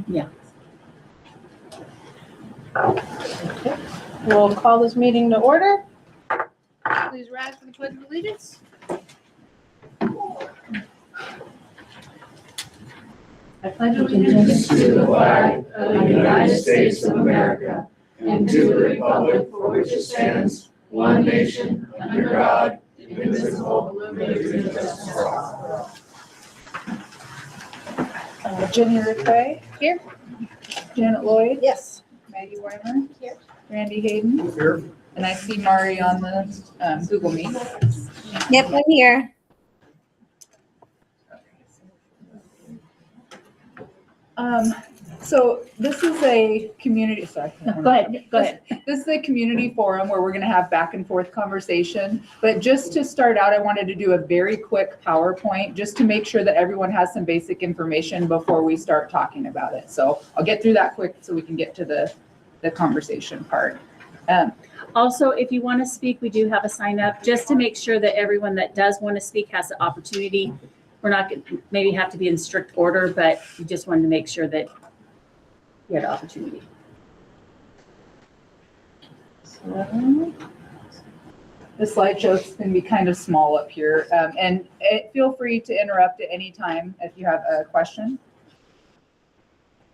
Yeah. Okay. We'll call this meeting to order. Please rise for the pledge of allegiance. I pledge Allegiance to the flag of the United States of America and to the republic for which it stands, one nation, under God, indivisible, with liberty and justice for all. Jenny Rickray here. Janet Lloyd. Yes. Maggie Weimer. Here. Randy Hayden. Here. And I see Mari on the Google Meet. Yep, I'm here. So this is a community, sorry. Go ahead. This is a community forum where we're going to have back and forth conversation. But just to start out, I wanted to do a very quick PowerPoint just to make sure that everyone has some basic information before we start talking about it. So I'll get through that quick so we can get to the conversation part. Also, if you want to speak, we do have a sign up just to make sure that everyone that does want to speak has the opportunity. We're not going to maybe have to be in strict order, but we just wanted to make sure that you had the opportunity. So, the slideshow's going to be kind of small up here, and feel free to interrupt at any time if you have a question.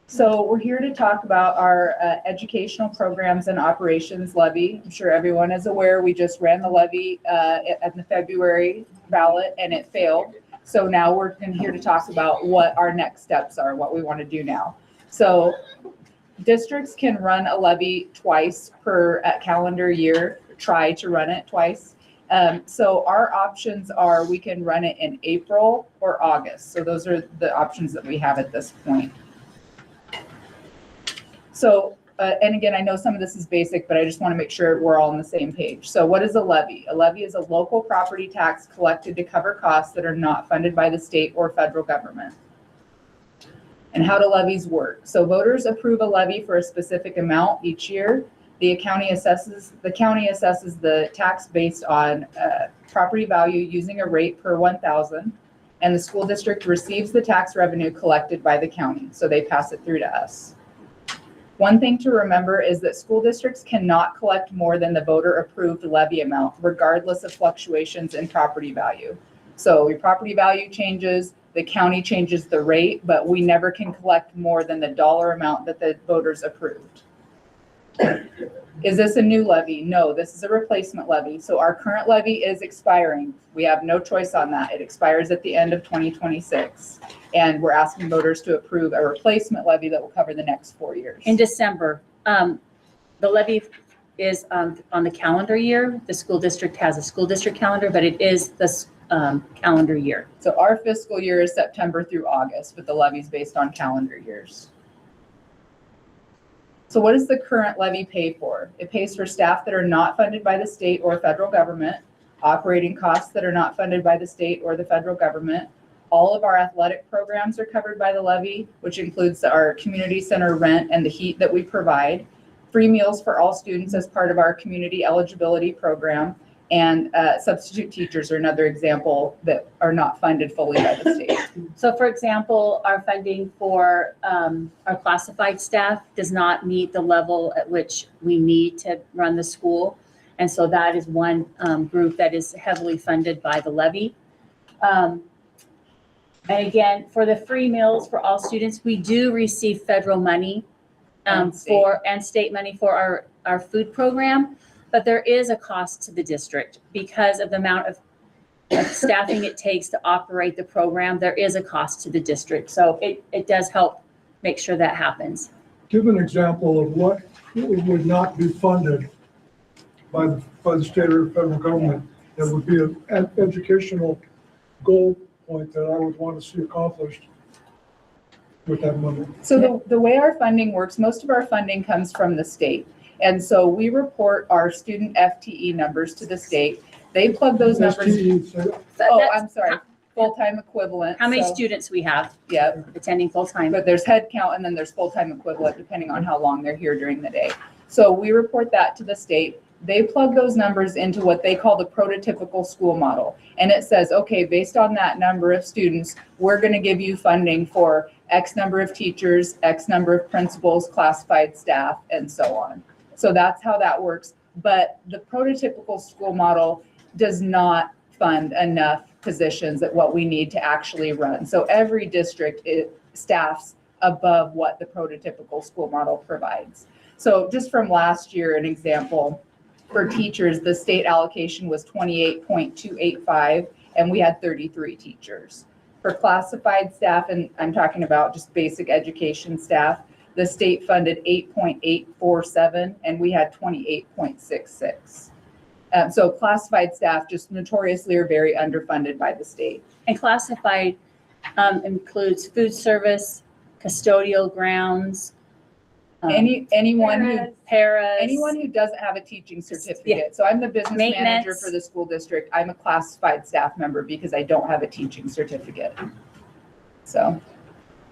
So we're here to talk about our educational programs and operations levy. I'm sure everyone is aware we just ran the levy at the February ballot and it failed. So now we're here to talk about what our next steps are, what we want to do now. So districts can run a levy twice per calendar year, try to run it twice. So our options are we can run it in April or August. So those are the options that we have at this point. So, and again, I know some of this is basic, but I just want to make sure we're all on the same page. So what is a levy? A levy is a local property tax collected to cover costs that are not funded by the state or federal government. And how do levies work? So voters approve a levy for a specific amount each year. The county assesses the tax based on property value using a rate per 1,000, and the school district receives the tax revenue collected by the county. So they pass it through to us. One thing to remember is that school districts cannot collect more than the voter approved levy amount, regardless of fluctuations in property value. So your property value changes, the county changes the rate, but we never can collect more than the dollar amount that the voters approved. Is this a new levy? No, this is a replacement levy. So our current levy is expiring. We have no choice on that. It expires at the end of 2026. And we're asking voters to approve a replacement levy that will cover the next 4 years. In December, the levy is on the calendar year. The school district has a school district calendar, but it is the calendar year. So our fiscal year is September through August, but the levy is based on calendar years. So what does the current levy pay for? It pays for staff that are not funded by the state or federal government, operating costs that are not funded by the state or the federal government. All of our athletic programs are covered by the levy, which includes our community center rent and the heat that we provide, free meals for all students as part of our community eligibility program, and substitute teachers are another example that are not funded fully by the state. So for example, our funding for our classified staff does not meet the level at which we need to run the school. And so that is one group that is heavily funded by the levy. And again, for the free meals for all students, we do receive federal money and state money for our food program, but there is a cost to the district because of the amount of staffing it takes to operate the program. There is a cost to the district. So it does help make sure that happens. Give an example of what would not be funded by the state or federal government that would be an educational goal point that I would want to see accomplished with that money. So the way our funding works, most of our funding comes from the state. And so we report our student FTE numbers to the state. They plug those numbers. I'm sorry, full-time equivalent. How many So, students we have yeah, attending full-time? but there's head count and then there's full-time equivalent depending on how long they're here during the day. So we report that to the state. They plug those numbers into what they call the prototypical school model. And it says, okay, based on that number of students, we're going to give you funding for X number of teachers, X number of principals, classified staff, and so on. So that's how that works. But the prototypical school model does not fund enough positions at what we need to actually run. So every district staffs above what the prototypical school model provides. So just from last year, an example, for teachers, the state allocation was 28.285, and we had 33 teachers. For classified staff, and I'm talking about just basic education staff, the state funded 8.847, and we had 28.66. So classified staff just notoriously are very underfunded by the state. And classified includes food service, custodial grounds, Anyone who paras. Anyone who doesn't have a teaching certificate. So I'm the business manager Maintenance. for the school district. I'm a classified staff member because I don't have a teaching certificate. So,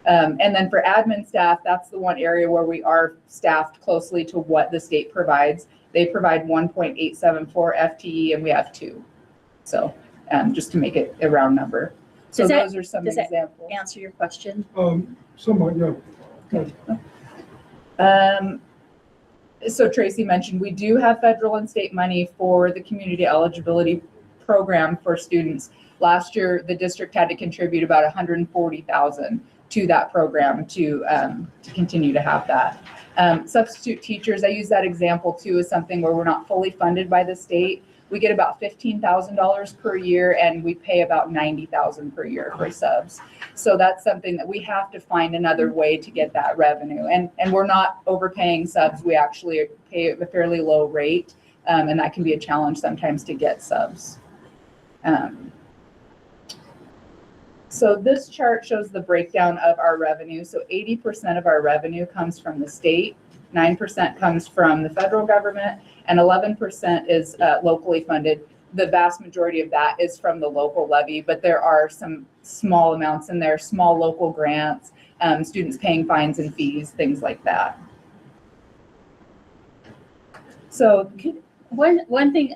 and then for admin staff, that's the one area where we are staffed closely to what the state provides. They provide 1.874 FTE and we have 2. So, just to make it a round number. So those are some examples. Answer your question? Somewhat, yeah. So Tracy mentioned, we do have federal and state money for the community eligibility program for students. Last year, the district had to contribute about $140,000 to that program to continue to have that. Substitute teachers, I use that example too, as something where we're not fully funded by the state. We get about $15,000 per year and we pay about $90,000 per year for subs. So that's something that we have to find another way to get that revenue. And we're not overpaying subs. We actually pay at a fairly low rate. And that can be a challenge sometimes to get subs. So this chart shows the breakdown of our revenue. So 80% of our revenue comes from the state, 9% comes from the federal government, and 11% is locally funded. The vast majority of that is from the local levy, but there are some small amounts in there, small local grants, students paying fines and fees, things like that. So One thing,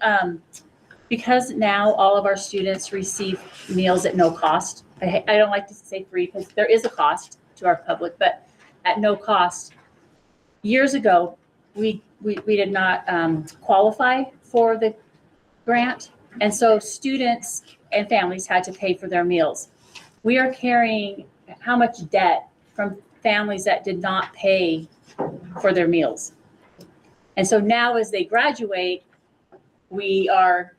because now all of our students receive meals at no cost. I don't like to say free because there is a cost to our public, but at no cost. Years ago, we did not qualify for the grant, and so students and families had to pay for their meals. We are carrying how much debt from families that did not pay for their meals. And so now as they graduate, we are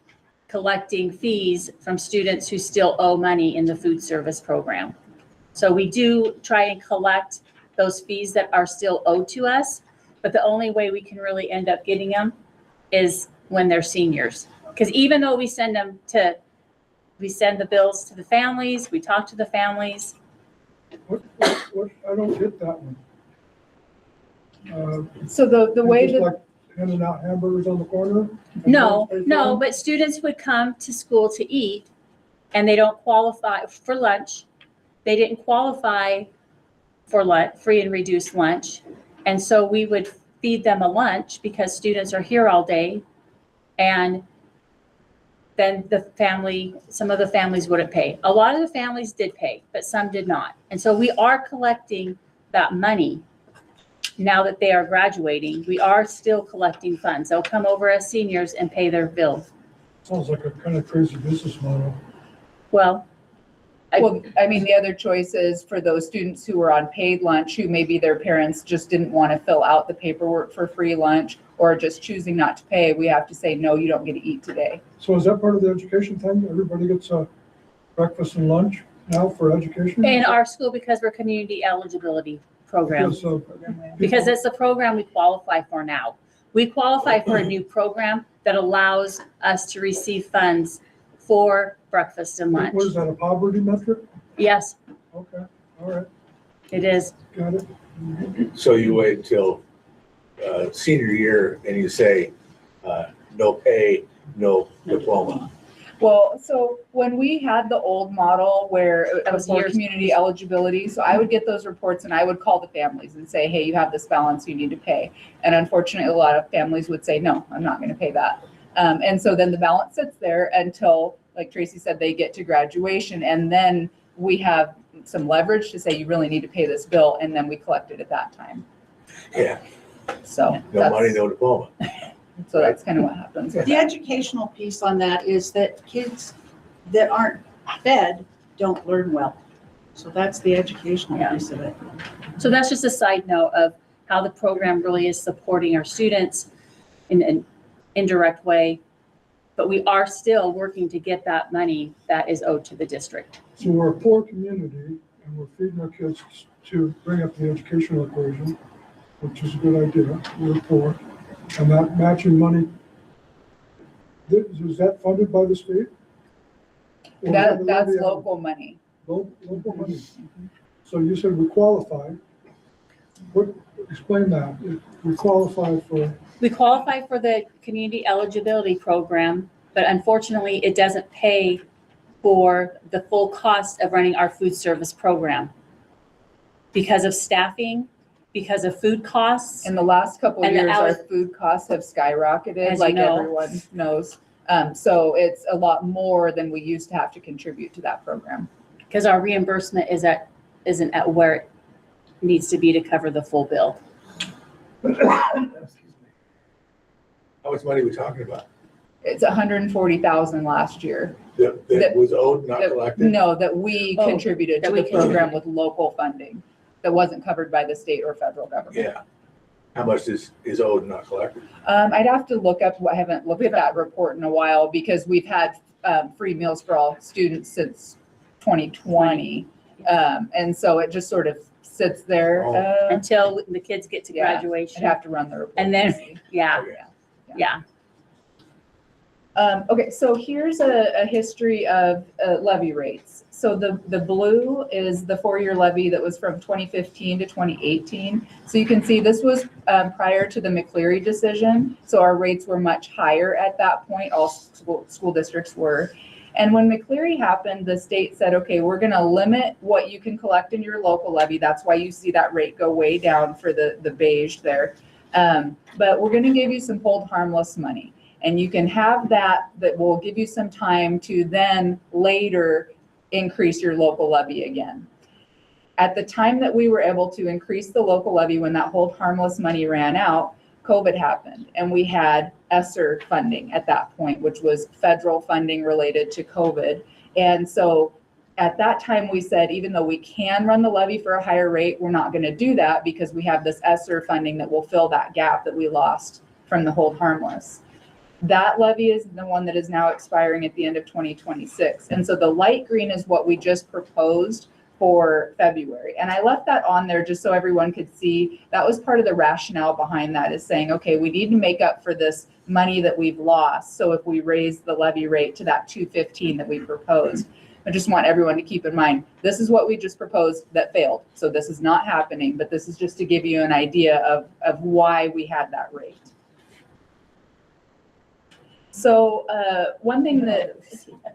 collecting fees from students who still owe money in the food service program. So we do try and collect those fees that are still owed to us, but the only way we can really end up getting them is when they're seniors. Because even though we send the bills to the families, we talk to the families. What, I don't get that one. So the way Just that like handing out hamburgers on the corner? No, but students would come to school to eat and they don't qualify for lunch. They didn't qualify for free and reduced lunch. And so we would feed them a lunch because students are here all day. And then some of the families wouldn't pay. A lot of the families did pay, but some did not. And so we are collecting that money. Now that they are graduating, we are still collecting funds. They'll come over as seniors and pay their bills. Sounds like a kind of crazy business model. Well, I mean, the other choice is for those students who were on paid lunch, who maybe their parents just didn't want to fill out the paperwork for free lunch or just choosing not to pay. We have to say, no, you don't get to eat today. So is that part of the education thing? Everybody gets a breakfast and lunch now for education? in our school, because we're community eligibility program, because it's a program we qualify for now. We qualify for a new program that allows us to receive funds for breakfast and lunch. What is that, a poverty metric? Yes, Okay, all right, it is. got it. So you wait until senior year and you say, no pay, no diploma. Well, so when we had the old model where it That was was for years- community eligibility, so I would get those reports and I would call the families and say, hey, you have this balance you need to pay. And unfortunately, a lot of families would say, no, I'm not gonna pay that. And so then the balance sits there until, like Tracy said, they get to graduation, and then we have some leverage to say, you really need to pay this bill, and then we collect it at that time. Yeah, So no money, that's, no diploma. so that's kind of what happens with The that. educational piece on that is that kids that aren't fed don't learn well. So that's the educational Yeah. piece of it. So that's just a side note of how the program really is supporting our students in an indirect way. But we are still working to get that money that is owed to the district. So we're a poor community and we're feeding our kids to bring up the educational equation, which is a good idea. We're poor. And that matching money, is that funded by the state? Or is That's a levy out? local money. Local money. So you said we qualify. Explain that. We qualify for, We qualify for the community eligibility program, but unfortunately, it doesn't pay for the full cost of running our food service program. Because of staffing, because of food costs. In the last couple of And the years, our hours- food costs have skyrocketed, As you like know. everyone knows. So it's a lot more than we used to have to contribute to that program. Because our reimbursement isn't at where it needs to be to cover the full bill. How much money are we talking about? It's 140,000 last year. That That- was owed, not That- collected? No, that we Oh, contributed that to we the program with local funding that wasn't covered by the state or federal government. Yeah. How much is owed, not collected? I'd have to look up, I haven't looked at that report in a while because we've had free meals for all students since 2020. And so it just sort of sits there. Oh. Until the kids get to Yeah, I'd graduation. have to run the report. And then- to see. Yeah, Okay. yeah. Okay, so here's a history of levy rates. So the blue is the four-year levy that was from 2015 to 2018. So you can see this was prior to the McCleary decision. So our rates were much higher at that point, all school districts were. And when McCleary happened, the state said, okay, we're gonna limit what you can collect in your local levy. That's why you see that rate go way down for the beige there. But we're gonna give you some hold harmless money. And you can have that will give you some time to then later increase your local levy again. At the time that we were able to increase the local levy when that hold harmless money ran out, COVID happened and we had ESSER funding at that point, which was federal funding related to COVID. And so at that time we said, even though we can run the levy for a higher rate, we're not gonna do that because we have this ESSER funding that will fill that gap that we lost from the hold harmless. That levy is the one that is now expiring at the end of 2026. And so the light green is what we just proposed for February. And I left that on there just so everyone could see. That was part of the rationale behind that, is saying, okay, we need to make up for this money that we've lost. So if we raise the levy rate to that 215 that we proposed, I just want everyone to keep in mind, this is what we just proposed that failed. So this is not happening, but this is just to give you an idea of why we had that rate. So one thing that,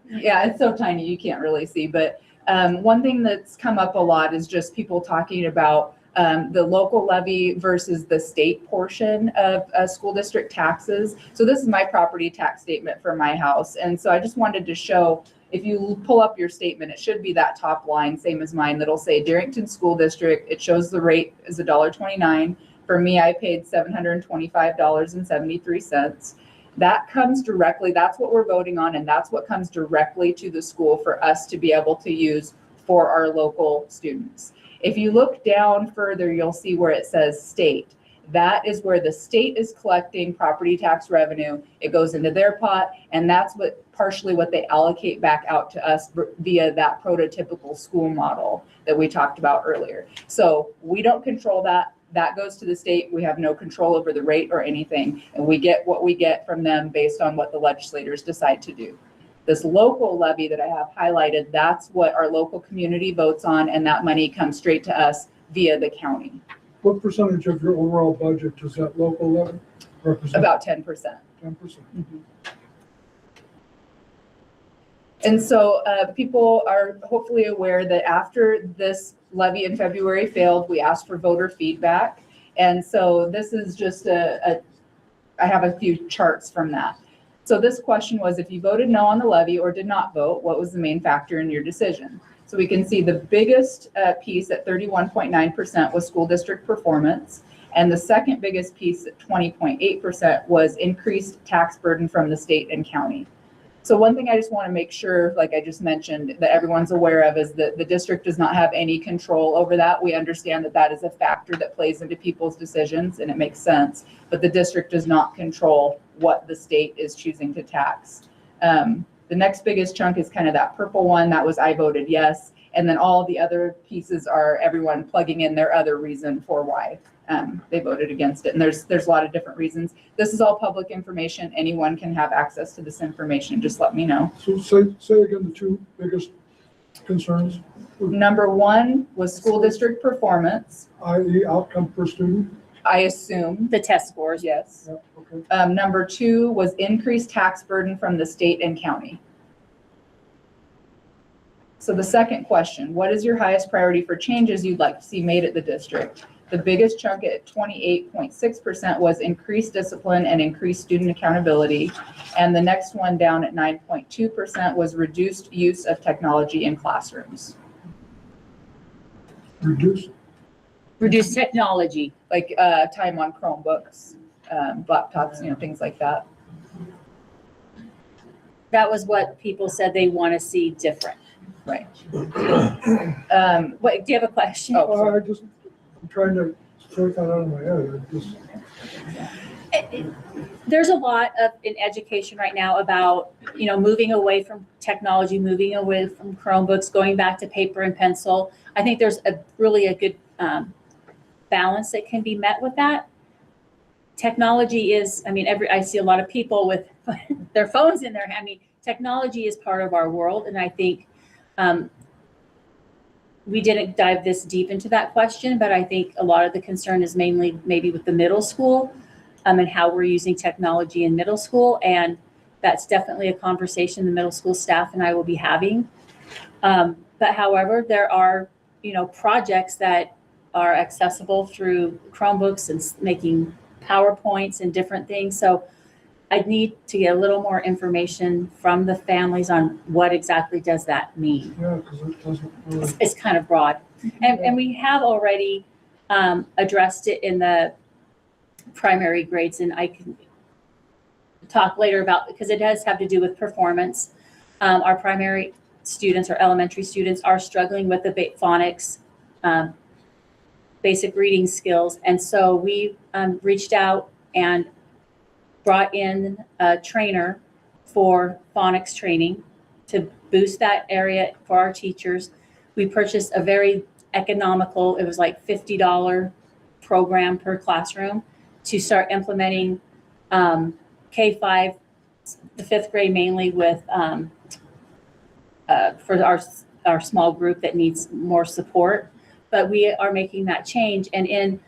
yeah, it's so tiny, you can't really see, but one thing that's come up a lot is just people talking about the local levy versus the state portion of school district taxes. So this is my property tax statement for my house. And so I just wanted to show, if you pull up your statement, it should be that top line, same as mine, that'll say Darrington School District. It shows the rate is $1.29. For me, I paid $725.73. That comes directly, that's what we're voting on, and that's what comes directly to the school for us to be able to use for our local students. If you look down further, you'll see where it says state. That is where the state is collecting property tax revenue. It goes into their pot, and that's partially what they allocate back out to us via that prototypical school model that we talked about earlier. So we don't control that. That goes to the state. We have no control over the rate or anything, and we get what we get from them based on what the legislators decide to do. This local levy that I have highlighted, that's what our local community votes on, and that money comes straight to us via the county, what percentage of your overall budget does that local levy represent? about 10%. 10%. And so people are hopefully aware that after this levy in February failed, we asked for voter feedback. And so this is just I have a few charts from that. So this question was, if you voted no on the levy or did not vote, what was the main factor in your decision? So we can see the biggest piece at 31.9% was school district performance. And the second biggest piece at 20.8% was increased tax burden from the state and county. So one thing I just want to make sure, like I just mentioned, that everyone's aware of is that the district does not have any control over that. We understand that that is a factor that plays into people's decisions, and it makes sense, but the district does not control what the state is choosing to tax. The next biggest chunk is kind of that purple one. That was I voted yes. And then all the other pieces are everyone plugging in their other reason for why they voted against it. And there's a lot of different reasons. This is all public information. Anyone can have access to this information. Just let me know. So say again the two biggest concerns, Number one was school district performance. i.e. outcome per student. I assume, The test scores. yes. Yeah, okay. Number two was increased tax burden from the state and county. So the second question, what is your highest priority for changes you'd like to see made at the district? The biggest chunk at 28.6% was increased discipline and increased student accountability. And the next one down at 9.2% was reduced use of technology in classrooms. Reduce technology. Like time on Chromebooks, laptops, things like that. That was what people said they want to see different. Right. What, do you have a question? Oh, sorry. I'm trying to sort that out in my head. There's a lot in education right now about, moving away from technology, moving away from Chromebooks, going back to paper and pencil. I think there's really a good balance that can be met with that. Technology is, I see a lot of people with their phones in their hand. Technology is part of our world. And I think we didn't dive this deep into that question, but I think a lot of the concern is mainly maybe with the middle school and how we're using technology in middle school. And that's definitely a conversation the middle school staff and I will be having. But however, there are, projects that are accessible through Chromebooks and making PowerPoints and different things. So I need to get a little more information from the families on what exactly does that mean. Yeah, because it doesn't really. It's kind of broad. And we have already addressed it in the primary grades, and I can talk later about, because it does have to do with performance. Our primary students or elementary students are struggling with the phonics, basic reading skills. And so we reached out and brought in a trainer for phonics training to boost that area for our teachers. We purchased a very economical, it was like $50 program per classroom to start implementing K-5, the fifth grade mainly with for our small group that needs more support. But we are making that change, and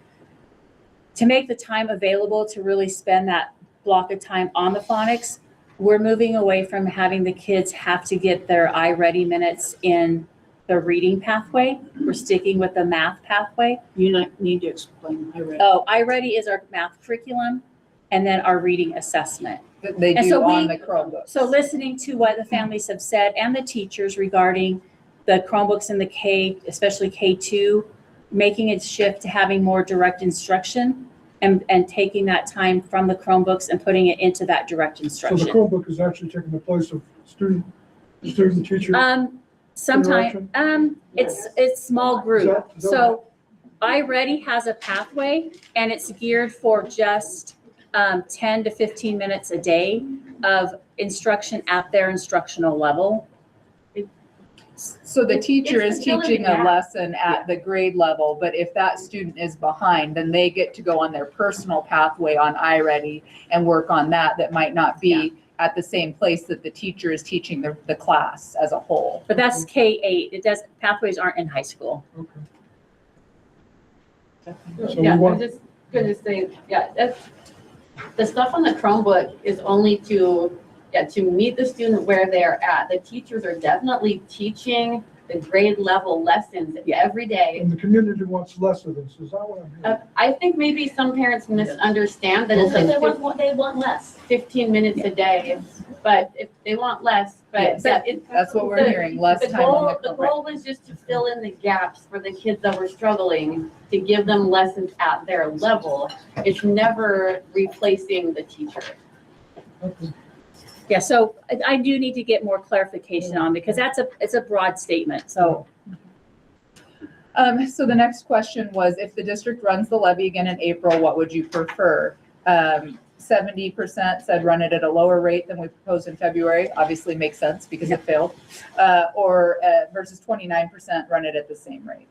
to make the time available to really spend that block of time on the phonics, we're moving away from having the kids have to get their iReady minutes in the reading pathway. We're sticking with the math pathway. You need to explain. iReady is our math curriculum, and then our reading assessment. That they And do so on the Chromebooks. So listening to what the families have said and the teachers regarding the Chromebooks in the K, especially K2, making a shift to having more direct instruction and taking that time from the Chromebooks and putting it into that direct So instruction. the Chromebook is actually taking the place of student teacher. Sometime, it's small group. Is that So iReady has a pathway, and it's geared for just 10 to 15 minutes a day of instruction at their instructional level. So the teacher it's is still in the teaching a gap. lesson at the grade level, but if that student is behind, then they get to go on their personal pathway on iReady and work on that might not be at the same place that the teacher is teaching the class as a whole. But that's K-8. Pathways aren't in high school. Okay. So Yeah, we I'm want, just gonna say, that's, the stuff on the Chromebook is only to Yeah, to meet the student where they're at. The teachers are definitely teaching the grade level lessons every day. And the community wants less of this, is that what I'm hearing? I think maybe some parents misunderstand that it's They like want less. 15 minutes a day, but if they want less, but Yes, that it. That's what we're hearing, less The time on goal, the the correct. goal was just to fill in the gaps for the kids that were struggling, to give them lessons at their level. It's never replacing the teacher. Yeah, so I do need to get more clarification on, because it's a broad statement, so. So the next question was, if the district runs the levy again in April, what would you prefer? 70% said run it at a lower rate than we proposed in February, obviously makes sense because it failed. Or versus 29% run it at the same rate.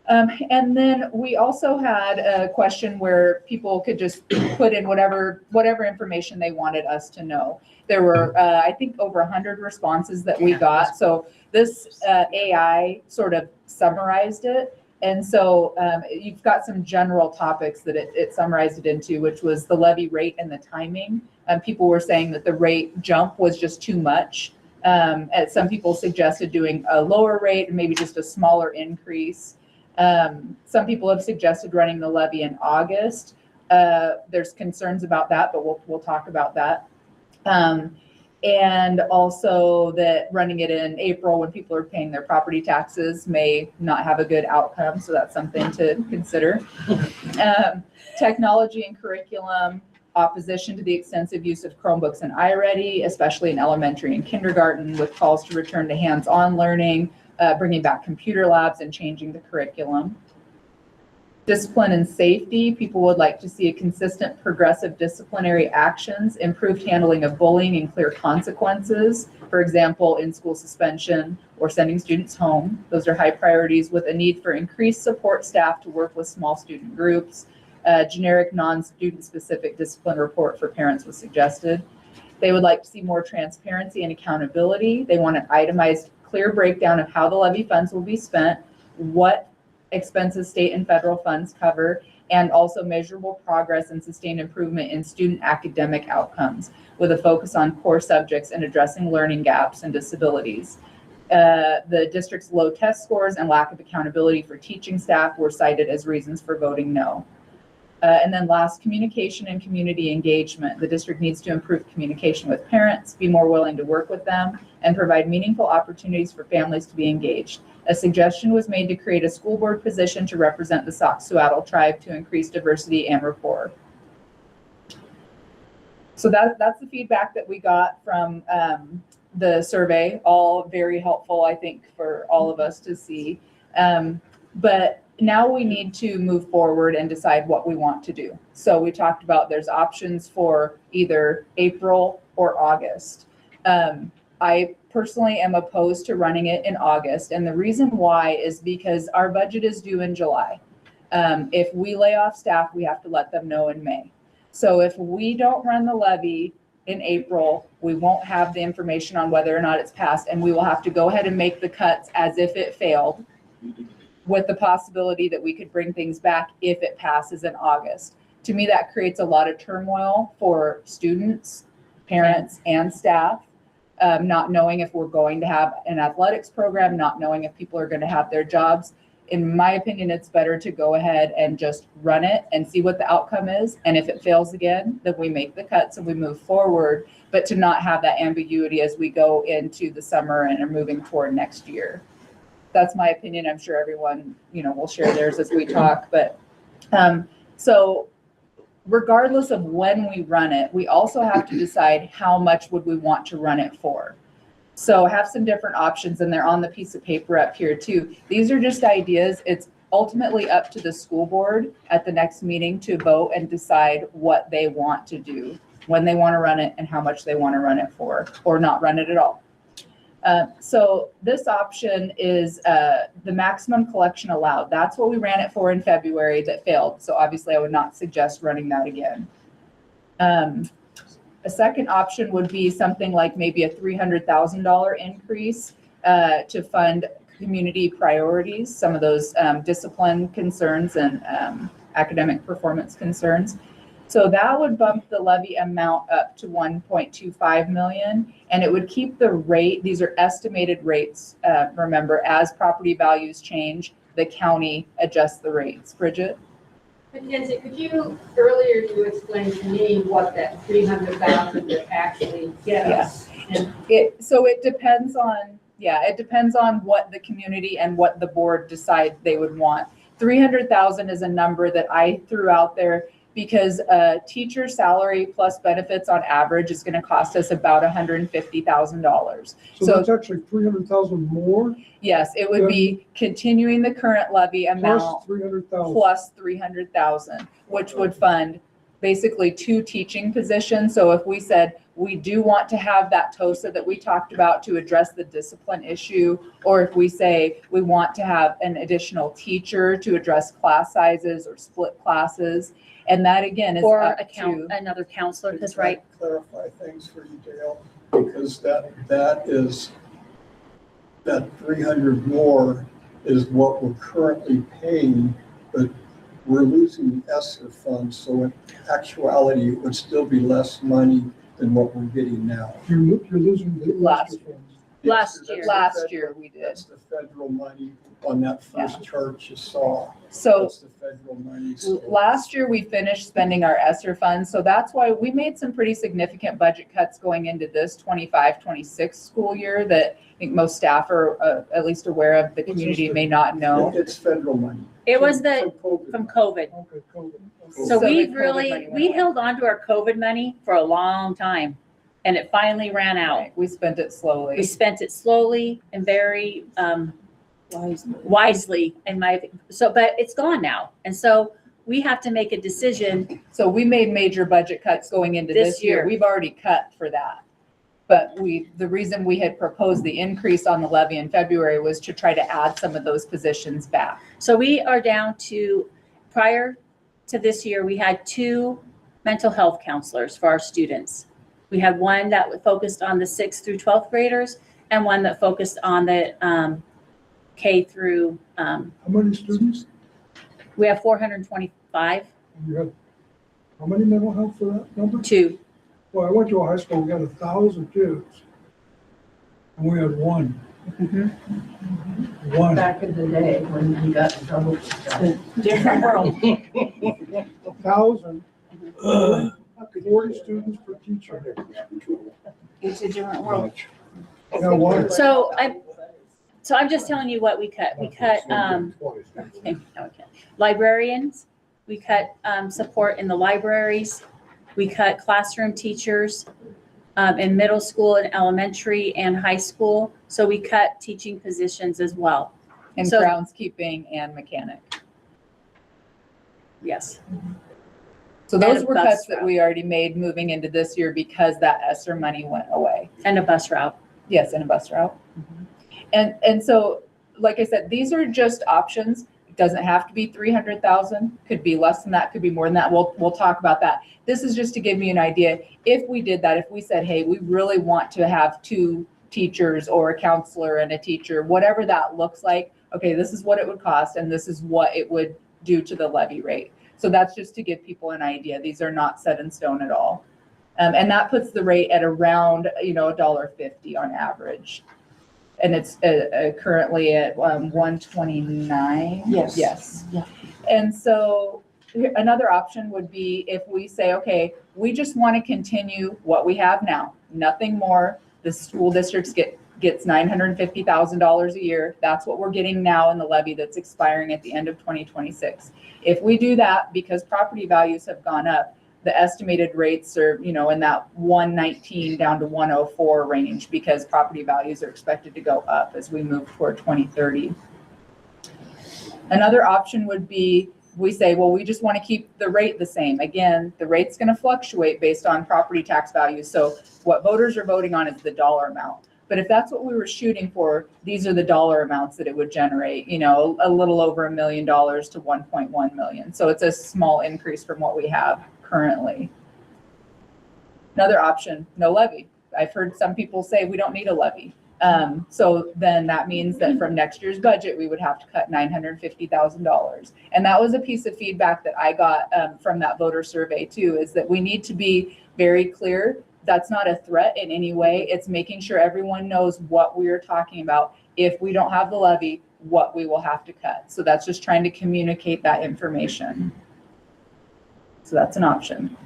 And then we also had a question where people could just put in whatever information they wanted us to know. There were, I think, over 100 responses that we got. So this AI sort of summarized it. And so you've got some general topics that it summarized it into, which was the levy rate and the timing. People were saying that the rate jump was just too much. Some people suggested doing a lower rate and maybe just a smaller increase. Some people have suggested running the levy in August. There's concerns about that, but we'll talk about that. And also that running it in April when people are paying their property taxes may not have a good outcome. So that's something to consider. Technology and curriculum, opposition to the extensive use of Chromebooks and iReady, especially in elementary and kindergarten, with calls to return to hands-on learning, bringing back computer labs and changing the curriculum. Discipline and safety, people would like to see a consistent progressive disciplinary actions, improved handling of bullying and clear consequences. For example, in-school suspension or sending students home. Those are high priorities, with a need for increased support staff to work with small student groups. Generic non-student specific discipline report for parents was suggested. They would like to see more transparency and accountability. They want an itemized, clear breakdown of how the levy funds will be spent, what expenses state and federal funds cover, and also measurable progress and sustained improvement in student academic outcomes, with a focus on core subjects and addressing learning gaps and disabilities. The district's low test scores and lack of accountability for teaching staff were cited as reasons for voting no. And then last, communication and community engagement. The district needs to improve communication with parents, be more willing to work with them, and provide meaningful opportunities for families to be engaged. A suggestion was made to create a school board position to represent the Sauk-Suiattle tribe to increase diversity and rapport. So that's the feedback that we got from the survey, all very helpful, I think, for all of us to see. But now we need to move forward and decide what we want to do. So we talked about there's options for either April or August. I personally am opposed to running it in August. And the reason why is because our budget is due in July. If we lay off staff, we have to let them know in May. So if we don't run the levy in April, we won't have the information on whether or not it's passed, and we will have to go ahead and make the cuts as if it failed, with the possibility that we could bring things back if it passes in August. To me, that creates a lot of turmoil for students, parents, and staff, not knowing if we're going to have an athletics program, not knowing if people are going to have their jobs. In my opinion, it's better to go ahead and just run it and see what the outcome is. And if it fails again, then we make the cuts and we move forward, but to not have that ambiguity as we go into the summer and are moving toward next year. That's my opinion. I'm sure everyone, will share theirs as we talk. But so regardless of when we run it, we also have to decide how much would we want to run it for. So have some different options, and they're on the piece of paper up here too. These are just ideas. It's ultimately up to the school board at the next meeting to vote and decide what they want to do, when they want to run it, and how much they want to run it for, or not run it at all. So this option is the maximum collection allowed. That's what we ran it for in February that failed. So obviously I would not suggest running that again. A second option would be something like maybe a $300,000 increase to fund community priorities, some of those discipline concerns and academic performance concerns. So that would bump the levy amount up to 1.25 million, and it would keep the rate, these are estimated rates, remember, as property values change, the county adjusts the rates. Bridget? But Nancy, earlier you explained to me what that 300,000 would actually get us? And It depends on, it depends on what the community and what the board decide they would want. 300,000 is a number that I threw out there because a teacher salary plus benefits on average is gonna cost us about $150,000. So So that's actually 300,000 more yes, it would be continuing the current levy plus amount 300,000. plus 300,000, which would fund basically 2 teaching positions. So if we said, we do want to have that TOSA that we talked about to address the discipline issue, or if we say we want to have an additional teacher to address class sizes or split classes, and that again is Or up another counselor, because Can I right, clarify things for you, Dale, because that 300 more is what we're currently paying, but we're losing the ESSER funds, so in actuality, it would still be less money than what we're getting now. You're losing the Last extra funds. Last That's year. the Last federal- year we did. That's the federal money on that first chart you saw. So That's the federal money. So last year, we finished spending our ESSER funds, so that's why we made some pretty significant budget cuts going into this 25-26 school year that I think most staff are at least aware of, the community may not know. It's federal money. it was the, COVID from money. COVID. Okay, cool. So So the we've COVID really, money went we away. held on to our COVID money for a long time, and it finally ran out. Right, we spent it We slowly. spent it slowly and very wisely in my, but it's gone now. And so we have to make a decision. So we made major budget cuts going into This this year. year. We've already cut for that. But the reason we had proposed the increase on the levy in February was to try to add some of those positions back. So we are down to, prior to this year, we had 2 mental health counselors for our students. We had one that focused on the 6th through 12th graders and one that focused on the K through, How many students? we have 425, You have, how many mental health for that number? 2. Well, I went to a high school, we had 1,000 kids. And we had one. One. back in the day when we got in trouble. Different world. 1,000, 40 students per teacher. It's a different world. Yeah, why? So I'm just telling you what we cut. We cut, librarians, we cut, support in the libraries, we cut classroom teachers, in middle school and elementary and high school. So we cut teaching positions as well. And So- groundskeeping and mechanic. Yes. So those And were bus cuts that route. we already made moving into this year because that ESSER money went away. And a bus route. Yes, and a bus route. And so, like I said, these are just options. It doesn't have to be 300,000, could be less than that, could be more than that. We'll talk about that. This is just to give you an idea. If we did that, if we said, hey, we really want to have 2 teachers or a counselor and a teacher, whatever that looks like, okay, this is what it would cost and this is what it would do to the levy rate. So that's just to give people an idea. These are not set in stone at all. And that puts the rate at around, $1.50 on average. And it's currently at 129. Yes. Yes. Yeah. And so another option would be if we say, okay, we just want to continue what we have now, nothing more. The school districts gets $950,000 a year. That's what we're getting now in the levy that's expiring at the end of 2026. If we do that, because property values have gone up, the estimated rates are, in that 119 down to 104 range because property values are expected to go up as we move toward 2030. Another option would be, we say, well, we just want to keep the rate the same. Again, the rate's going to fluctuate based on property tax values. So what voters are voting on is the dollar amount. But if that's what we were shooting for, these are the dollar amounts that it would generate, a little over $1 million to 1.1 million. So it's a small increase from what we have currently. Another option, no levy. I've heard some people say we don't need a levy. So then that means that from next year's budget, we would have to cut $950,000. And that was a piece of feedback that I got from that voter survey too, is that we need to be very clear. That's not a threat in any way. It's making sure everyone knows what we are talking about. If we don't have the levy, what we will have to cut. So that's just trying to communicate that information. So that's an option.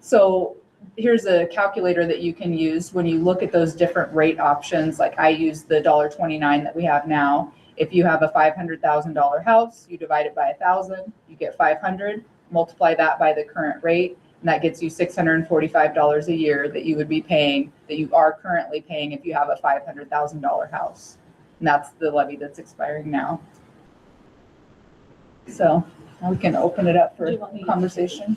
So here's a calculator that you can use when you look at those different rate options. Like I use the $1.29 that we have now. If you have a $500,000 house, you divide it by 1,000, you get 500, multiply that by the current rate, and that gets you $645 a year that you would be paying, that you are currently paying if you have a $500,000 house. And that's the levy that's expiring now. So now we can open it up for conversation.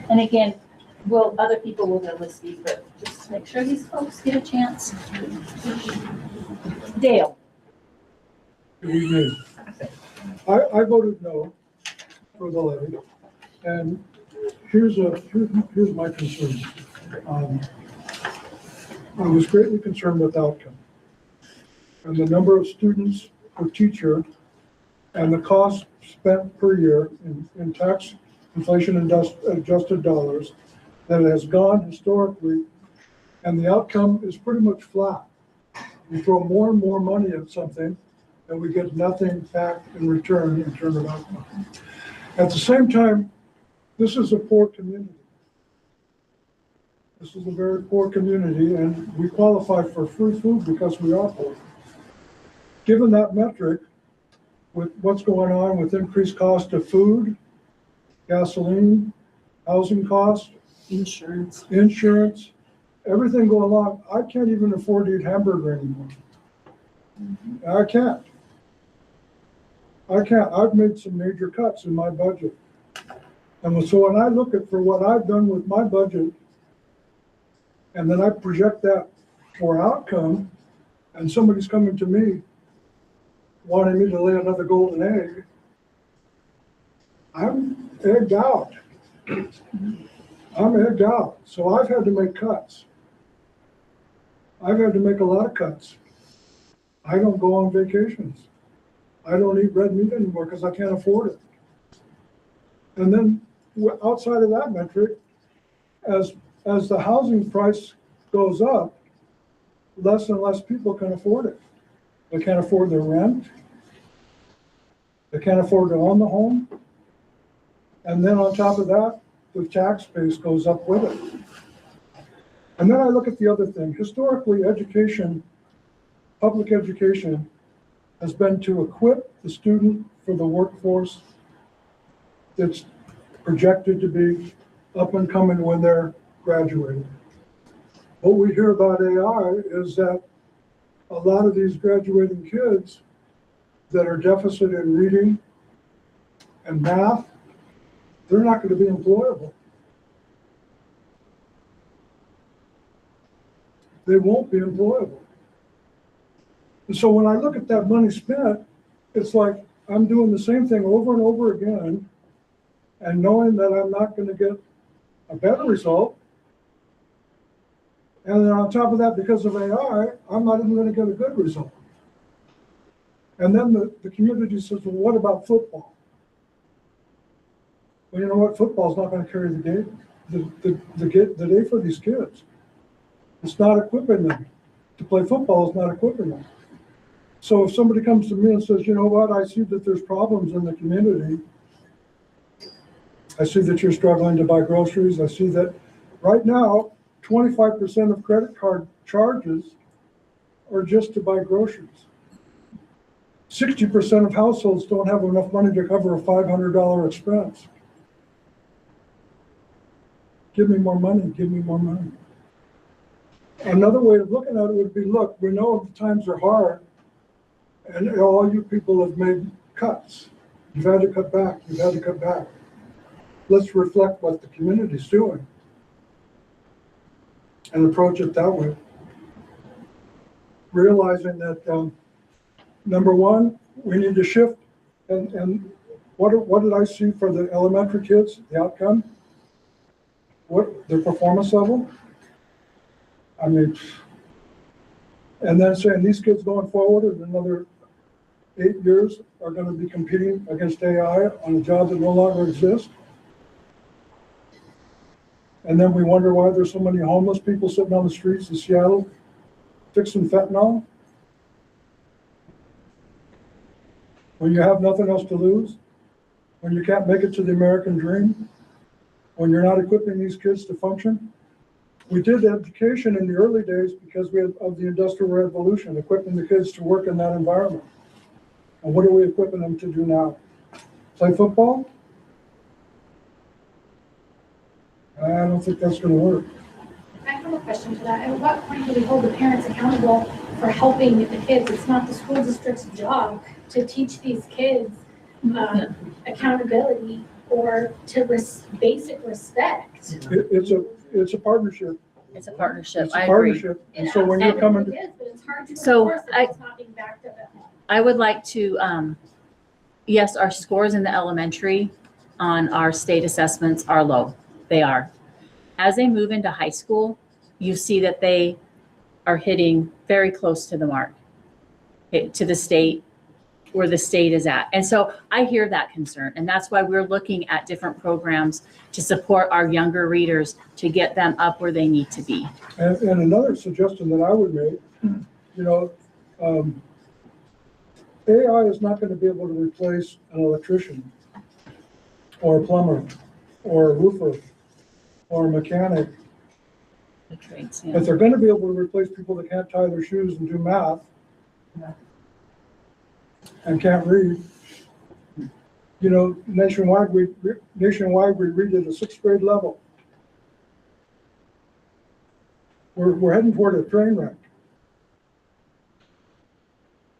And again, other people will go list these, but just to make sure these folks get a chance. Dale. We did. I voted no for the levy, and here's my concern. I was greatly concerned with outcome and the number of students per teacher and the cost spent per year in tax inflation adjusted dollars that has gone historically, and the outcome is pretty much flat. We throw more and more money at something and we get nothing back in return in terms of outcome. At the same time, this is a poor community. This is a very poor community, and we qualify for free food because we are poor. Given that metric, with what's going on with increased cost of food, gasoline, housing costs, Insurance. everything going along, I can't even afford to eat hamburger anymore. I can't. I've made some major cuts in my budget. And so when I look at for what I've done with my budget, and then I project that for outcome, and somebody's coming to me wanting me to lay another golden egg, I'm egged out. So I've had to make cuts. I've had to make a lot of cuts. I don't go on vacations. I don't eat red meat anymore because I can't afford it. And then outside of that metric, as the housing price goes up, less and less people can afford it. They can't afford their rent. They can't afford to own the home. And then on top of that, the tax base goes up with it. And then I look at the other thing. Historically, education, public education, has been to equip the student for the workforce that's projected to be up and coming when they're graduating. What we hear about AI is that a lot of these graduating kids that are deficit in reading and math, they're not going to be employable. They won't be employable. And so when I look at that money spent, it's like I'm doing the same thing over and over again, and knowing that I'm not going to get a better result. And then on top of that, because of AI, I'm not even going to get a good result. And then the community says, well, what about football? Well, you know what? Football's not going to carry the day for these kids. It's not equipping them. To play football is not equipping them. So if somebody comes to me and says, you know what, I see that there's problems in the community. I see that you're struggling to buy groceries. I see that right now, 25% of credit card charges are just to buy groceries. 60% of households don't have enough money to cover a $500 expense. Give me more money, give me more money. Another way of looking at it would be, look, we know the times are hard, and all you people have made cuts. You've had to cut back, you've had to cut back. Let's reflect what the community's doing and approach it that way. Realizing that, number one, we need to shift, and what did I see for the elementary kids, the outcome? What, their performance level? I mean, and then saying these kids going forward in another 8 years are gonna be competing against AI on a job that no longer exists. And then we wonder why there's so many homeless people sitting on the streets in Seattle fixing fentanyl. When you have nothing else to lose, when you can't make it to the American dream, when you're not equipping these kids to function. We did education in the early days because of the Industrial Revolution, equipping the kids to work in that environment. And what are we equipping them to do now? Play football? I don't think that's gonna work. I have a question to that. At what point do we hold the parents accountable for helping the kids? It's not the school district's job to teach these kids accountability or to basic respect. It's a partnership. It's a partnership. It's I a agree. partnership. And so when you're coming, It is, but it's hard to So enforce if it's not being backed up at home. I would like to, yes, our scores in the elementary on our state assessments are low. They are. As they move into high school, you see that they are hitting very close to the mark, to the state, where the state is at. And so I hear that concern. And that's why we're looking at different programs to support our younger readers to get them up where they need to be. and another suggestion that I would make, you know, AI is not gonna be able to replace an electrician or a plumber or a roofer or a mechanic, The trades, yeah. but they're gonna be able to replace people that can't tie their shoes and do math and can't read. You know, nationwide, we read at a 6th grade level. We're heading toward a train wreck.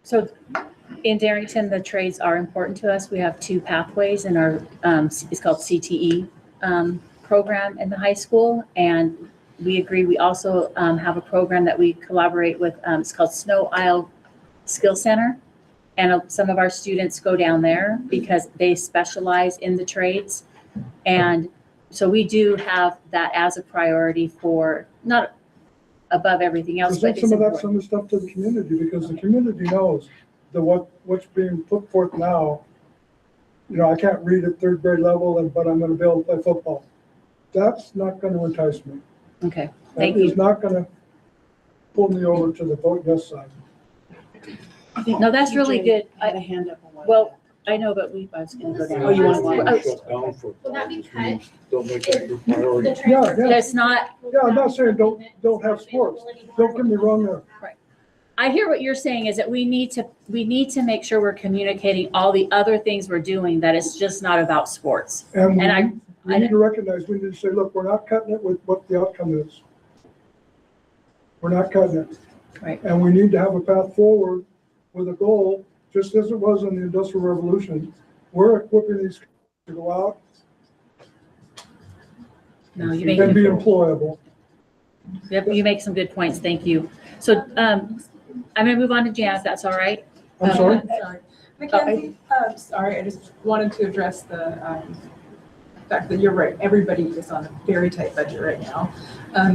So in Darrington, the trades are important to us. We have 2 pathways in our, it's called CTE program in the high school. And we agree, we also have a program that we collaborate with, it's called Snow Isle Skill Center. And some of our students go down there because they specialize in the trades. And so we do have that as a priority for, not above everything else, but Present it's some of that, important. some of the stuff to the community, because the community knows that what's being put forth now. You know, I can't read at 3rd grade level, but I'm gonna be able to play football. That's not gonna entice me. Okay, thank That is you. not gonna pull me over to the vote yes side. No, that's really TJ good. had a hand up a while Well, back. I know, but I was gonna go down. Oh, you want Don't to- shut down for Will that be this cut? means don't make that your priority. The transfer yeah. It's not, Yeah, I'm not saying don't have sports. Don't get me wrong there. I hear what you're saying is that we need to make sure we're communicating all the other things we're doing, that it's just not about sports. And And we need to recognize, we need to say, look, we're not cutting it with what the outcome is. We're not cutting it. Right. And we need to have a path forward with a goal, just as it was in the Industrial Revolution. We're equipping these kids to go out No, you and be make, employable. you make some good points. Thank you. So, I'm gonna move on to Jan, if that's all right. I'm sorry? Sorry. Mackenzie, sorry, I just wanted to address the fact that you're right, everybody is on a very tight budget right now.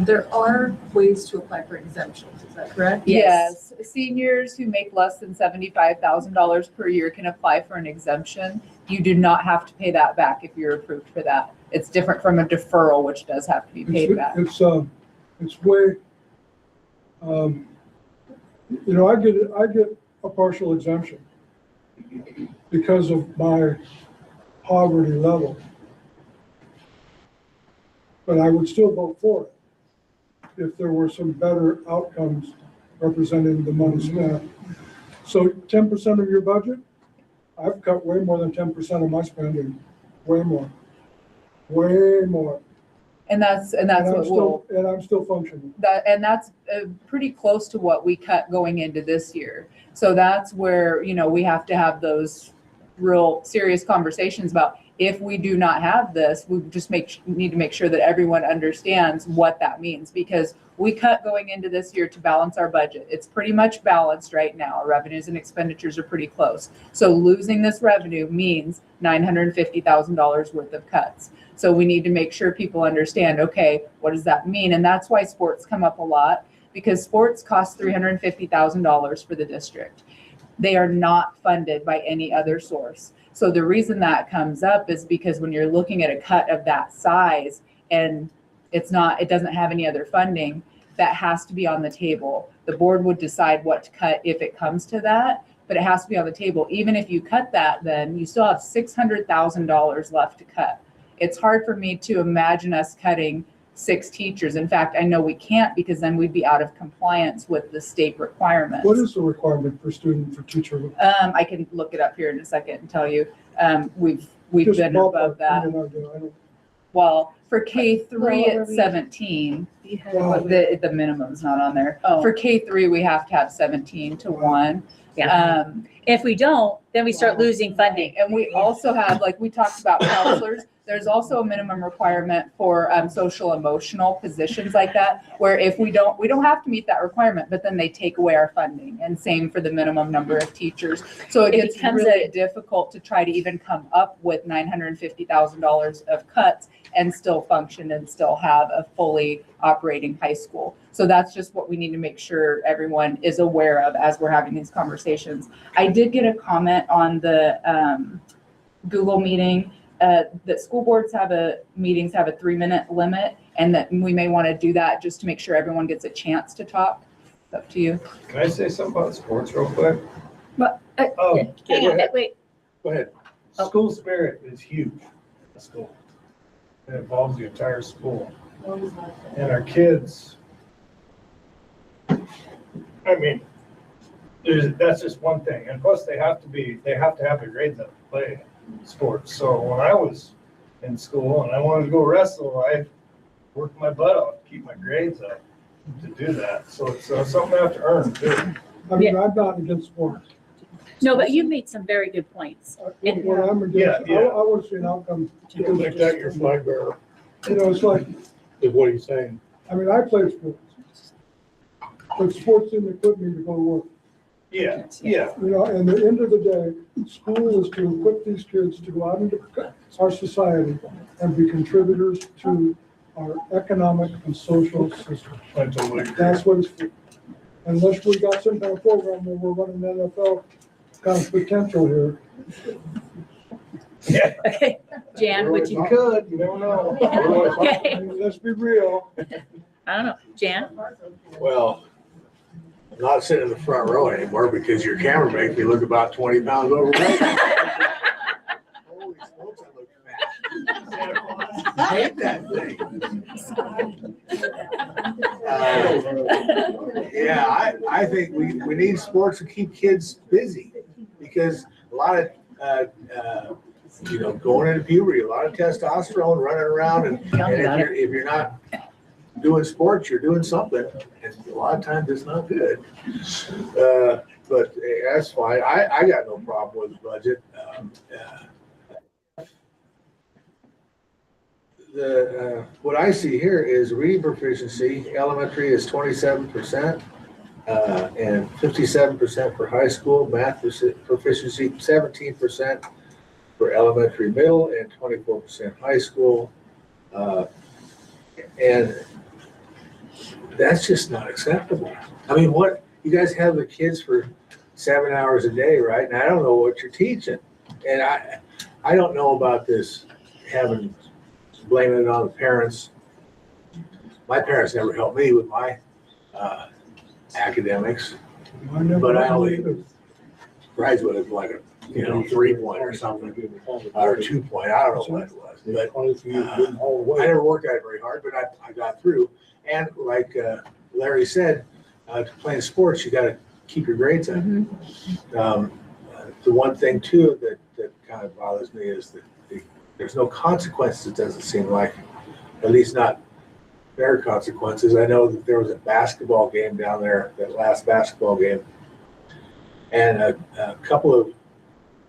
There are ways to apply for exemptions, is that correct? Yes. Yes, seniors who make less than $75,000 per year can apply for an exemption. You do not have to pay that back if you're approved for that. It's different from a deferral, which does have to be paid back. It's way, you know, I get a partial exemption because of my poverty level. But I would still vote for it if there were some better outcomes representing the money spent. So 10% of your budget, I've cut way more than 10% of my spending, way more. And that's And what I'm we'll. still functioning. That's pretty close to what we cut going into this year. So that's where, you know, we have to have those real serious conversations about, if we do not have this, we just need to make sure that everyone understands what that means, because we cut going into this year to balance our budget. It's pretty much balanced right now. Our revenues and expenditures are pretty close. So losing this revenue means $950,000 worth of cuts. So we need to make sure people understand, okay, what does that mean? And that's why sports come up a lot. because sports cost $350,000 for the district. They are not funded by any other source. So the reason that comes up is because when you're looking at a cut of that size and it doesn't have any other funding, that has to be on the table. The board would decide what to cut if it comes to that, but it has to be on the table. Even if you cut that, then you still have $600,000 left to cut. It's hard for me to imagine us cutting 6 teachers. In fact, I know we can't, because then we'd be out of compliance with the state requirements. What is the requirement for student, for teacher? I can look it up here in a second and tell you. We've Just been ballpark, above that. I don't- Well, for K3 Well, at 17, Wow. the minimum's not on there. Oh. For K3, we have to have 17 to 1. Yeah. If we don't, then we start losing funding. And we also have, like we talked about counselors, there's also a minimum requirement for social emotional positions like that, where if we don't have to meet that requirement, but then they take away our funding, and same for the minimum number of teachers. So it It gets becomes really difficult to try to even come up with $950,000 of cuts and still function and still have a fully operating high school. So that's just what we need to make sure everyone is aware of as we're having these conversations. I did get a comment on the Google meeting that school boards meetings have a 3-minute limit, and that we may want to do that just to make sure everyone gets a chance to talk. It's up to you. Can I say something about sports real quick? But, Oh, hang go on, ahead. wait, Go ahead. Oh. School spirit is huge in the school. It involves the entire school. And our kids, I mean, that's just one thing. And plus they have to have their grades up to play sports. So when I was in school and I wanted to go wrestle, I worked my butt off to keep my grades up to do that. So it's something I have to earn too. I mean, I'm not against sports. no, but you made some very good points. What I'm against, Yeah. I want to see an outcome. Make that your flag bearer, You know, it's like, is what he's saying. I mean, I play sports. But sports didn't equip me to go to work. Yeah. You know, and at the end of the day, school is to equip these kids to go out into our society and be contributors to our economic and social system. I totally agree. That's what it's for. Unless we got some kind of program where we're running NFL kind of potential here. Yeah. Okay, Jan, would you, Could, you never know. I okay, mean, let's be real. I don't know, Jan? Well, I'm not sitting in the front row anymore because your camera makes me look about 20 pounds overweight. Holy smokes, I look fat. I hate that thing. Yeah, I think we need sports to keep kids busy, because a lot of, going into puberty, a lot of testosterone running around, and if you're not doing sports, you're doing something, and a lot of times it's not good. But that's fine. I got no problem with the budget. What I see here is reading proficiency. Elementary is 27%, and 57% for high school. Math proficiency 17% for elementary, middle, and 24% high school. And that's just not acceptable. I mean, what, you guys have the kids for 7 hours a day, right? And I don't know what you're teaching. And I don't know about this blaming it on the parents. My parents never helped me with my academics, but I only graduated like a 3-point or something, or 2-point. I don't know what it was, but I never worked at it very hard, but I got through. And like Larry said, to play sports, you got to keep your grades up. The one thing too that kind of bothers me is that there's no consequences. It doesn't seem like, at least not fair consequences. I know that there was a basketball game down there, that last basketball game, and a couple of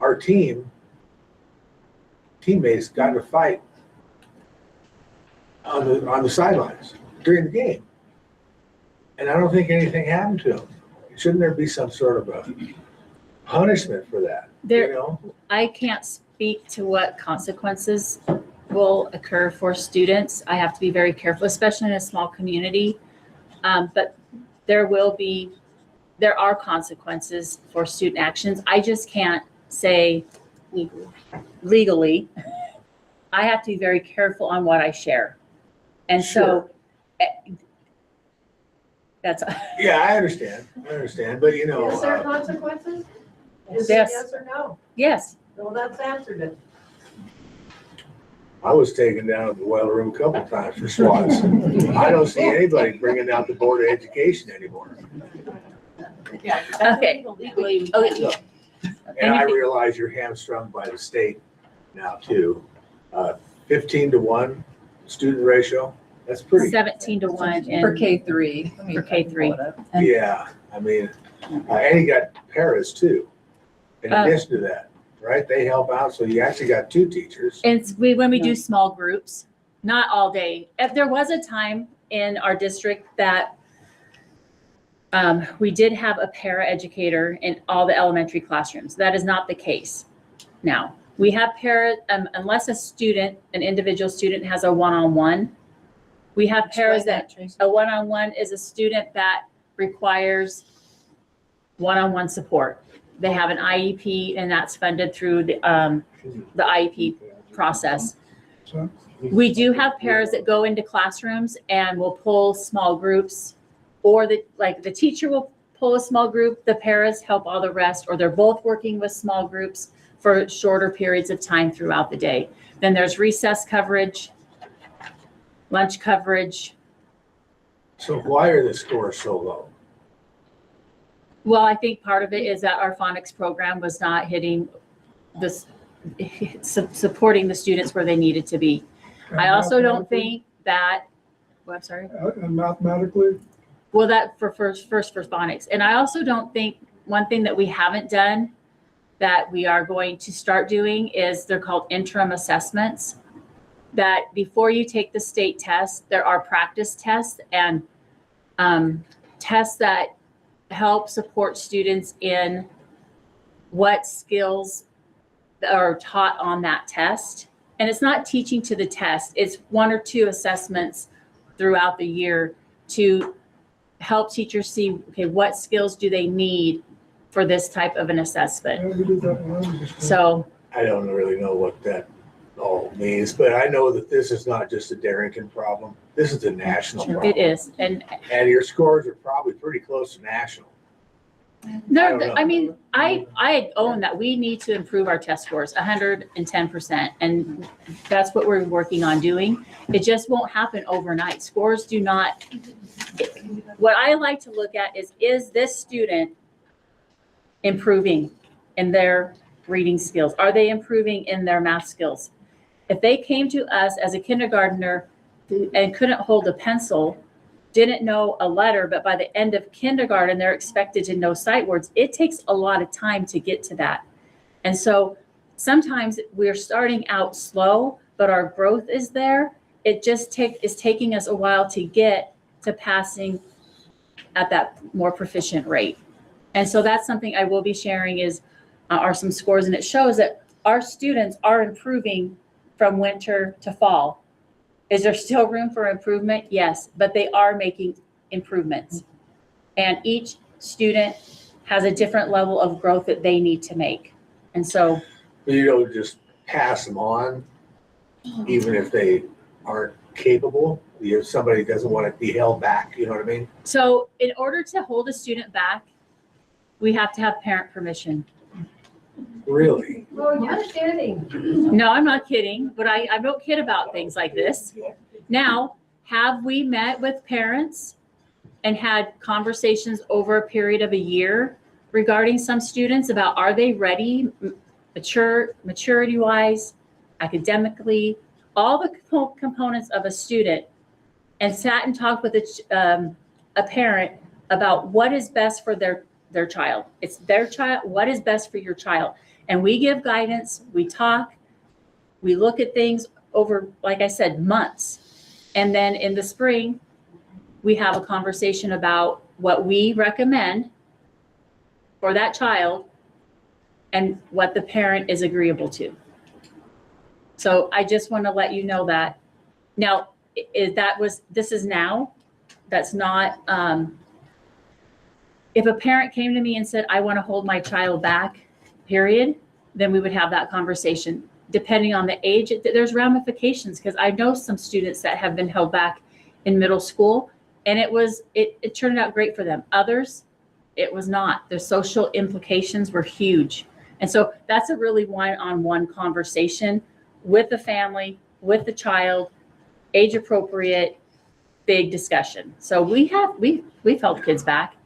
our teammates got in a fight on the sidelines during the game, and I don't think anything happened to them. Shouldn't there be some sort of a punishment for that? I can't speak to what consequences will occur for students. I have to be very careful, especially in a small community. But there are consequences for student actions. I just can't say legally. I have to be very careful on what I share. And so that's, Yeah, I understand, but you know. Is there consequences? Is it Yes. yes or no? yes. Well, that's answered it. I was taken down at the well room a couple times for swats. I don't see anybody bringing out the Board of Education anymore. Yeah. Okay. Legally. Okay. And I realize you're hamstrung by the state now too. 15-to-1 student ratio, that's pretty, 17 to 1 For and K3. Let me For K3. pull it up. yeah, I mean, and you got paras too. In addition to that, right? They help out, so you actually got 2 teachers. when we do small groups, not all day. There was a time in our district that we did have a para educator in all the elementary classrooms. That is not the case now. We have para, unless an individual student has a one-on-one. We have paras that a one-on-one is a student that requires one-on-one support. They have an IEP and that's funded through the IEP process. So, We do have paras that go into classrooms and will pull small groups, or the teacher will pull a small group, the paras help all the rest, or they're both working with small groups for shorter periods of time throughout the day. Then there's recess coverage, lunch coverage. So why are the scores so low? Well, I think part of it is that our phonics program was not hitting this, supporting the students where they needed to be. I also don't think that, I'm sorry. And mathematically, Well, that for first for phonics. And I also don't think, one thing that we haven't done that we are going to start doing is they're called interim assessments. That before you take the state test, there are practice tests and tests that help support students in what skills are taught on that test. And it's not teaching to the test, it's 1 or 2 assessments throughout the year to help teachers see, okay, what skills do they need for this type of an assessment. yeah, we did that when I was a student. So, I don't really know what that all means, but I know that this is not just a Darrington problem. This is a national problem. it is, and And your scores are probably pretty close to national. no, don't know. I mean, I own that we need to improve our test scores 110%, and that's what we're working on doing. It just won't happen overnight. Scores do not, what I like to look at is this student improving in their reading skills? Are they improving in their math skills? If they came to us as a kindergartner and couldn't hold a pencil, didn't know a letter, but by the end of kindergarten, they're expected to know sight words, it takes a lot of time to get to that. And so sometimes we're starting out slow, but our growth is there. It just is taking us a while to get to passing at that more proficient rate. And so that's something I will be sharing are some scores, and it shows that our students are improving from winter to fall. Is there still room for improvement? Yes, but they are making improvements. And each student has a different level of growth that they need to make. And so, You don't just pass them on, even if they aren't capable. If somebody doesn't want to be held back, you know what I mean? so in order to hold a student back, we have to have parent permission. Really? Well, you're kidding. No, I'm not kidding, but I don't kid about things like this. Now, have we met with parents and had conversations over a period of a year regarding some students about, are they ready, maturity-wise, academically, all the components of a student, and sat and talked with a parent about what is best for their child. It's their child. What is best for your child? And we give guidance, we talk, we look at things over, like I said, months. And then in the spring, we have a conversation about what we recommend for that child and what the parent is agreeable to. So I just want to let you know that. Now, this is now, that's not If a parent came to me and said, I want to hold my child back, period, then we would have that conversation. Depending on the age, there's ramifications, because I know some students that have been held back in middle school, and it turned out great for them. Others, it was not. The social implications were huge. And so that's a really one-on-one conversation with the family, with the child, age appropriate, big discussion. So we've held kids back.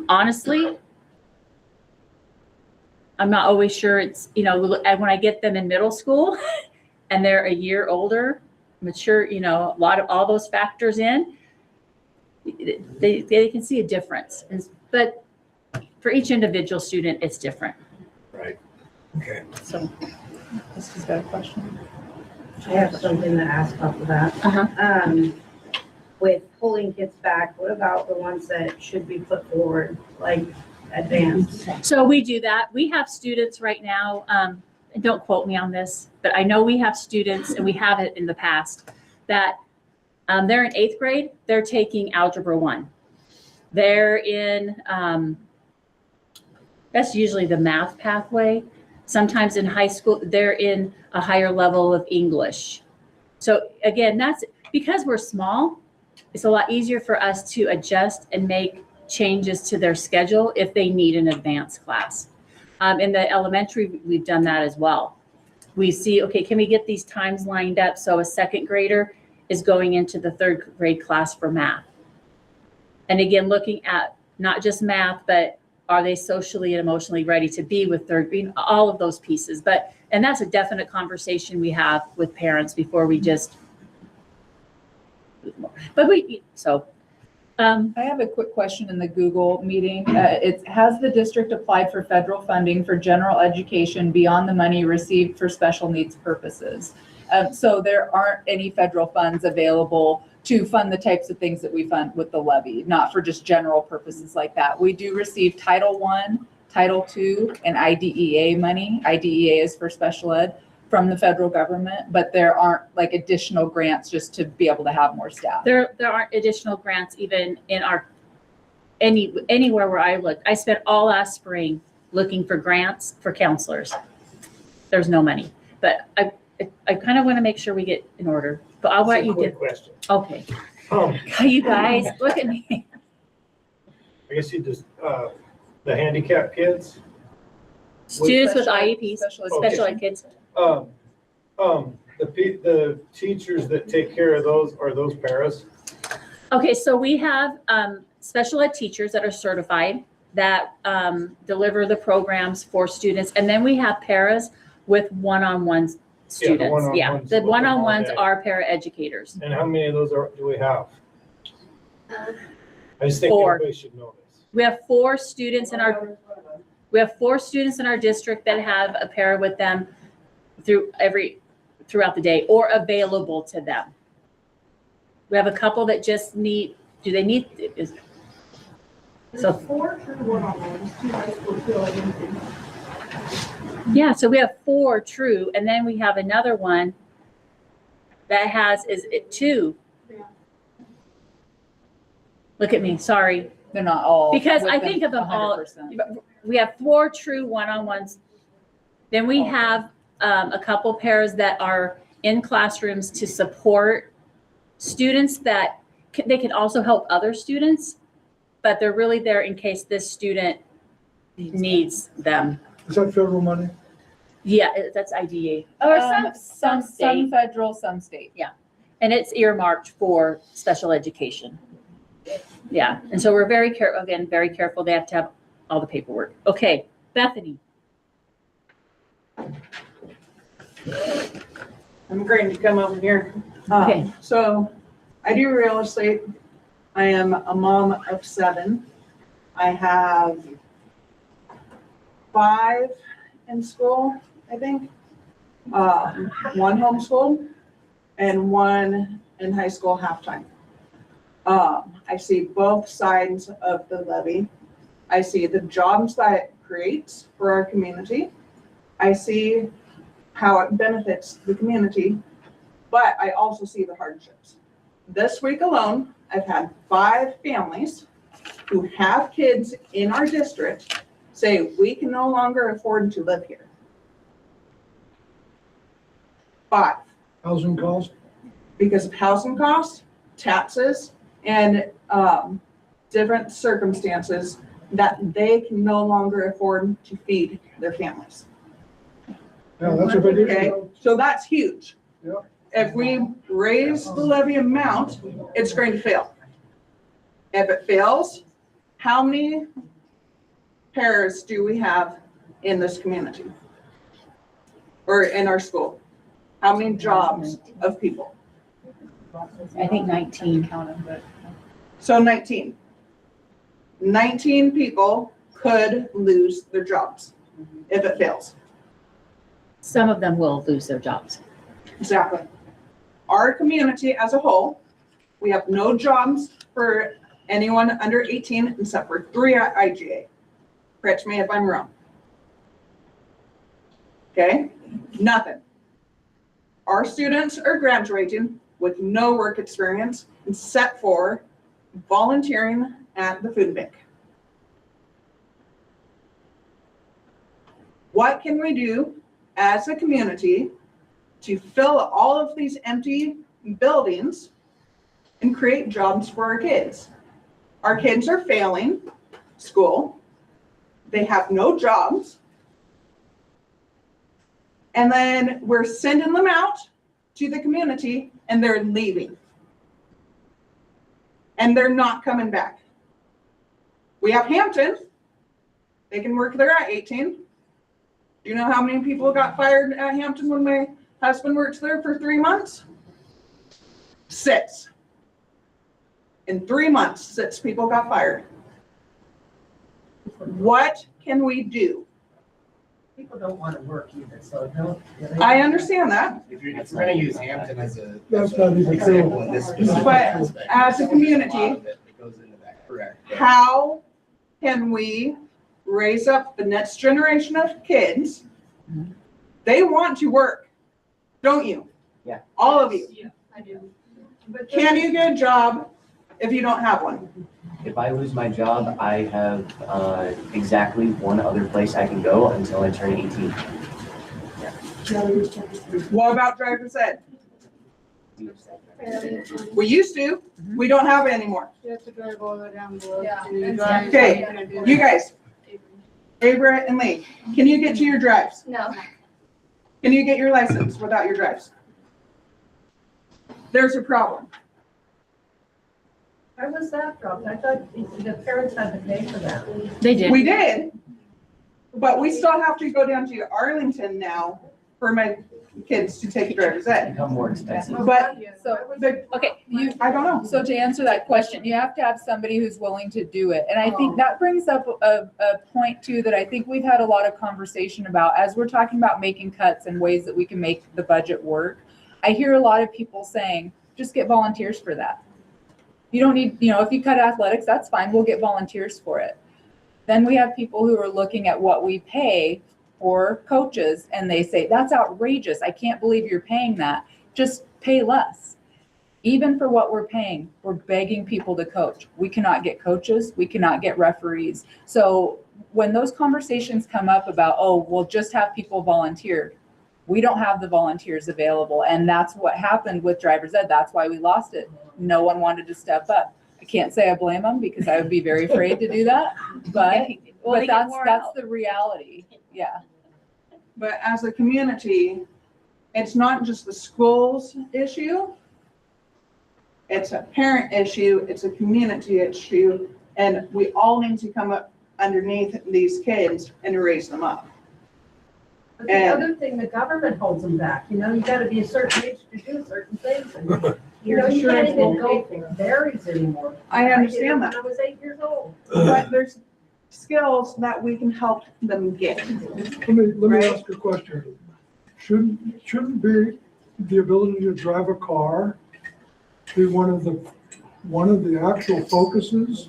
Honestly, I'm not always sure it's, when I get them in middle school and they're a year older, mature, a lot of all those factors in, they can see a difference. But for each individual student, it's different. Right. Okay. So, This has got a question. I have something to ask off of that. With pulling kids back, what about the ones that should be put forward, like advanced? so we do that. We have students right now, and don't quote me on this, but I know we have students, and we have it in the past, that they're in 8th grade, they're taking Algebra 1. They're in, that's usually the math pathway. Sometimes in high school, they're in a higher level of English. So again, that's because we're small, it's a lot easier for us to adjust and make changes to their schedule if they need an advanced class. In the elementary, we've done that as well. We see, okay, can we get these times lined up so a 2nd grader is going into the 3rd grade class for math? And again, looking at not just math, but are they socially and emotionally ready to be with 3rd grade, all of those pieces. And that's a definite conversation we have with parents before we just, I have a quick question in the Google meeting. Has the district applied for federal funding for general education beyond the money received for special needs purposes? So there aren't any federal funds available to fund the types of things that we fund with the levy, not for just general purposes like that. We do receive Title I, Title II, and IDEA money. IDEA is for special ed from the federal government, but there aren't like additional grants just to be able to have more staff. there aren't additional grants even in anywhere where I looked. I spent all last spring looking for grants for counselors. There's no money, but I kind of want to make sure we get in order. But I'll let you Quick get. question. Okay. Um, You guys, look at me. I guess you just, the handicapped kids, Students with Special ed- IEPs, special ed- special ed kids. the teachers that take care of those, are those paras? Okay, so we have special ed teachers that are certified that deliver the programs for students. And then we have paras with one-on-one students. Yeah, one-on-ones the with them all one-on-ones day. are para educators. And how many of those do we have? I just think 4. everybody should know this. We have 4 students in our district that have a para with them throughout the day or available to them. We have a couple that just need, so 4 true one-on-ones, 2 high school, 2 elementary. yeah, so we have 4 true, and then we have another one that has, is it 2? Yeah. Look at me, sorry. They're not all. Because with I think of them all, 100%. we have 4 true one-on-ones. Then we have a couple pairs that are in classrooms to support students that they can also help other students, but they're really there in case this student needs them. Is that federal money? Yeah, that's IDA. Or some Some state, federal, some state. and it's earmarked for special education. Yeah, and so we're very careful, They have to have all the paperwork. Okay, Bethany. I'm going to come over here. Okay. So I do real estate. I am a mom of 7. I have 5 in school, I think. 1 homeschooled and 1 in high school half-time. I see both sides of the levy. I see the jobs that it creates for our community. I see how it benefits the community, but I also see the hardships. This week alone, I've had 5 families who have kids in our district say, we can no longer afford to live here. 5, Housing cost, because of housing costs, taxes, and different circumstances that they can no longer afford to feed their families. yeah, that's a big Okay, issue. so that's huge. Yeah. If we raise the levy amount, it's going to fail. If it fails, how many pairs do we have in this community? Or in our school? How many jobs of people? I think 19 counted, but. So 19. 19 people could lose their jobs if it fails. Some of them will lose their jobs. Exactly. Our community as a whole, we have no jobs for anyone under 18 except for 3 at IGA. Correct me if I'm wrong. Okay, nothing. Our students are graduating with no work experience except for volunteering at the food bank. What can we do as a community to fill all of these empty buildings and create jobs for our kids? Our kids are failing school. They have no jobs. And then we're sending them out to the community and they're leaving. And they're not coming back. We have Hampton. They can work there at 18. Do you know how many people got fired at Hampton when my husband worked there for 3 months? 6. In 3 months, 6 people got fired. What can we do? People don't want to work either, so don't. I understand that. If you're gonna use Hampton as a That's not even example true. in this specific But aspect, as a community, lot of it goes into that, correct. But how can we raise up the next generation of kids? They want to work, don't you? Yeah. All of you. Yeah, I do. Can you get a job if you don't have one? If I lose my job, I have exactly one other place I can go until I turn 18. What about driver's ed? We used to, we don't have it anymore. You have to drive all the way down below. Yeah. Okay, you guys, Abra and Lee, can you get to your drives? No. Can you get your license without your drives? There's a problem. Why was that from? I thought the parents had to pay for that. They did. We did, but we still have to go down to Arlington now for my kids to take a driver's ed. Become more expensive. But So, Okay, I don't know. so to answer that question, you have to have somebody who's willing to do it. And I think that brings up a point too, that I think we've had a lot of conversation about as we're talking about making cuts and ways that we can make the budget work. I hear a lot of people saying, just get volunteers for that. You don't need, if you cut athletics, that's fine. We'll get volunteers for it. Then we have people who are looking at what we pay for coaches and they say, that's outrageous. I can't believe you're paying that. Just pay less. Even for what we're paying, we're begging people to coach. We cannot get coaches. We cannot get referees. So when those conversations come up about, oh, we'll just have people volunteer, we don't have the volunteers available. And that's what happened with driver's ed. That's why we lost it. No one wanted to step up. I can't say I blame them because I would be very afraid to do that, but that's the reality. Yeah. But as a community, it's not just the school's issue. It's a parent issue, it's a community issue, and we all need to come up underneath these kids and raise them up. But the other thing, the government holds them back. You gotta be a certain age to do certain things. And, you can't even go berries anymore. I understand did it that. when I was 8 years old. But there's skills that we can help them get. Let me ask a question. Shouldn't be the ability to drive a car be one of the actual focuses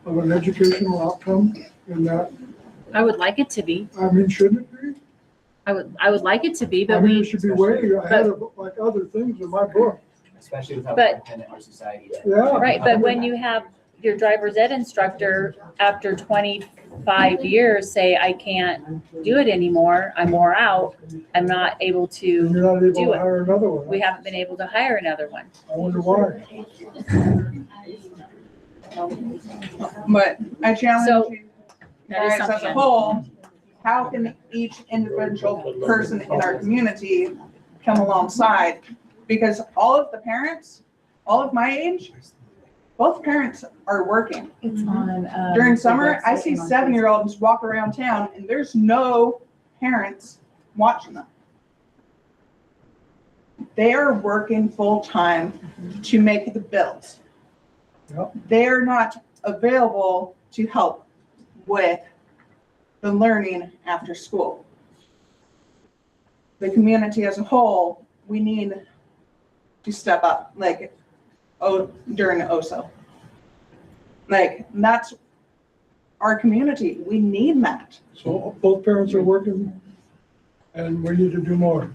of an educational outcome in that? I would like it to be. I mean, shouldn't it be? I would like it to be, I but mean, it we, should be way ahead of like other things in my book. Especially with how But- independent our society is. Yeah. right, but when you have your driver's ed instructor, after 25 years, say, I can't do it anymore, I'm wore out, I'm not able And to you're not able do to it. hire another one. We haven't been able to hire another one. I wonder why. But I challenge So, you that is guys as a something. whole, how can each individual person in our community come alongside? Because all of the parents, all of my age, both parents are working. It's on. During summer, I see 7-year-olds walk around town and there's no parents watching them. They are working full-time to make the bills. Yep. They are not available to help with the learning after school. The community as a whole, we need to step up, like, during OSO. Like, that's our community. We need that. So both parents are working and we need to do more.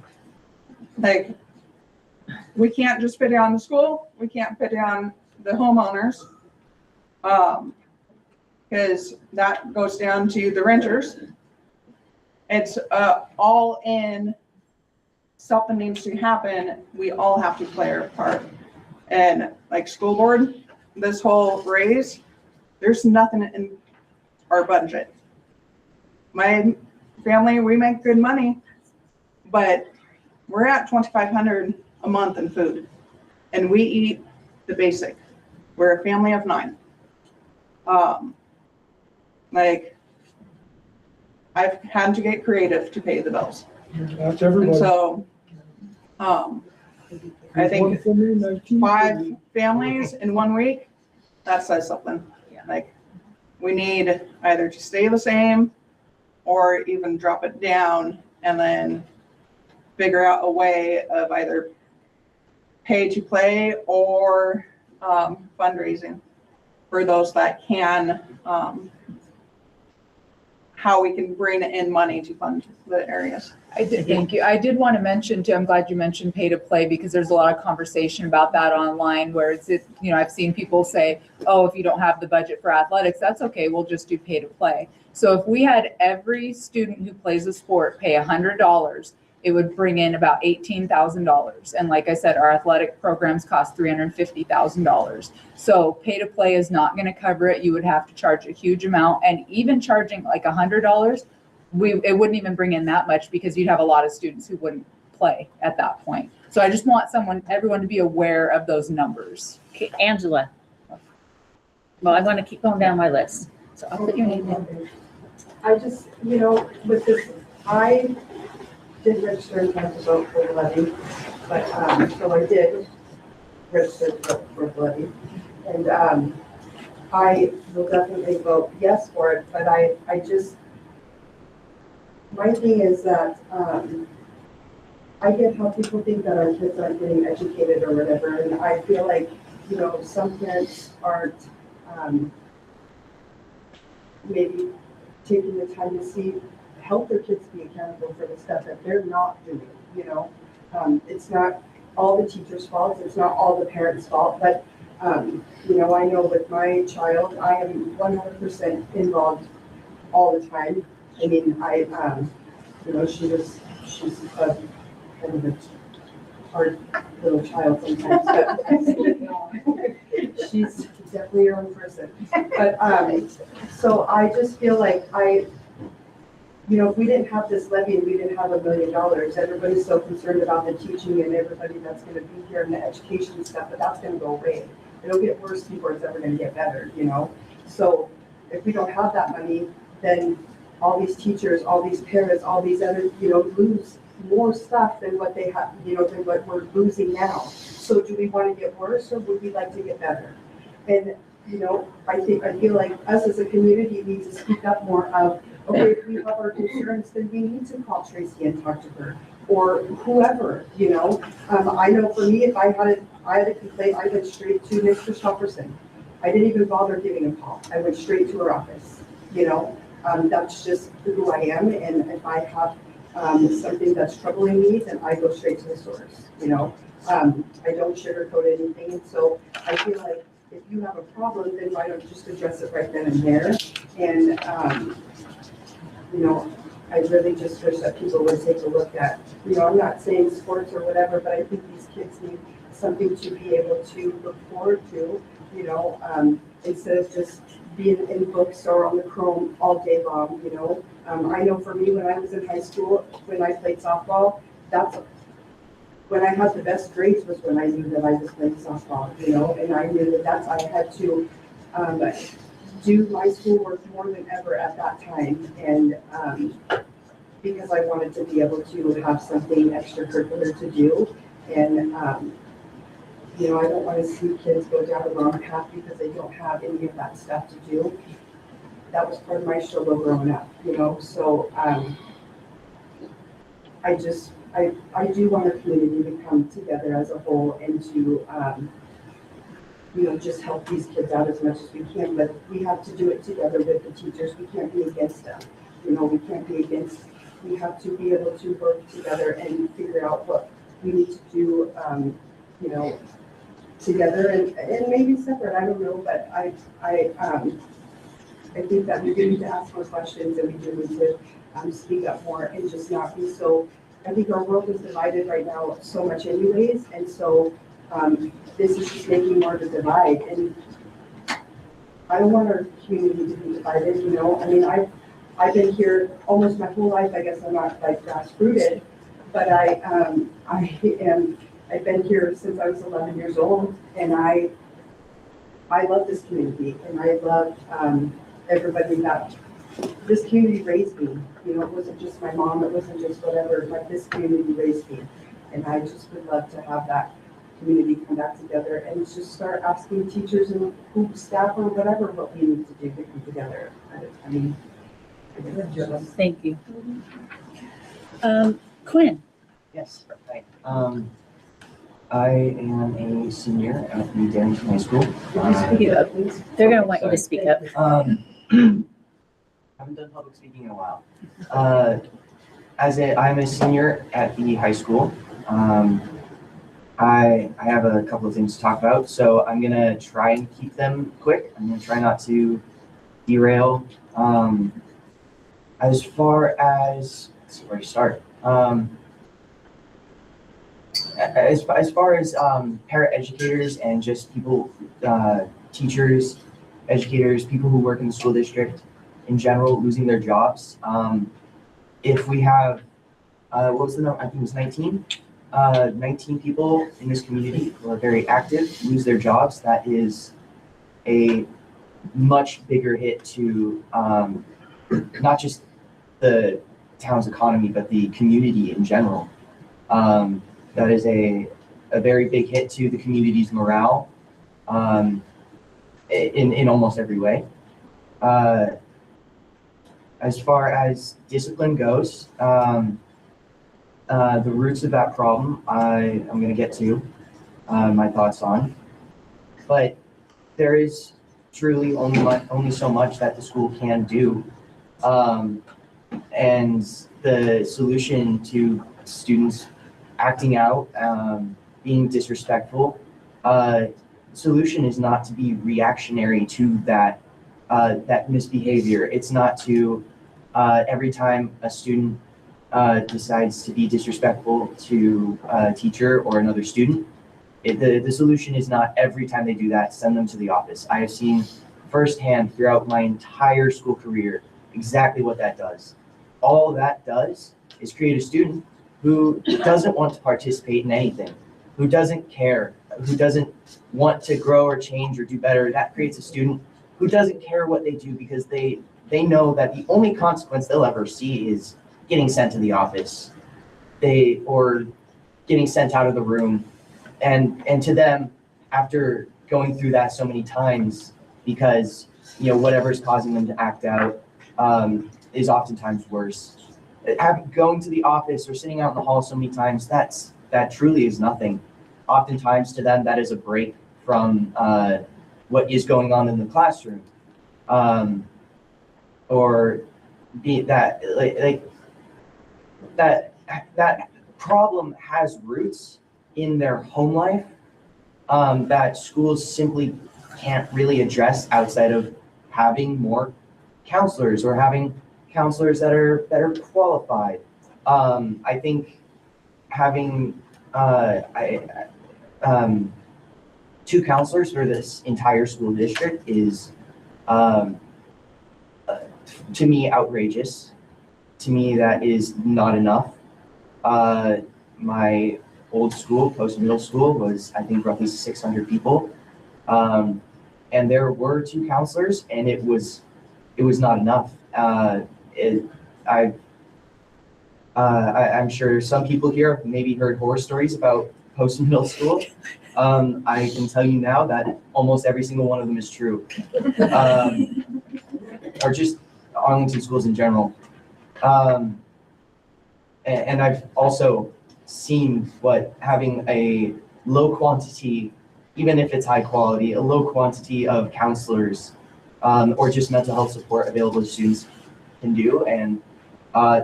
Like, we can't just put down the school. We can't put down the homeowners. Because that goes down to the renters. It's all in, something needs to happen. We all have to play our part. And like school board, this whole raise, there's nothing in our budget. My family, we make good money, but we're at $2,500 a month in food. And we eat the basic. We're a family of 9. Like, I've had to get creative to pay the bills. That's And everybody. so, I think 5 families in 1 week, that says something. Like, we need either to stay the same or even drop it down and then figure out a way of either pay to play or fundraising for those that can, how we can bring in money to fund the areas. Thank you. I did want to mention too, I'm glad you mentioned pay to play because there's a lot of conversation about that online where it's, I've seen people say, oh, if you don't have the budget for athletics, that's okay. We'll just do pay to play. So if we had every student who plays a sport pay $100, it would bring in about $18,000. And like I said, our athletic programs cost $350,000. So pay to play is not going to cover it. You would have to charge a huge amount. And even charging like $100, it wouldn't even bring in that much because you'd have a lot of students who wouldn't play at that point. So I just want everyone to be aware of those numbers. Okay, Angela. Well, I want to keep going down my list. So I'll put your name in. I just, with this, I did register in time to vote for the levy, but, so I did register for the levy. And I will definitely vote yes for it, but I just, my thing is that I get how people think that our kids aren't getting educated or whatever, and I feel like, some parents aren't maybe taking the time to help their kids be accountable for the stuff that they're not doing, It's not all the teachers' fault, it's not all the parents' fault, but, I know with my child, I am 100% involved all the time. I mean, she's a kind of a hard little child sometimes, but she's definitely her own person. But, so I just feel like if we didn't have this levy and we didn't have $1 million, everybody's so concerned about the teaching and everybody that's gonna be here and the education stuff, but that's gonna go away. It'll get worse before it's ever gonna get better, So if we don't have that money, then all these teachers, all these parents, all these other, lose more stuff than what they have, than what we're losing now. So do we want to get worse or would we like to get better? And, I feel like us as a community need to speak up more of, okay, if we have our concerns, then we need to call Tracy and talk to her or whoever, I know for me, if I had a complaint, I went straight to Mr. Stofferson. I didn't even bother giving a call. I went straight to her office, That's just who I am, and if I have something that's troubling me, then I go straight to the source, I don't sugarcoat anything, and so I feel like if you have a problem, then why don't you just address it right then and there? And, you know, I really just wish that people would take a look at, you know, I'm not saying sports or whatever, but I think these kids need something to be able to look forward to, you know, instead of just being in books or on the Chrome all day long, you know. I know for me, when I was in high school, when I played softball, when I had the best grades was when I knew that I was playing softball, you know, and I knew that I had to do my schoolwork more than ever at that time. And because I wanted to be able to have something extracurricular to do. And, you know, I don't want to see kids go down the wrong path because they don't have any of that stuff to do. That was part of my struggle growing up, you know, so I do want our community to come together as a whole and to, you know, just help these kids out as much as we can, but we have to do it together with the teachers. We can't be against them. You know, we have to be able to work together and figure out what we need to do, you know, together and maybe separate, I don't know, but I think that we do need to ask more questions and we do need to speak up more and just not be so, I think our world is divided right now so much anyways, and so this is just making more of a divide, and I don't want our community to be divided, you know. I mean, I've been here almost my whole life. I guess I'm not like grass-rooted, but I've been here since I was 11 years old, and I love this community, and I love everybody that this community raised me. You know, it wasn't just my mom, it wasn't just whatever, like this community raised me, and I just would love to have that community come back together and just start asking teachers and staff or whatever what we need to do to come together. I mean, Thank you. Quinn? Yes, right. I am a senior at the Darrington High School. Speak up. They're gonna want you to speak up. Haven't done public speaking in a while. I'm a senior at the high school. I have a couple of things to talk about, so I'm gonna try and keep them quick. I'm gonna try not to derail. As far as, let's see where to start. As far as para-educators and just people, teachers, educators, people who work in the school district in general losing their jobs. If we have, what was the number? I think it was 19. 19 people in this community who are very active lose their jobs. That is a much bigger hit to not just the town's economy, but the community in general. That is a very big hit to the community's morale in almost every way. As far as discipline goes, the roots of that problem, I'm going to get to my thoughts on, but there is truly only so much that the school can do, and the solution to students acting out, being disrespectful, solution is not to be reactionary to that misbehavior. It's not to every time a student decides to be disrespectful to a teacher or another student, the solution is not every time they do that, send them to the office. I have seen firsthand throughout my entire school career exactly what that does. All that does is create a student who doesn't want to participate in anything, who doesn't care, who doesn't want to grow or change or do better. That creates a student who doesn't care what they do because they know that the only consequence they'll ever see is getting sent to the office, or getting sent out of the room. And to them, after going through that so many times, because whatever's causing them to act out is oftentimes worse. Going to the office or sitting out in the hall so many times, that truly is nothing. Oftentimes to them, that is a break from what is going on in the classroom, or be that that problem has roots in their home life that schools simply can't really address outside of having more counselors or having counselors that are qualified. I think having two counselors for this entire school district is to me outrageous. To me, that is not enough. My old school, post middle school, was I think roughly 600 people, and there were two counselors, and it was not enough. I'm sure some people here have maybe heard horror stories about post middle school. I can tell you now that almost every single one of them is true, or just Arlington schools in general. And I've also seen what having a low quantity, even if it's high quality, a low quantity of counselors or just mental health support available to students can do. And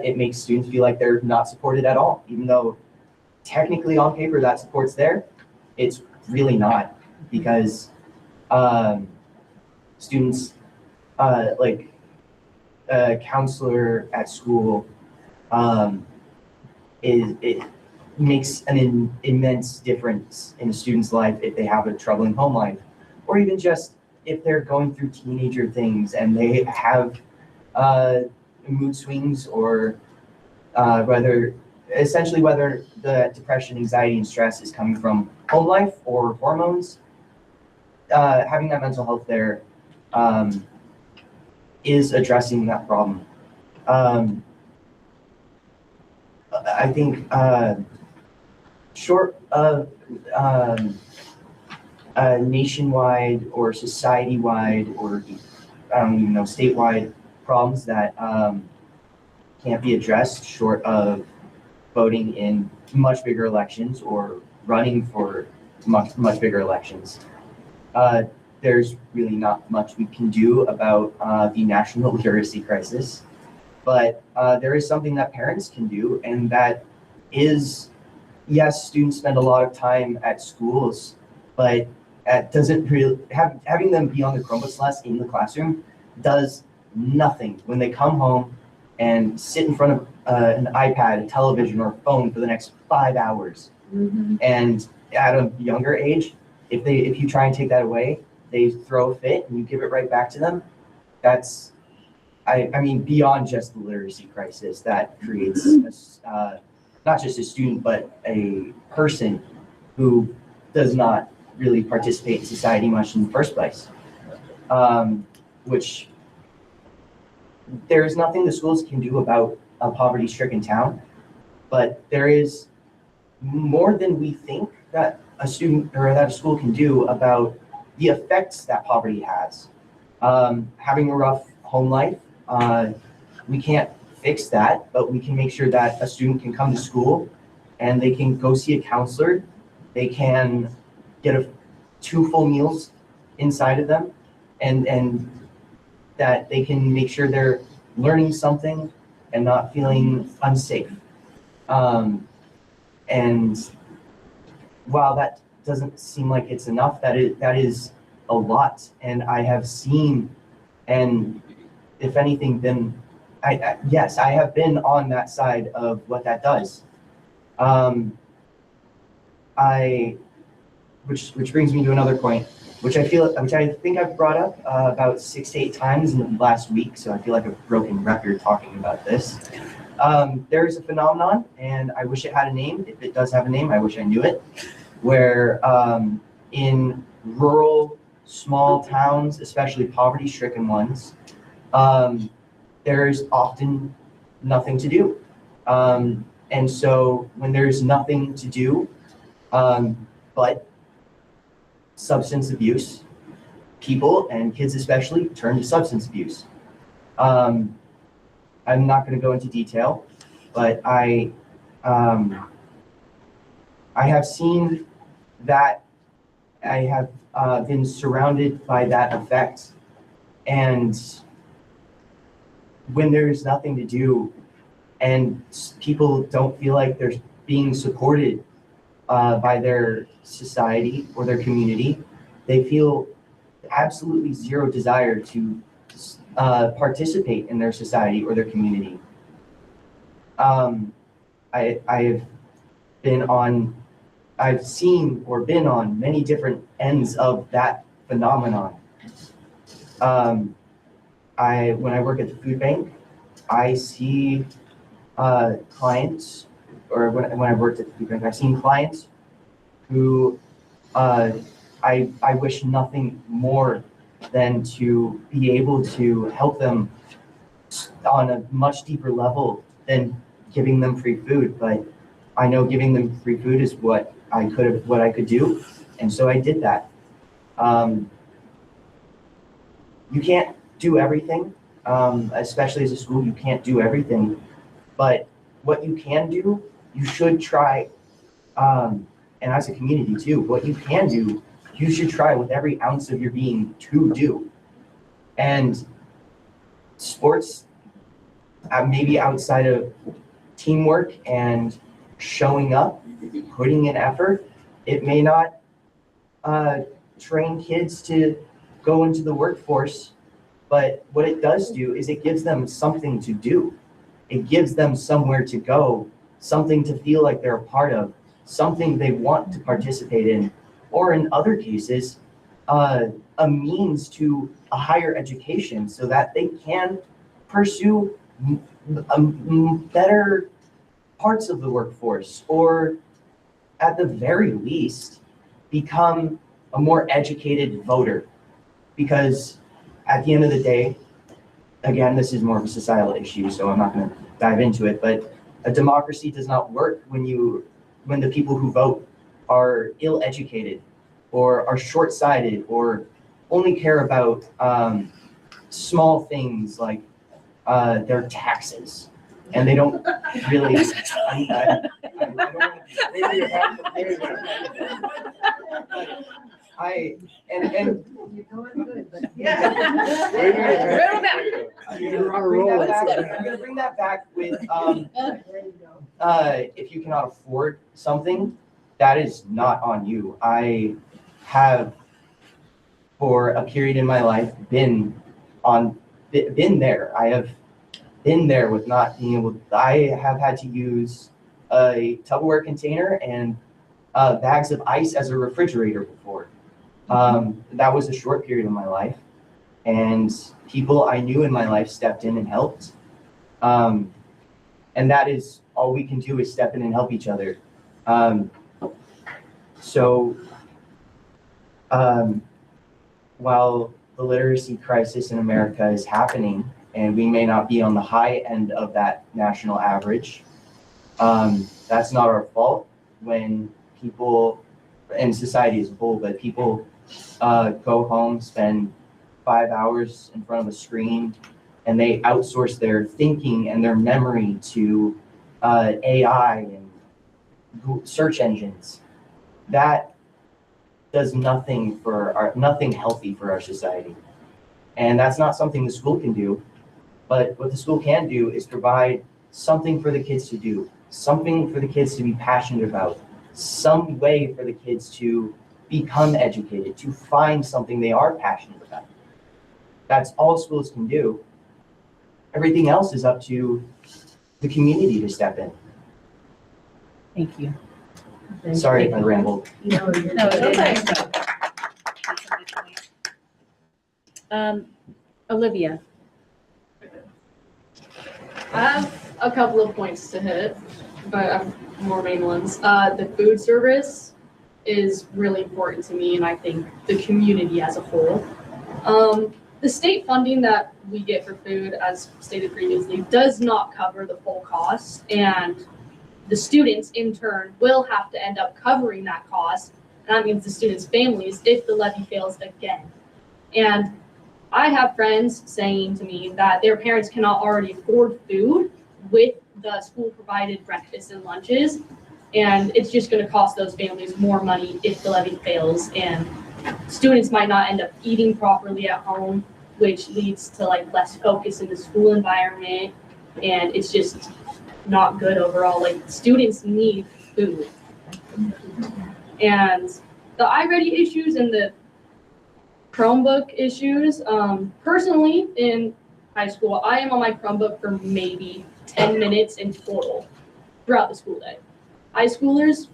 it makes students feel like they're not supported at all, even though technically on paper that support's there. It's really not, because students, like a counselor at school, it makes an immense difference in a student's life if they have a troubling home life, or even just if they're going through teenager things and they have mood swings, or whether the depression, anxiety, and stress is coming from home life or hormones. Having that mental health there is addressing that problem. I think short of nationwide or society-wide, or I don't even know, statewide problems that can't be addressed short of voting in much bigger elections or running for much bigger elections. There's really not much we can do about the national literacy crisis, but there is something that parents can do, and that is, yes, students spend a lot of time at schools, but it doesn't really having them be on the Chromebooks less in the classroom does nothing when they come home and sit in front of an iPad, a television, or a phone for the next 5 hours. Mm-hmm. And at a younger age, if you try and take that away, they throw a fit and you give it right back to them. That's, I mean, beyond just the literacy crisis, that creates not just a student, but a person who does not really participate in society much in the first place. Which there is nothing the schools can do about a poverty-stricken town, but there is more than we think that a student or that a school can do about the effects that poverty has. Having a rough home life, we can't fix that, but we can make sure that a student can come to school and they can go see a counselor. They can get 2 full meals inside of them, and that they can make sure they're learning something and not feeling unsafe. And while that doesn't seem like it's enough, that is a lot. And I have seen, and if anything, been, yes, I have been on that side of what that does. Which brings me to another point, which I think I've brought up about 6 to 8 times in the last week. So I feel like a broken record talking about this. There is a phenomenon, and I wish it had a name. If it does have a name, I wish I knew it, where in rural, small towns, especially poverty-stricken ones, there's often nothing to do. And so when there's nothing to do but substance abuse, people, and kids especially, turn to substance abuse. I'm not going to go into detail, but I have seen that. I have been surrounded by that effect, and when there's nothing to do and people don't feel like they're being supported by their society or their community, they feel absolutely zero desire to participate in their society or their community. I've seen or been on many different ends of that phenomenon. When I work at the food bank, I see clients, or when I worked at the food bank, I've seen clients who I wish nothing more than to be able to help them on a much deeper level than giving them free food. But I know giving them free food is what I could do, and so I did that. You can't do everything, especially as a school. You can't do everything, but what you can do, you should try. And as a community too, what you can do, you should try with every ounce of your being to do. And sports, maybe outside of teamwork and showing up, putting in effort, it may not train kids to go into the workforce, but what it does do is it gives them something to do. It gives them somewhere to go, something to feel like they're a part of, something they want to participate in, or in other cases, a means to a higher education so that they can pursue better parts of the workforce, or at the very least, become a more educated voter. Because at the end of the day, again, this is more of a societal issue, so I'm not going to dive into it, but a democracy does not work when the people who vote are ill-educated or are short-sighted or only care about small things like their taxes, and they don't really. You're going good, but. I'm gonna bring that back with if you cannot afford something, that is not on you. I have, for a period in my life, been there. I have been there with not being able. I have had to use a Tupperware container and bags of ice as a refrigerator before. That was a short period of my life, and people I knew in my life stepped in and helped. And that is all we can do, is step in and help each other. While the literacy crisis in America is happening, and we may not be on the high end of that national average, that's not our fault when people, and society as a whole, but people go home, spend 5 hours in front of a screen, and they outsource their thinking and their memory to AI and search engines. That does nothing healthy for our society. And that's not something the school can do. But what the school can do is provide something for the kids to do, something for the kids to be passionate about, some way for the kids to become educated, to find something they are passionate about. That's all schools can do. Everything else is up to the community to step in. Thank you. Sorry if I rambled. No, you're No, good. Olivia. I have a couple of points to hit, but I have more main ones. The food service is really important to me, and I think the community as a whole. The state funding that we get for food, as stated previously, does not cover the full cost, and the students in turn will have to end up covering that cost. And that means the students' families if the levy fails again. And I have friends saying to me that their parents cannot already afford food with the school provided breakfasts and lunches. And it's just going to cost those families more money if the levy fails. And students might not end up eating properly at home, which leads to like less focus in the school environment. And it's just not good overall. Like, students need food. And the iReady issues and the Chromebook issues, personally in high school, I am on my Chromebook for maybe 10 minutes in total throughout the school day. High schoolers,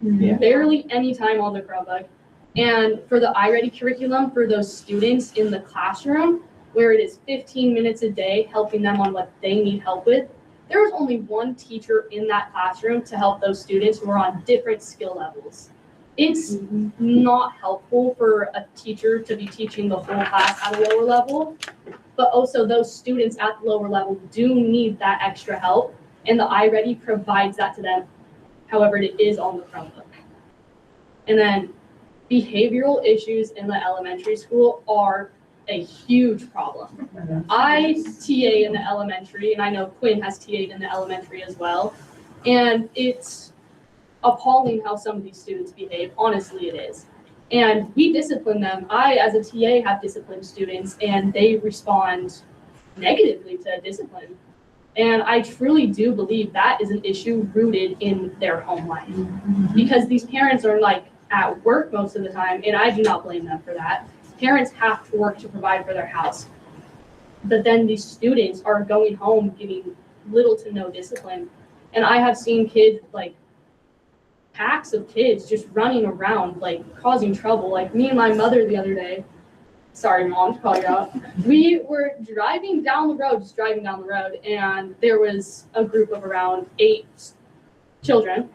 barely any time on the Chromebook. And for the iReady curriculum, for those students in the classroom, where it is 15 minutes a day helping them on what they need help with, there was only one teacher in that classroom to help those students who are on different skill levels. It's not helpful for a teacher to be teaching the whole class at a lower level, but also those students at the lower level do need that extra help, and the iReady provides that to them, however it is on the Chromebook. And then behavioral issues in the elementary school are a huge problem. I TA in the elementary, and I know Quinn has TA'd in the elementary as well, and it's appalling how some of these students behave. Honestly, it is. And we discipline them. I, as a TA, have disciplined students, and they respond negatively to discipline. And I truly do believe that is an issue rooted in their home life. Because these parents are like at work most of the time, and I do not blame them for that. Parents have to work to provide for their house. But then these students are going home getting little to no discipline. And I have seen kids, like packs of kids just running around, like causing trouble. Like me and my mother the other day, sorry mom to call you out, we were driving down the road, and there was a group of around 8 children,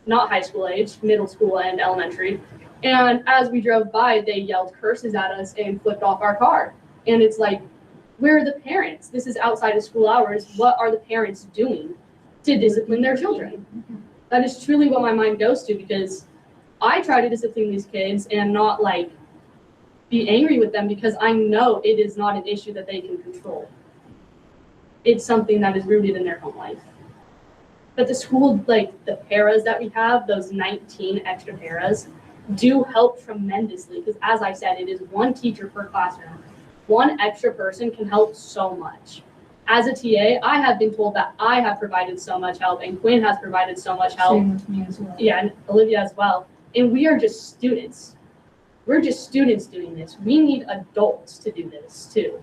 not high school age, middle school and elementary. And as we drove by, they yelled curses at us and flipped off our car. And it's like, where are the parents? This is outside of school hours. What are the parents doing to discipline their children? That is truly what my mind goes to, because I try to discipline these kids and not like be angry with them, because I know it is not an issue that they can control. It's something that is rooted in their home life. But the school, like the paras that we have, those 19 extra paras, do help tremendously, because as I said, it is one teacher per classroom. One extra person can help so much. As a TA, I have been told that I have provided so much help, and Quinn has provided so much help. Same with me as well. Yeah, and Olivia as well. And we are just students. We're just students doing this. We need adults to do this too.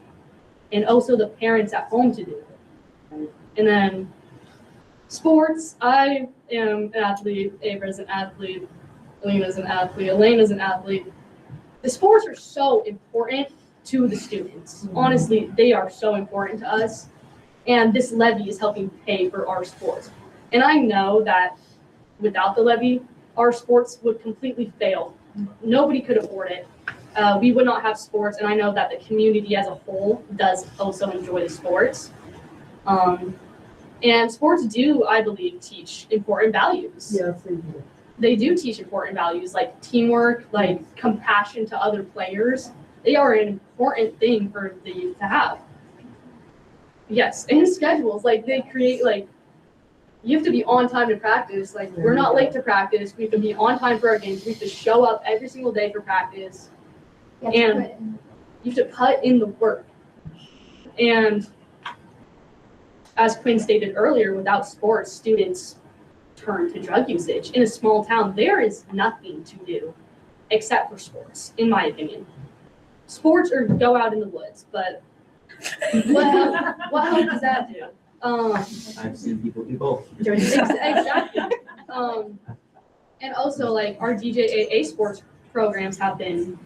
And also the parents at home to do it. And then sports, I am an athlete, Ava's an athlete, Elena's an athlete, Elena's an athlete. The sports are so important to the students. Honestly, they are so important to us. And this levy is helping pay for our sports. And I know that without the levy, our sports would completely fail. Nobody could afford it. We would not have sports, and I know that the community as a whole does also enjoy the sports. And sports do, I believe, teach important values. Yes, they do. They do teach important values like teamwork, like compassion to other players. They are an important thing for the youth to have. Yes, and schedules, like they create, like, you have to be on time to practice. Like, we're not late to practice. We have to be on time for our games. We have to show up every single day for practice. And you have to put in the work. And as Quinn stated earlier, without sports, students turn to drug usage. In a small town, there is nothing to do except for sports, in my opinion. Sports or go out in the woods, but what help does that do? I've seen people do both. Exactly. And also, like, our DJAA sports programs have been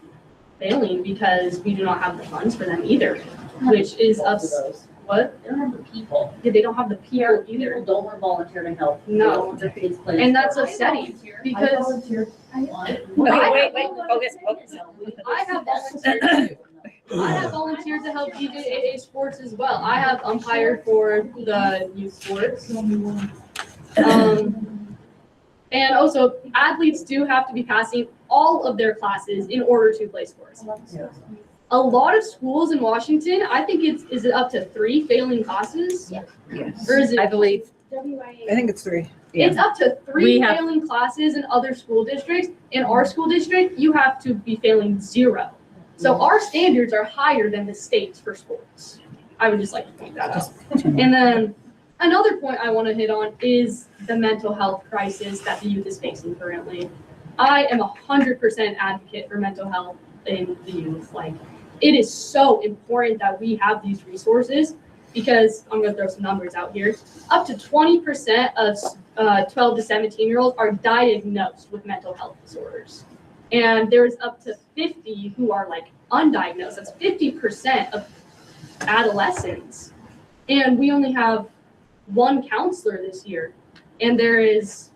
failing because we do not have the funds for them either, which is us. What? They don't have the people. Yeah, they don't have the people either. People don't want to volunteer to help. They No. don't want their kids playing. And that's sports. upsetting I because volunteered. I have volunteered too. I have volunteered to help DJAA sports as well. I have umpired for the youth sports. And also, athletes do have to be passing all of their classes in order to play sports. A lot of schools in Washington, I think is it up to 3 failing classes? Yes. Or is it? I believe, I think it's 3. It's up to 3 We have- failing classes in other school districts. In our school district, you have to be failing 0. So our standards are higher than the state's for sports. I would just like to point that out. And then another point I want to hit on is the mental health crisis that the youth is facing currently. I am 100% advocate for mental health. in the youth. Like, it is so important that we have these resources because I'm gonna throw some numbers out here. Up to 20% of 12 to 17-year-olds are diagnosed with mental health disorders. And there's up to 50 who are like undiagnosed. That's 50% of adolescents. And we only have one counselor this year. And there is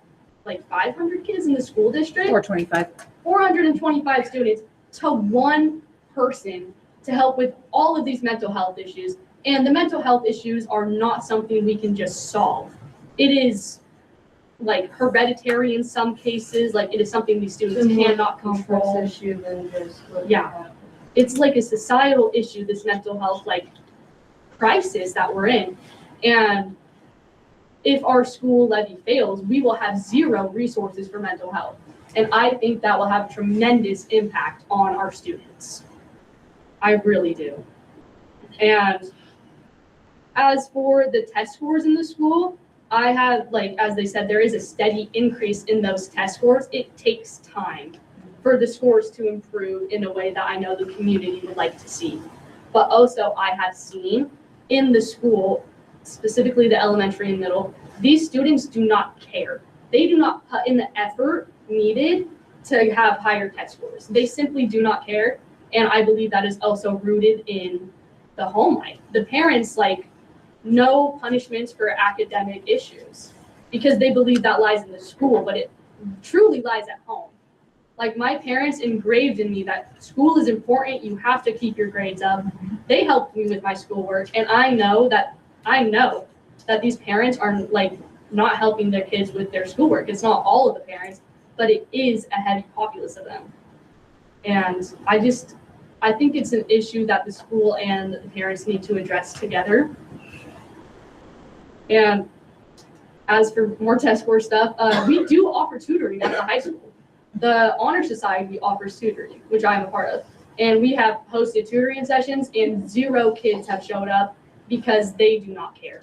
like 500 kids in the school district. 425 students to one person to help with all of these mental health issues. And the mental health issues are not something we can just solve. It is like hereditary in some cases, like it is something these students cannot control. Issue than just. Yeah. It's like a societal issue, this mental health like crisis that we're in. And if our school levy fails, we will have zero resources for mental health. And I think that will have a tremendous impact on our students. I really do. And as for the test scores in the school, I have, like, as they said, there is a steady increase in those test scores. It takes time for the scores to improve in a way that I know the community would like to see. But also I have seen in the school, specifically the elementary and middle, these students do not care. They do not put in the effort needed to have higher test scores. They simply do not care. And I believe that is also rooted in the home life. The parents, like, no punishments for academic issues because they believe that lies in the school, but it truly lies at home. Like, my parents engraved in me that school is important. You have to keep your grades up. They helped me with my schoolwork. And I know that these parents are like not helping their kids with their schoolwork. It's not all of the parents, but it is a heavy populace of them. And I think it's an issue that the school and the parents need to address together. And as for more test score stuff, we do offer tutoring at the high school. The Honor Society offers tutoring, which I am a part of. And we have hosted tutoring sessions and 0 kids have showed up because they do not care.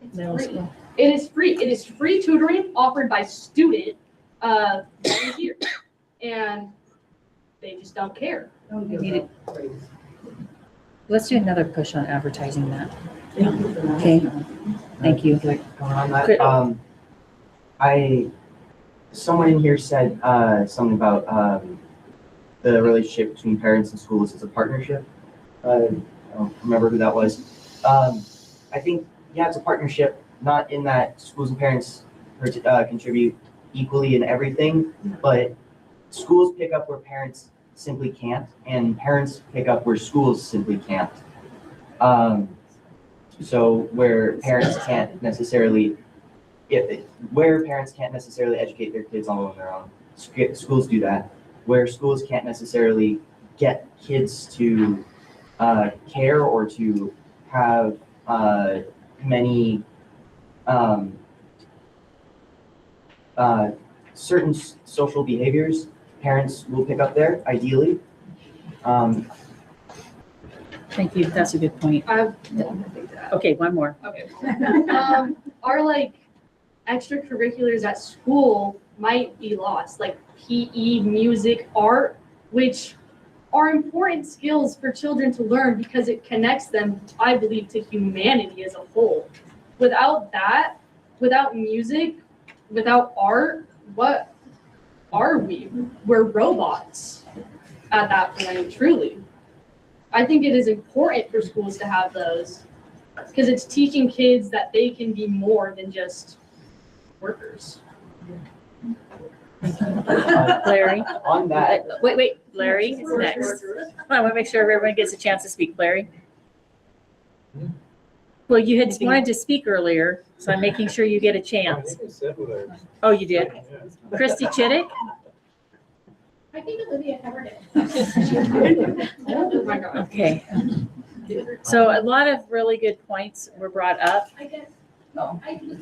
It is free. It is free tutoring offered by student volunteers. And they just don't care. Let's do another push on advertising that. Okay, thank you. On that, someone in here said something about the relationship between parents and schools as a partnership. I don't remember who that was. I think, yeah, it's a partnership, not in that schools and parents contribute equally in everything, but schools pick up where parents simply can't, and parents pick up where schools simply can't. So where parents can't necessarily educate their kids all on their own, schools do that. Where schools can't necessarily get kids to care or to have many certain social behaviors, parents will pick up there, ideally. Thank you. That's a good point. Okay, one more. Okay. Our like extracurriculars at school might be lost, like PE, music, art, which are important skills for children to learn because it connects them, I believe, to humanity as a whole. Without that, without music, without art, what are we? We're robots at that point, truly. I think it is important for schools to have those because it's teaching kids that they can be more than just workers. Larry? On that. Wait, Larry is next. I want to make sure everyone gets a chance to speak. Larry? Well, you had wanted to speak earlier, so I'm making sure you get a chance. Oh, you did? Christy Chittick? I think Olivia covered it. Okay. So a lot of really good points were brought up. I guess, so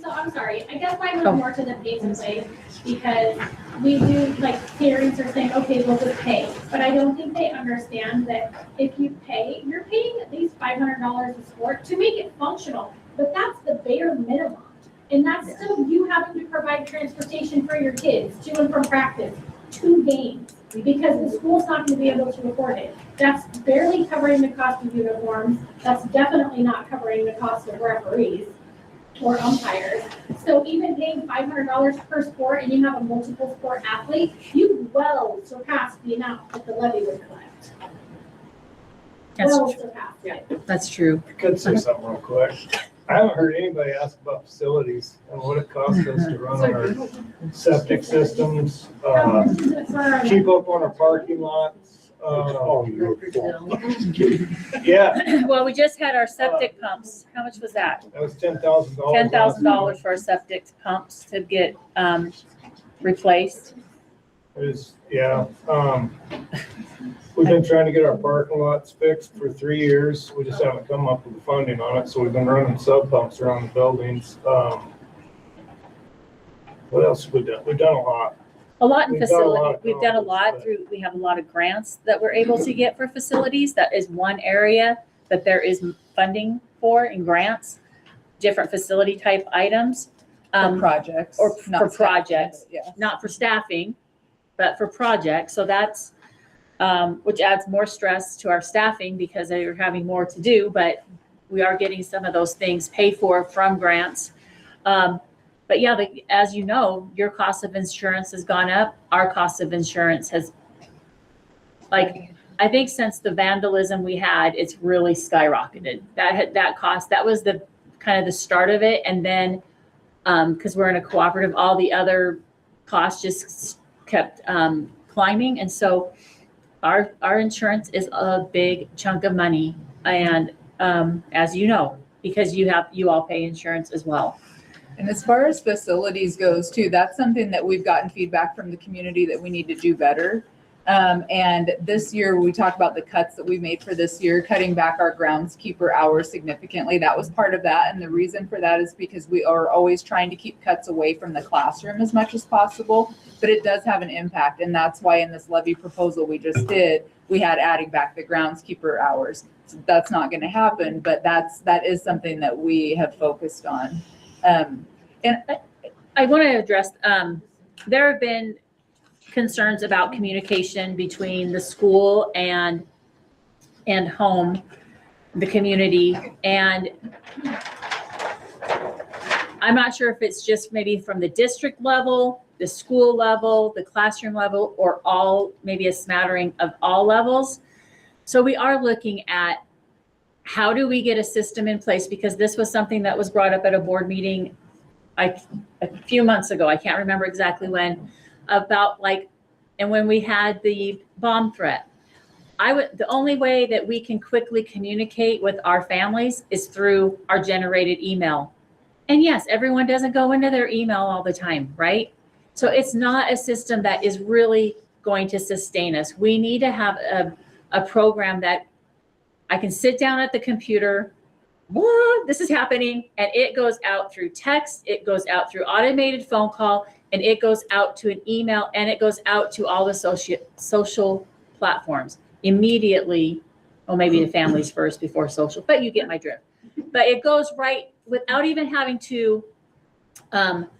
I'm sorry, I guess mine was more to the pay and play because we do, like, parents are saying, okay, we'll just pay. But I don't think they understand that if you pay, you're paying at least $500 a sport to make it functional. But that's the bare minimum. And that's still you having to provide transportation for your kids to and from practice, 2 games because the school's not gonna be able to afford it. That's barely covering the cost of uniforms. That's definitely not covering the cost of referees or umpires. So even paying $500 per sport and you have a multiple sport athlete, you well surpass the amount that the levy would collect. Well surpass it. That's true. I could say something real quick. I haven't heard anybody ask about facilities and what it costs us to run our septic systems, keep up on our parking lots. Yeah, Well, we just had our septic pumps. How much was that? that was $10,000. $10,000 for our septic pumps to get replaced. It was, yeah, we've been trying to get our parking lots fixed for 3 years. We just haven't come up with the funding on it, so we've been running sub pumps around the buildings. What else have we done? We've done a lot. A lot in We've done a lot facility. of We've done a lot but- through, we have a lot of grants that we're able to get for facilities. That is one area that there is funding for in grants, different facility type items. For projects. Or not for staff, projects. Yeah. Not for staffing, but for projects. So that's, which adds more stress to our staffing because they're having more to do, but we are getting some of those things paid for from grants. But yeah, as you know, your cost of insurance has gone up. Our cost of insurance has, like, I think since the vandalism we had, it's really skyrocketed. That cost, that was the kind of the start of it. And then, because we're in a cooperative, all the other costs just kept climbing. And so our insurance is a big chunk of money. And as you know, because you all pay insurance as well. And as far as facilities goes too, that's something that we've gotten feedback from the community that we need to do better. And this year, we talked about the cuts that we made for this year, cutting back our groundskeeper hours significantly. That was part of that. And the reason for that is because we are always trying to keep cuts away from the classroom as much as possible, but it does have an impact. And that's why in this levy proposal we just did, we had adding back the groundskeeper hours. So that's not going to happen, but that is something that we have focused on. And I want to address, there have been concerns about communication between the school and home, the community. And I'm not sure if it's just maybe from the district level, the school level, the classroom level, or all, maybe a smattering of all levels. So we are looking at how do we get a system in place? Because this was something that was brought up at a board meeting a few months ago, I can't remember exactly when, about and when we had the bomb threat. The only way that we can quickly communicate with our families is through our generated email. And yes, everyone doesn't go into their email all the time, right? So it's not a system that is really going to sustain us. We need to have a program that I can sit down at the computer, what, this is happening, and it goes out through text, it goes out through automated phone call, and it goes out to an email, and it goes out to all the social platforms immediately. Well, maybe the families first before social, but you get my drift. But it goes right without even having to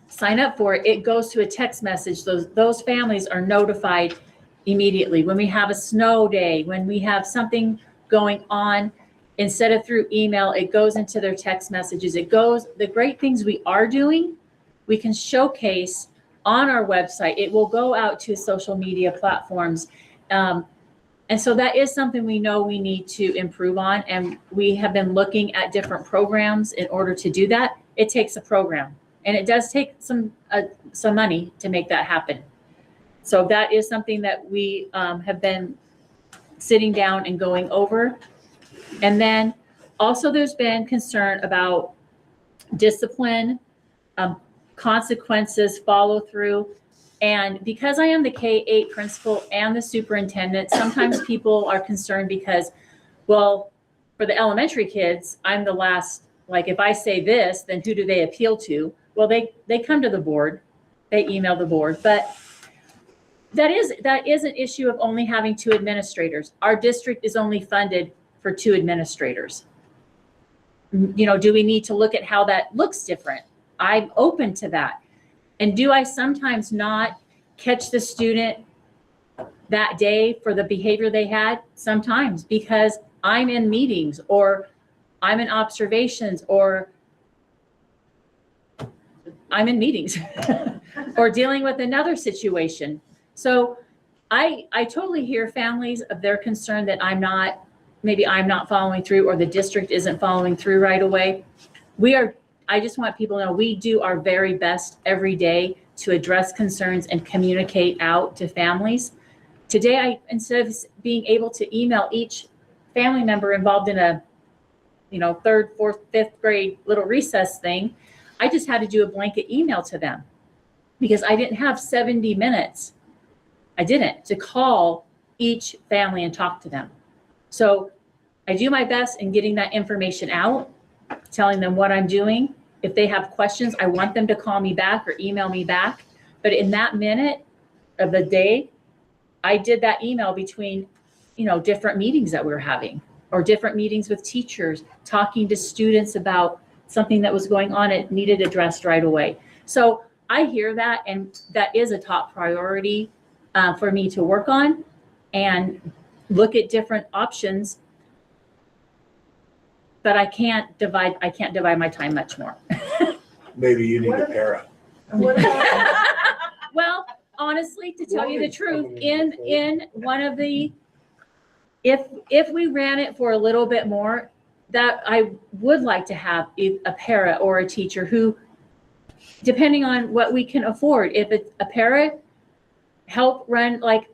sign up for it. It goes to a text message. Those families are notified immediately. When we have a snow day, when we have something going on, instead of through email, it goes into their text messages. The great things we are doing, we can showcase on our website. It will go out to social media platforms. And so that is something we know we need to improve on. And we have been looking at different programs in order to do that. It takes a program, and it does take some money to make that happen. So that is something that we have been sitting down and going over. And then also there's been concern about discipline, consequences, follow through. And because I am the K-8 principal and the superintendent, sometimes people are concerned because, well, for the elementary kids, I'm the last, like if I say this, then who do they appeal to? Well, they come to the board, they email the board, but that is an issue of only having 2 administrators. Our district is only funded for 2 administrators. You know, do we need to look at how that looks different? I'm open to that. And do I sometimes not catch the student that day for the behavior they had? Sometimes, because I'm in meetings or I'm in observations or I'm in meetings or dealing with another situation. So I totally hear families of their concern that maybe I'm not following through or the district isn't following through right away. I just want people to know we do our very best every day to address concerns and communicate out to families. Today, instead of being able to email each family member involved in a, third, fourth, fifth grade little recess thing, I just had to do a blanket email to them because I didn't have 70 minutes. I didn't to call each family and talk to them. So I do my best in getting that information out, telling them what I'm doing. If they have questions, I want them to call me back or email me back. But in that minute of the day, I did that email between, different meetings that we were having or different meetings with teachers, talking to students about something that was going on. It needed addressed right away. So I hear that, and that is a top priority for me to work on and look at different options. But I can't divide my time much more. Maybe you need a para. What about, Well, honestly, to tell you the truth, in one of the, if we ran it for a little bit more, that I would like to have a para or a teacher who, depending on what we can afford, if it's a para, help run like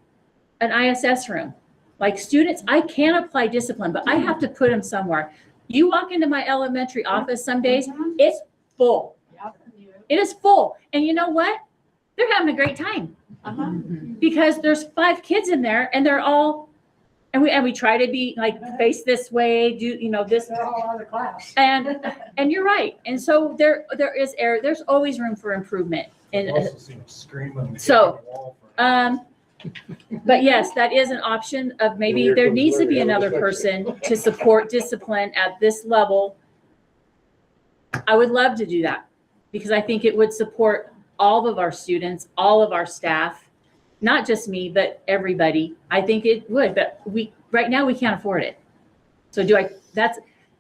an ISS room. Like students, I can apply discipline, but I have to put them somewhere. You walk into my elementary office some days, it's full. It is full. And you know what? They're having a great time. Because there's 5 kids in there and they're all, and we try to be like face this way, do this. they're all out of class. And you're right. And so there is error. There's always room for improvement. And Also seen them screaming. so, but yes, that is an option of maybe there needs to be another person to support discipline at this level. I would love to do that because I think it would support all of our students, all of our staff, not just me, but everybody. I think it would, but right now we can't afford it. So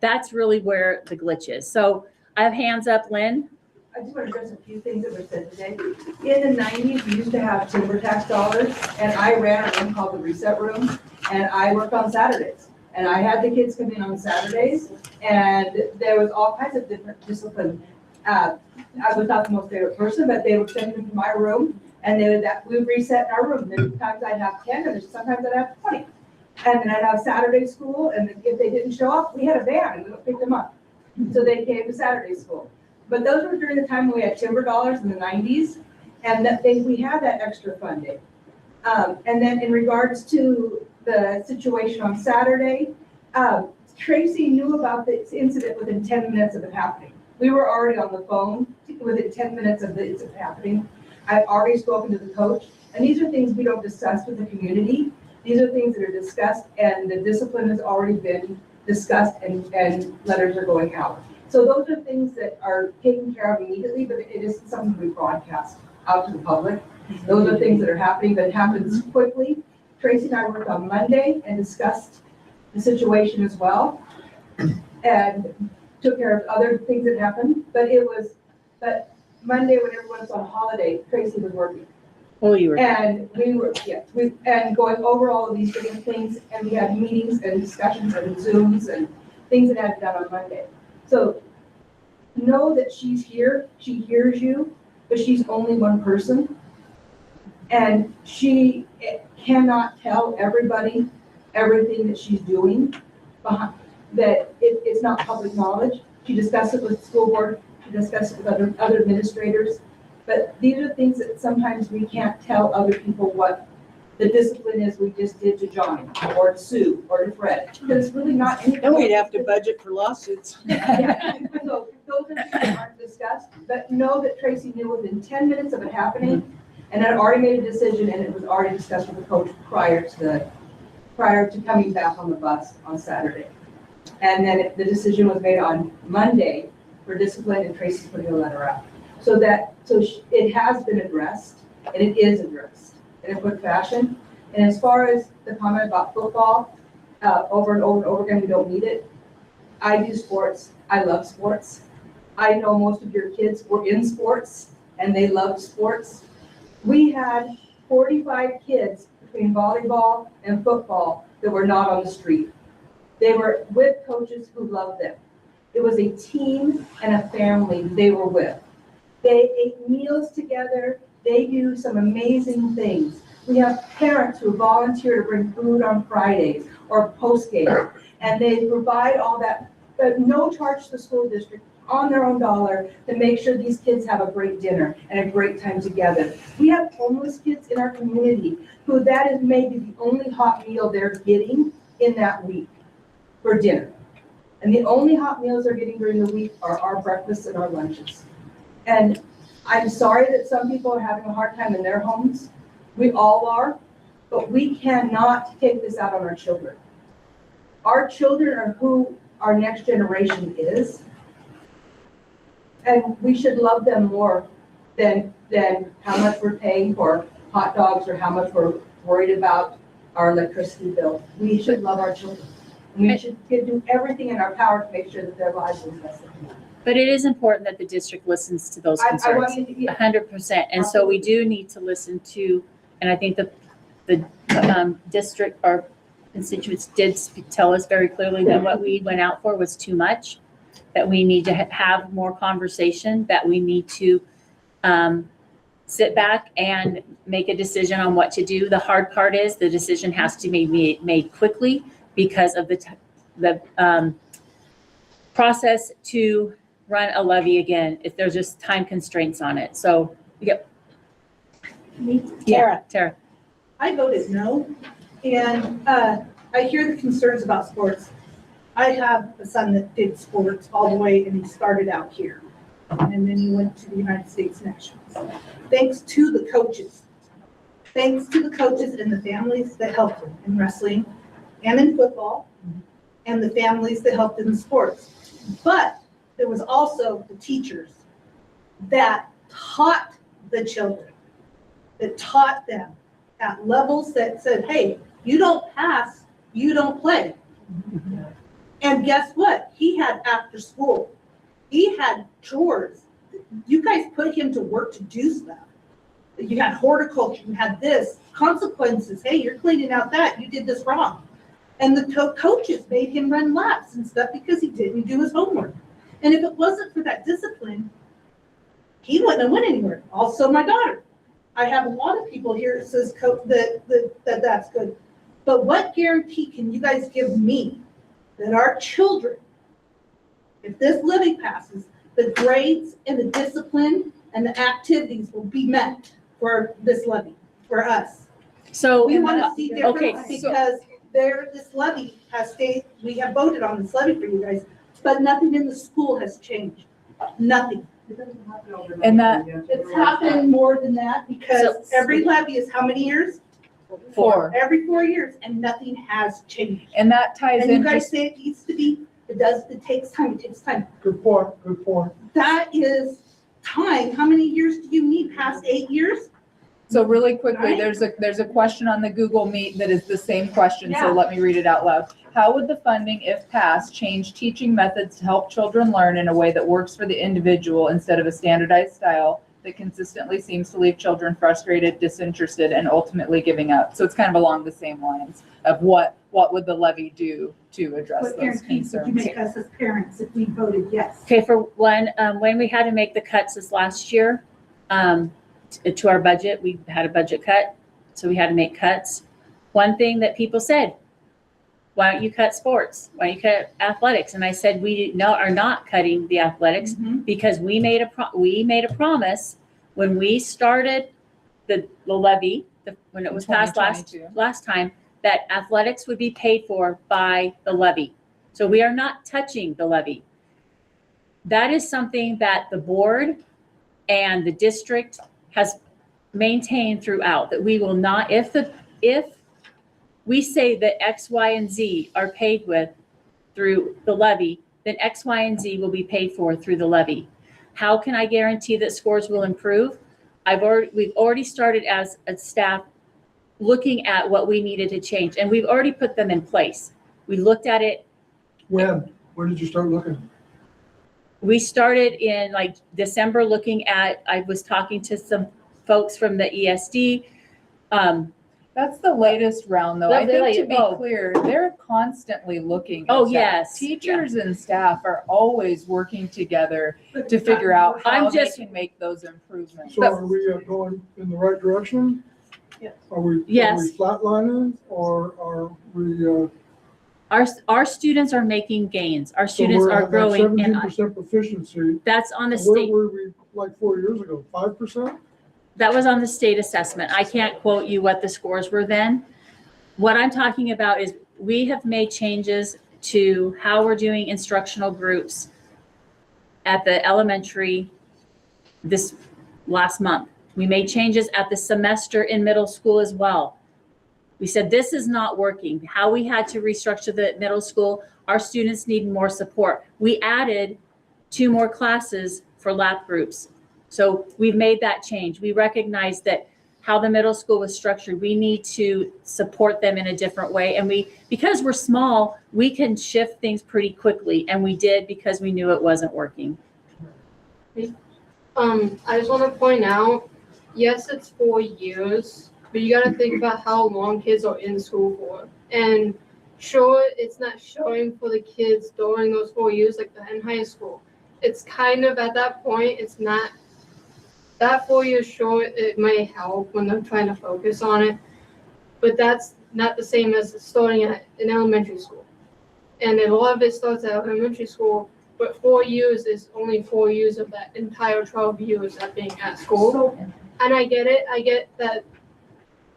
that's really where the glitch is. So I have hands up, Lynn. I just want to address a few things that were said today. In the 90s, we used to have timber tax dollars, and I ran a room called the Reset Room, and I worked on Saturdays. And I had the kids come in on Saturdays, and there was all kinds of different discipline. I was not the most favorite person, but they would send them to my room, and we would reset in our room. There's times I'd have 10, and sometimes I'd have 20. And then I'd have Saturday school, and if they didn't show up, we had a van, and we would pick them up. So they came to Saturday school. But those were during the time when we had timber dollars in the 90s, and we had that extra funding. And then in regards to the situation on Saturday, Tracy knew about this incident within 10 minutes of it happening. We were already on the phone within 10 minutes of the incident happening. I've already spoken to the coach, and these are things we don't discuss with the community. These are things that are discussed, and the discipline has already been discussed, and letters are going out. So those are things that are taken care of immediately, but it isn't something we broadcast out to the public. Those are things that are happening, but it happens quickly. Tracy and I worked on Monday and discussed the situation as well, and took care of other things that happened. But Monday, when everyone's on holiday, Tracy was working. Oh, you were. And we were, and going over all of these different things, and we had meetings and discussions and Zooms and things that had to be done on Monday. So know that she's here, she hears you, but she's only one person. And she cannot tell everybody everything that she's doing, that it's not public knowledge. She discussed it with the school board, she discussed it with other administrators. But these are things that sometimes we can't tell other people what the discipline is we just did to Johnny, or to Sue, or to Fred. Because it's really not anything. Then we'd have to budget for lawsuits. Yeah. So those are things that aren't discussed, but know that Tracy knew within 10 minutes of it happening, and had already made a decision, and it was already discussed with the coach prior to coming back on the bus on Saturday. And then the decision was made on Monday for discipline, and Tracy's putting a letter out. So it has been addressed, and it is addressed in a quick fashion. And as far as the comment about football, over and over and over again, we don't need it. I do sports. I love sports. I know most of your kids were in sports and they loved sports. We had 45 kids between volleyball and football that were not on the street. They were with coaches who loved them. It was a team and a family they were with. They ate meals together. They do some amazing things. We have parents who volunteer to bring food on Fridays or post-game, and they provide all that, but no charge to the school district, on their own dollar, to make sure these kids have a great dinner and a great time together. We have homeless kids in our community who that is maybe the only hot meal they're getting in that week for dinner. And the only hot meals they're getting during the week are our breakfasts and our lunches. And I'm sorry that some people are having a hard time in their homes. We all are, but we cannot take this out on our children. Our children are who our next generation is. And we should love them more than how much we're paying for hot dogs or how much we're worried about our electricity bill. We should love our children. We should do everything in our power to make sure that their lives are the best they can. But it is important that the district listens to those I concerns, want you to, 100%. And so we do need to listen to, and I think the district, our constituents did tell us very clearly that what we went out for was too much, that we need to have more conversation, that we need to sit back and make a decision on what to do. The hard part is the decision has to be made quickly because of the process to run a levy again, if there's just time constraints on it. So, yep. Tara. Tara. I voted no, and I hear the concerns about sports. I have a son that did sports all the way, and he started out here, and then he went to the United States Nationals. Thanks to the coaches. Thanks to the coaches and the families that helped him in wrestling and in football, and the families that helped him in sports. But there was also the teachers that taught the children, that taught them at levels that said, hey, you don't pass, you don't play. And guess what? He had after school. He had chores. You guys put him to work to do stuff. You had horticulture, you had this, consequences. Hey, you're cleaning out that, you did this wrong. And the coaches made him run laps and stuff because he didn't do his homework. And if it wasn't for that discipline, he wouldn't have went anywhere. Also, my daughter. I have a lot of people here that says that's good. But what guarantee can you guys give me that our children, if this levy passes, the grades and the discipline and the activities will be met for this levy, for us? So we want to see difference okay, because this levy has stayed, we have voted on this levy for you guys, but nothing in the school has changed. Nothing. And that, It's happened more than that because every levy is how many years? 4. Every 4 years, and nothing has changed. And that ties And you in, guys say it needs to be, it takes time, it takes time. Good point, good point. That is time. How many years do you need? Past 8 years? so really quickly, Right. there's a question on the Google Meet that is the same question, so Yeah. let me read it out loud. How would the funding, if passed, change teaching methods to help children learn in a way that works for the individual instead of a standardized style that consistently seems to leave children frustrated, disinterested, and ultimately giving up? So it's kind of along the same lines of what would the levy do to address What those guarantees would you concerns? make us as parents if we voted yes? Okay, for one, when we had to make the cuts this last year, to our budget, we had a budget cut, so we had to make cuts. One thing that people said, why don't you cut sports? Why don't you cut athletics? And I said, we are not cutting the athletics because we made a promise when we started the levy, when it was passed 2022. last time, that athletics would be paid for by the levy. So we are not touching the levy. That is something that the board and the district has maintained throughout, that we will not, if we say that X, Y, and Z are paid with through the levy, then X, Y, and Z will be paid for through the levy. How can I guarantee that scores will improve? We've already started as a staff looking at what we needed to change, and we've already put them in place. We looked at it. When did you start looking? We started in like December looking at, I was talking to some folks from the ESD. That's the latest round, though. I They're think to like, be oh. clear, they're constantly looking. Oh, at that. yes. Teachers and staff are always working together to figure out how I'm just- they can make those improvements. So are we going in the right direction? Yes. Are we Yes. flatlining, or are we, Our students are making gains. Our so students we're are at growing, and 17% proficiency? that's on the Where state. were we like 4 years ago, 5%? That was on the state assessment. I can't quote you what the scores were then. What I'm talking about is we have made changes to how we're doing instructional groups at the elementary this last month. We made changes at the semester in middle school as well. We said, this is not working. How we had to restructure the middle school, our students need more support. We added 2 more classes for lab groups. So we've made that change. We recognize that how the middle school was structured, we need to support them in a different way. And because we're small, we can shift things pretty quickly. And we did because we knew it wasn't working. I just want to point out, yes, it's 4 years, but you got to think about how long kids are in school for. And sure, it's not showing for the kids during those 4 years like they're in high school. It's kind of at that point, it's not that 4 years short. It may help when they're trying to focus on it, but that's not the same as starting at an elementary school. And a lot of it starts at elementary school, but 4 years is only 4 years of that entire 12 years of being at school. And I get it. I get that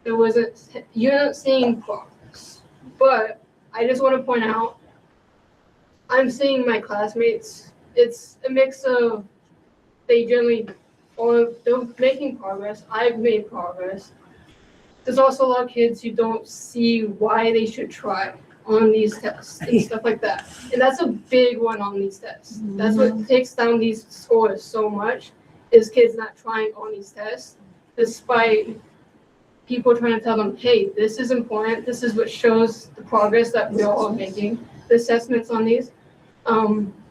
you're not seeing progress. But I just want to point out, I'm seeing my classmates. It's a mix of they're making progress. I've made progress. There's also a lot of kids who don't see why they should try on these tests and stuff like that. And that's a big one on these tests. That's what takes down these scores so much, is kids not trying on these tests, despite people trying to tell them, hey, this is important. This is what shows the progress that we're all making, the assessments on these.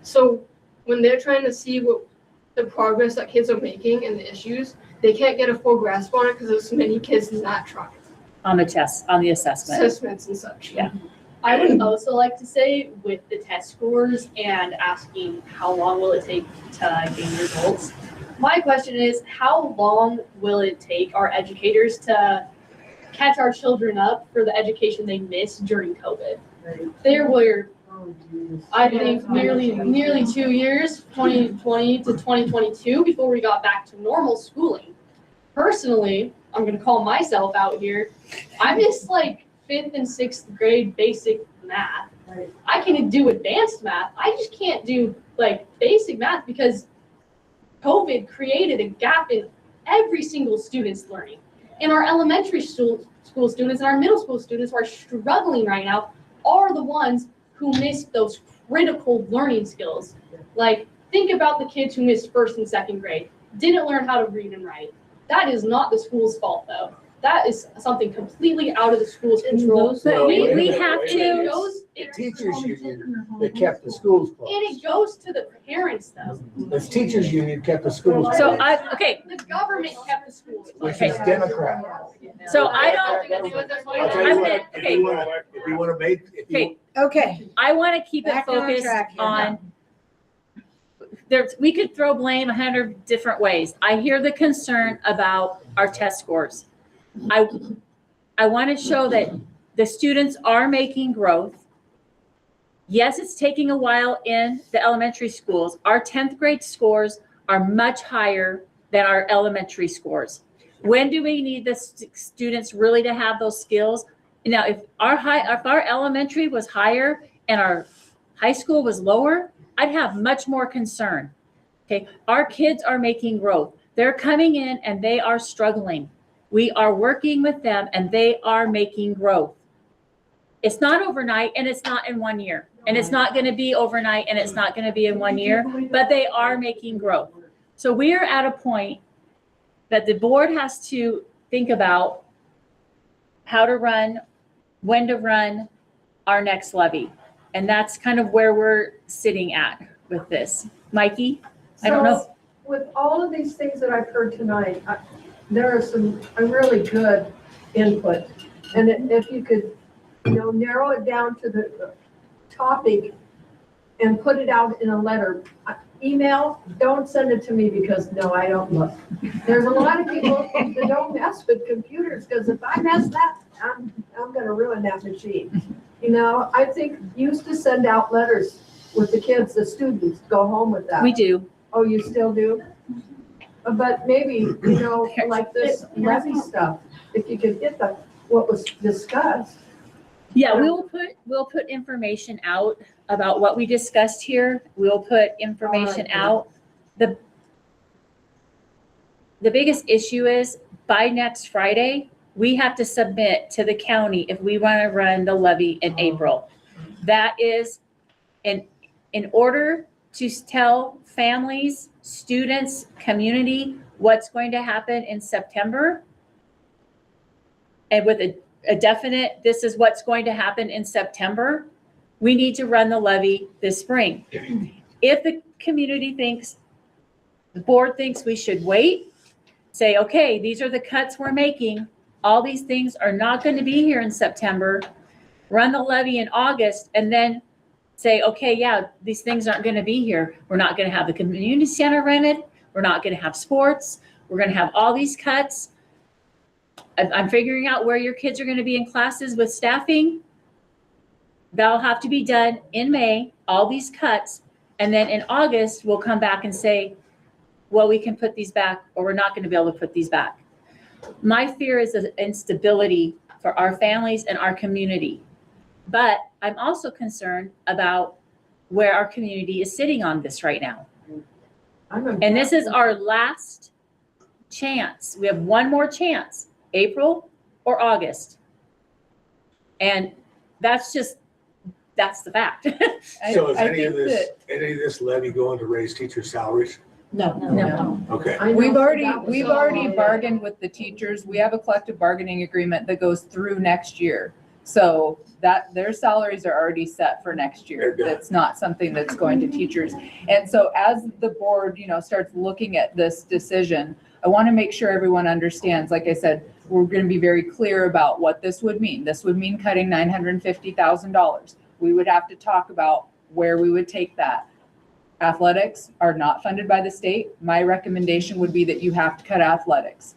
So when they're trying to see what the progress that kids are making and the issues, they can't get a full grasp on it because there's many kids not trying. On the tests, on the assessment. Assessments and such. Yeah. I would also like to say, with the test scores and asking how long will it take to gain results, my question is, how long will it take our educators to catch our children up for the education they missed during COVID? There were, I think, nearly 2 years, 2020 to 2022, before we got back to normal schooling. Personally, I'm going to call myself out here. I missed like 5th and 6th grade basic math. I can do advanced math. I just can't do like basic math because COVID created a gap in every single student's learning. And our elementary school students and our middle school students who are struggling right now are the ones who missed those critical learning skills. Like, think about the kids who missed 1st and 2nd grade, didn't learn how to read and write. That is not the school's fault, though. That is something completely out of the school's control. But we have to. The teachers union that kept the schools closed. And it goes to the parents, though. The teachers union kept the schools closed. So The government kept the schools closed. Which is Democrat. So I I'll tell you what, if you want to make, Okay. I want to keep it Back on focused track here. on, we could throw blame 100 different ways. I hear the concern about our test scores. I want to show that the students are making growth. Yes, it's taking a while in the elementary schools. Our 10th grade scores are much higher than our elementary scores. When do we need the students really to have those skills? Now, if our elementary was higher and our high school was lower, I'd have much more concern. Okay, our kids are making growth. They're coming in and they are struggling. We are working with them and they are making growth. It's not overnight and it's not in 1 year. And it's not going to be overnight and it's not going to be in 1 year, but they are making growth. So we are at a point that the board has to think about how to run, when to run our next levy. And that's kind of where we're sitting at with this. Mikey, I don't know. So, with all of these things that I've heard tonight, there are some really good input. And if you could, narrow it down to the topic and put it out in a letter. Email, don't send it to me because no, I don't look. There's a lot of people that don't mess with computers because if I mess that, I'm gonna ruin that machine. I think used to send out letters with the kids, the students, go home with that. We do. Oh, you still do? But maybe, like this levy stuff, if you could get what was discussed. Yeah, we'll put information out about what we discussed here. We'll put information out. The biggest issue is by next Friday, we have to submit to the county if we want to run the levy in April. That is in order to tell families, students, community what's going to happen in September. And with a definite, this is what's going to happen in September, we need to run the levy this spring. If the community thinks, the board thinks we should wait, say, okay, these are the cuts we're making. All these things are not going to be here in September. Run the levy in August and then say, okay, yeah, these things aren't going to be here. We're not going to have the community center rented. We're not going to have sports. We're going to have all these cuts. I'm figuring out where your kids are going to be in classes with staffing. That'll have to be done in May, all these cuts. And then in August, we'll come back and say, well, we can put these back or we're not going to be able to put these back. My fear is the instability for our families and our community. But I'm also concerned about where our community is sitting on this right now. And this is our last chance. We have one more chance, April or August. And that's the fact. So is any of this levy going to raise teacher salaries? No. Okay. We've already bargained with the teachers. We have a collective bargaining agreement that goes through next year. So that their salaries are already set for next year. That's not something that's going to teachers. And so as the board, starts looking at this decision, I want to make sure everyone understands, like I said, we're going to be very clear about what this would mean. This would mean cutting $950,000. We would have to talk about where we would take that. Athletics are not funded by the state. My recommendation would be that you have to cut athletics.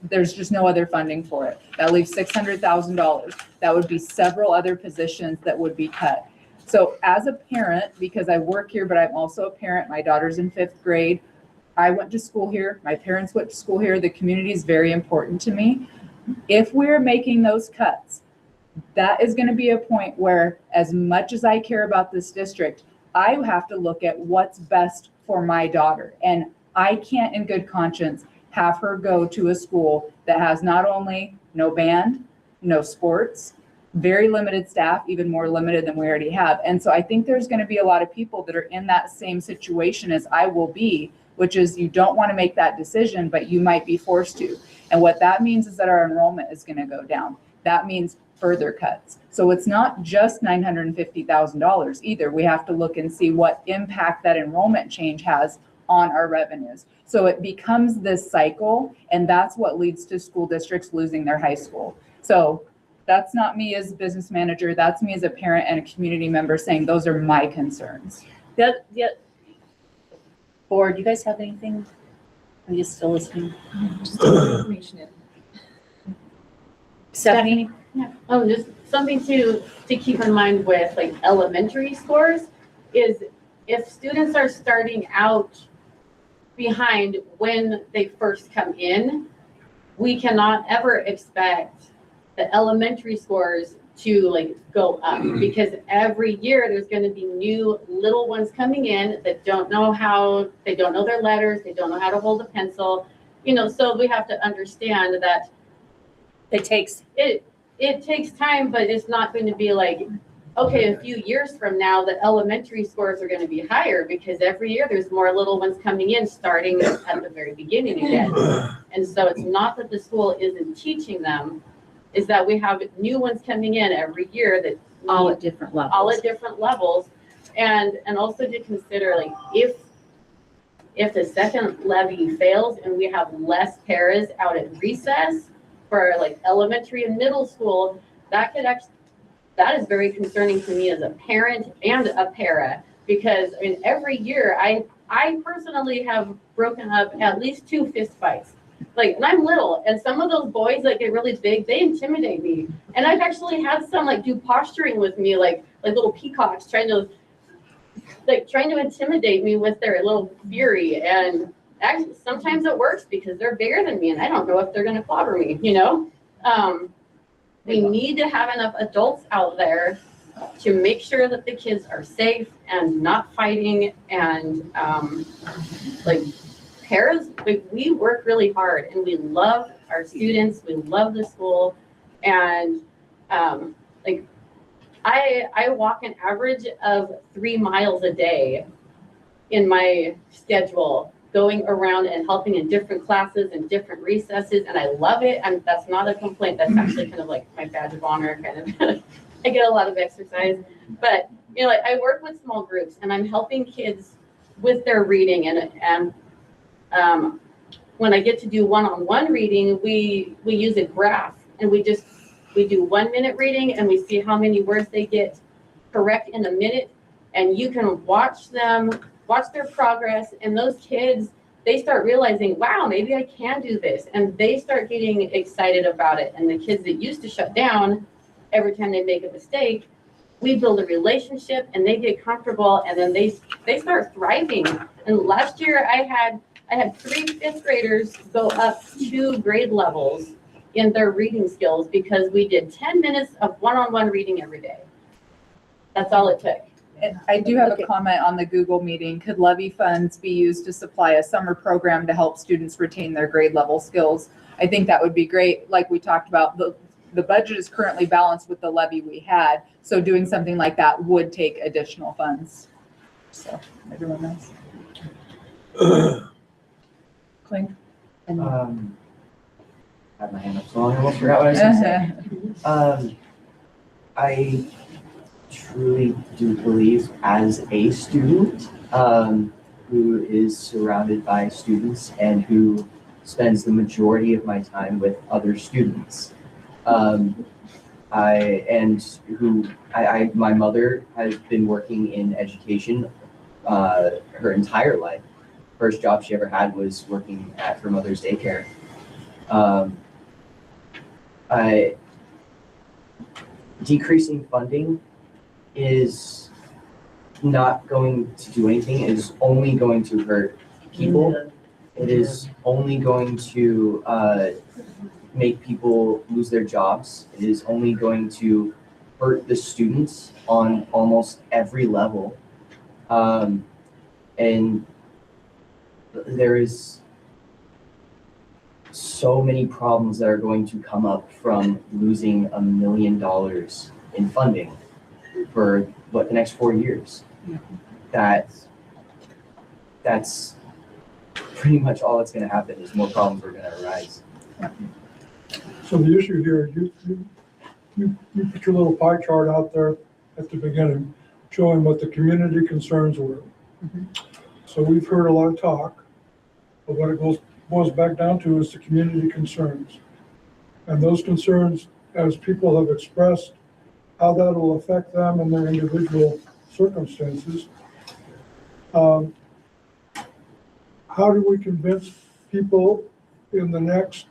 There's just no other funding for it. That leaves $600,000. That would be several other positions that would be cut. So as a parent, because I work here, but I'm also a parent, my daughter's in 5th grade. I went to school here. My parents went to school here. The community is very important to me. If we're making those cuts, that is going to be a point where, as much as I care about this district, I have to look at what's best for my daughter. And I can't in good conscience have her go to a school that has not only no band, no sports, very limited staff, even more limited than we already have. And so I think there's going to be a lot of people that are in that same situation as I will be, which is you don't want to make that decision, but you might be forced to. And what that means is that our enrollment is going to go down. That means further cuts. So it's not just $950,000 either. We have to look and see what impact that enrollment change has on our revenues. So it becomes this cycle, and that's what leads to school districts losing their high school. So that's not me as a business manager. That's me as a parent and a community member saying those are my concerns. Board, do you guys have anything? Are you still listening? Just information in. Stephanie? Yeah. Just something to keep in mind with like elementary scores is if students are starting out behind when they first come in, we cannot ever expect the elementary scores to like go up because every year there's going to be new little ones coming in that don't know their letters, they don't know how to hold a pencil, so we have to understand that it takes time, but it's not going to be like, okay, a few years from now, the elementary scores are going to be higher because every year there's more little ones coming in, starting at the very beginning again. And so it's not that the school isn't teaching them, is that we have new ones coming in every year that All need- at different levels. all at different levels. And also to consider, like, if the second levy fails and we have less paras out at recess for like elementary and middle school, that is very concerning to me as a parent and a para, because I mean, every year I personally have broken up at least 2 fist fights. Like, and I'm little, and some of those boys that get really big, they intimidate me. And I've actually had some like do posturing with me, like little peacocks trying to intimidate me with their little fury. And actually, sometimes it works because they're bigger than me, and I don't know if they're gonna clobber me, you know? We need to have enough adults out there to make sure that the kids are safe and not fighting. And like paras, we work really hard and we love our students, we love the school. And like I walk an average of 3 miles a day in my schedule, going around and helping in different classes and different recesses, and I love it. And that's not a complaint. That's actually kind of like my badge of honor, kind of. I get a lot of exercise, but you know, like, I work with small groups, and I'm helping kids with their reading. And when I get to do one-on-one reading, we use a graph, and we do 1 minute reading, and we see how many words they get correct in a minute, and you can watch their progress. And those kids, they start realizing, wow, maybe I can do this. And they start getting excited about it. And the kids that used to shut down every time they make a mistake, we build a relationship and they get comfortable, and then they start thriving. And last year I had 3 fifth graders go up 2 grade levels in their reading skills because we did 10 minutes of one-on-one reading every day. That's all it took. And I do have a comment on the Google meeting. Could levy funds be used to supply a summer program to help students retain their grade level skills? I think that would be great. Like we talked about, the budget is currently balanced with the levy we had. So doing something like that would take additional funds. So everyone knows. Clink. Had my hand up so long, I almost forgot what I was gonna say. I truly do believe, as a student who is surrounded by students and who spends the majority of my time with other students, my mother has been working in education her entire life. First job she ever had was working at her mother's daycare. Decreasing funding is not going to do anything. It is only going to hurt people. It is only going to make people lose their jobs. It is only going to hurt the students on almost every level. And there is so many problems that are going to come up from losing $1 million in funding for the next 4 years. That's pretty much all that's going to happen. Is more problems are going to arise. So the issue here, you put your little pie chart out there at the beginning, showing what the community concerns were. So we've heard a lot of talk, but what it boils back down to is the community concerns. And those concerns, as people have expressed, how that will affect them and their individual circumstances. How do we convince people in the next,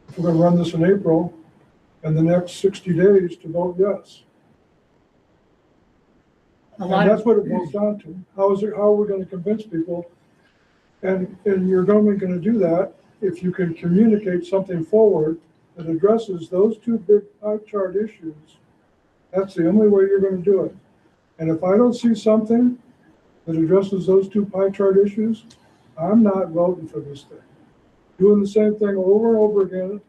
if we're gonna run this in April, in the next 60 days to vote yes? And that's what it boils down to. How are we gonna convince people? And you're only gonna do that if you can communicate something forward that addresses those 2 big pie chart issues. That's the only way you're gonna do it. And if I don't see something that addresses those 2 pie chart issues, I'm not voting for this thing. Doing the same thing over and over again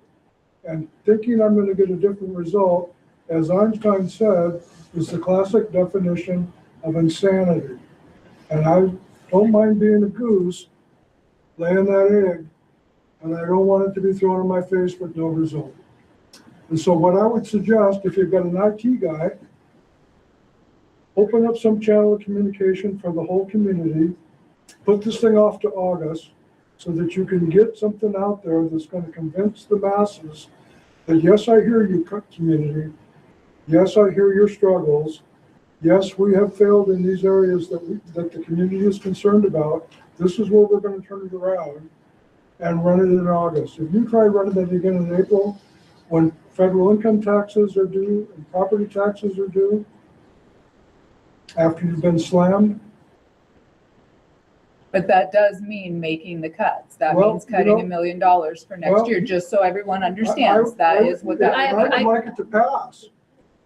and thinking I'm gonna get a different result, as Einstein said, is the classic definition of insanity. And I don't mind being a goose, laying that egg, and I don't want it to be thrown in my face with no result. And so what I would suggest, if you've got an IT guy, open up some channel of communication for the whole community, put this thing off to August so that you can get something out there that's going to convince the masses that, yes, I hear you, community. Yes, I hear your struggles. Yes, we have failed in these areas that the community is concerned about. This is where we're going to turn it around and run it in August. If you try running that again in April, when federal income taxes are due and property taxes are due, after you've been slammed. But that does mean making the cuts. That Well, means cutting $1 million for next well, year, just so everyone understands. That is what that. I would like it to pass.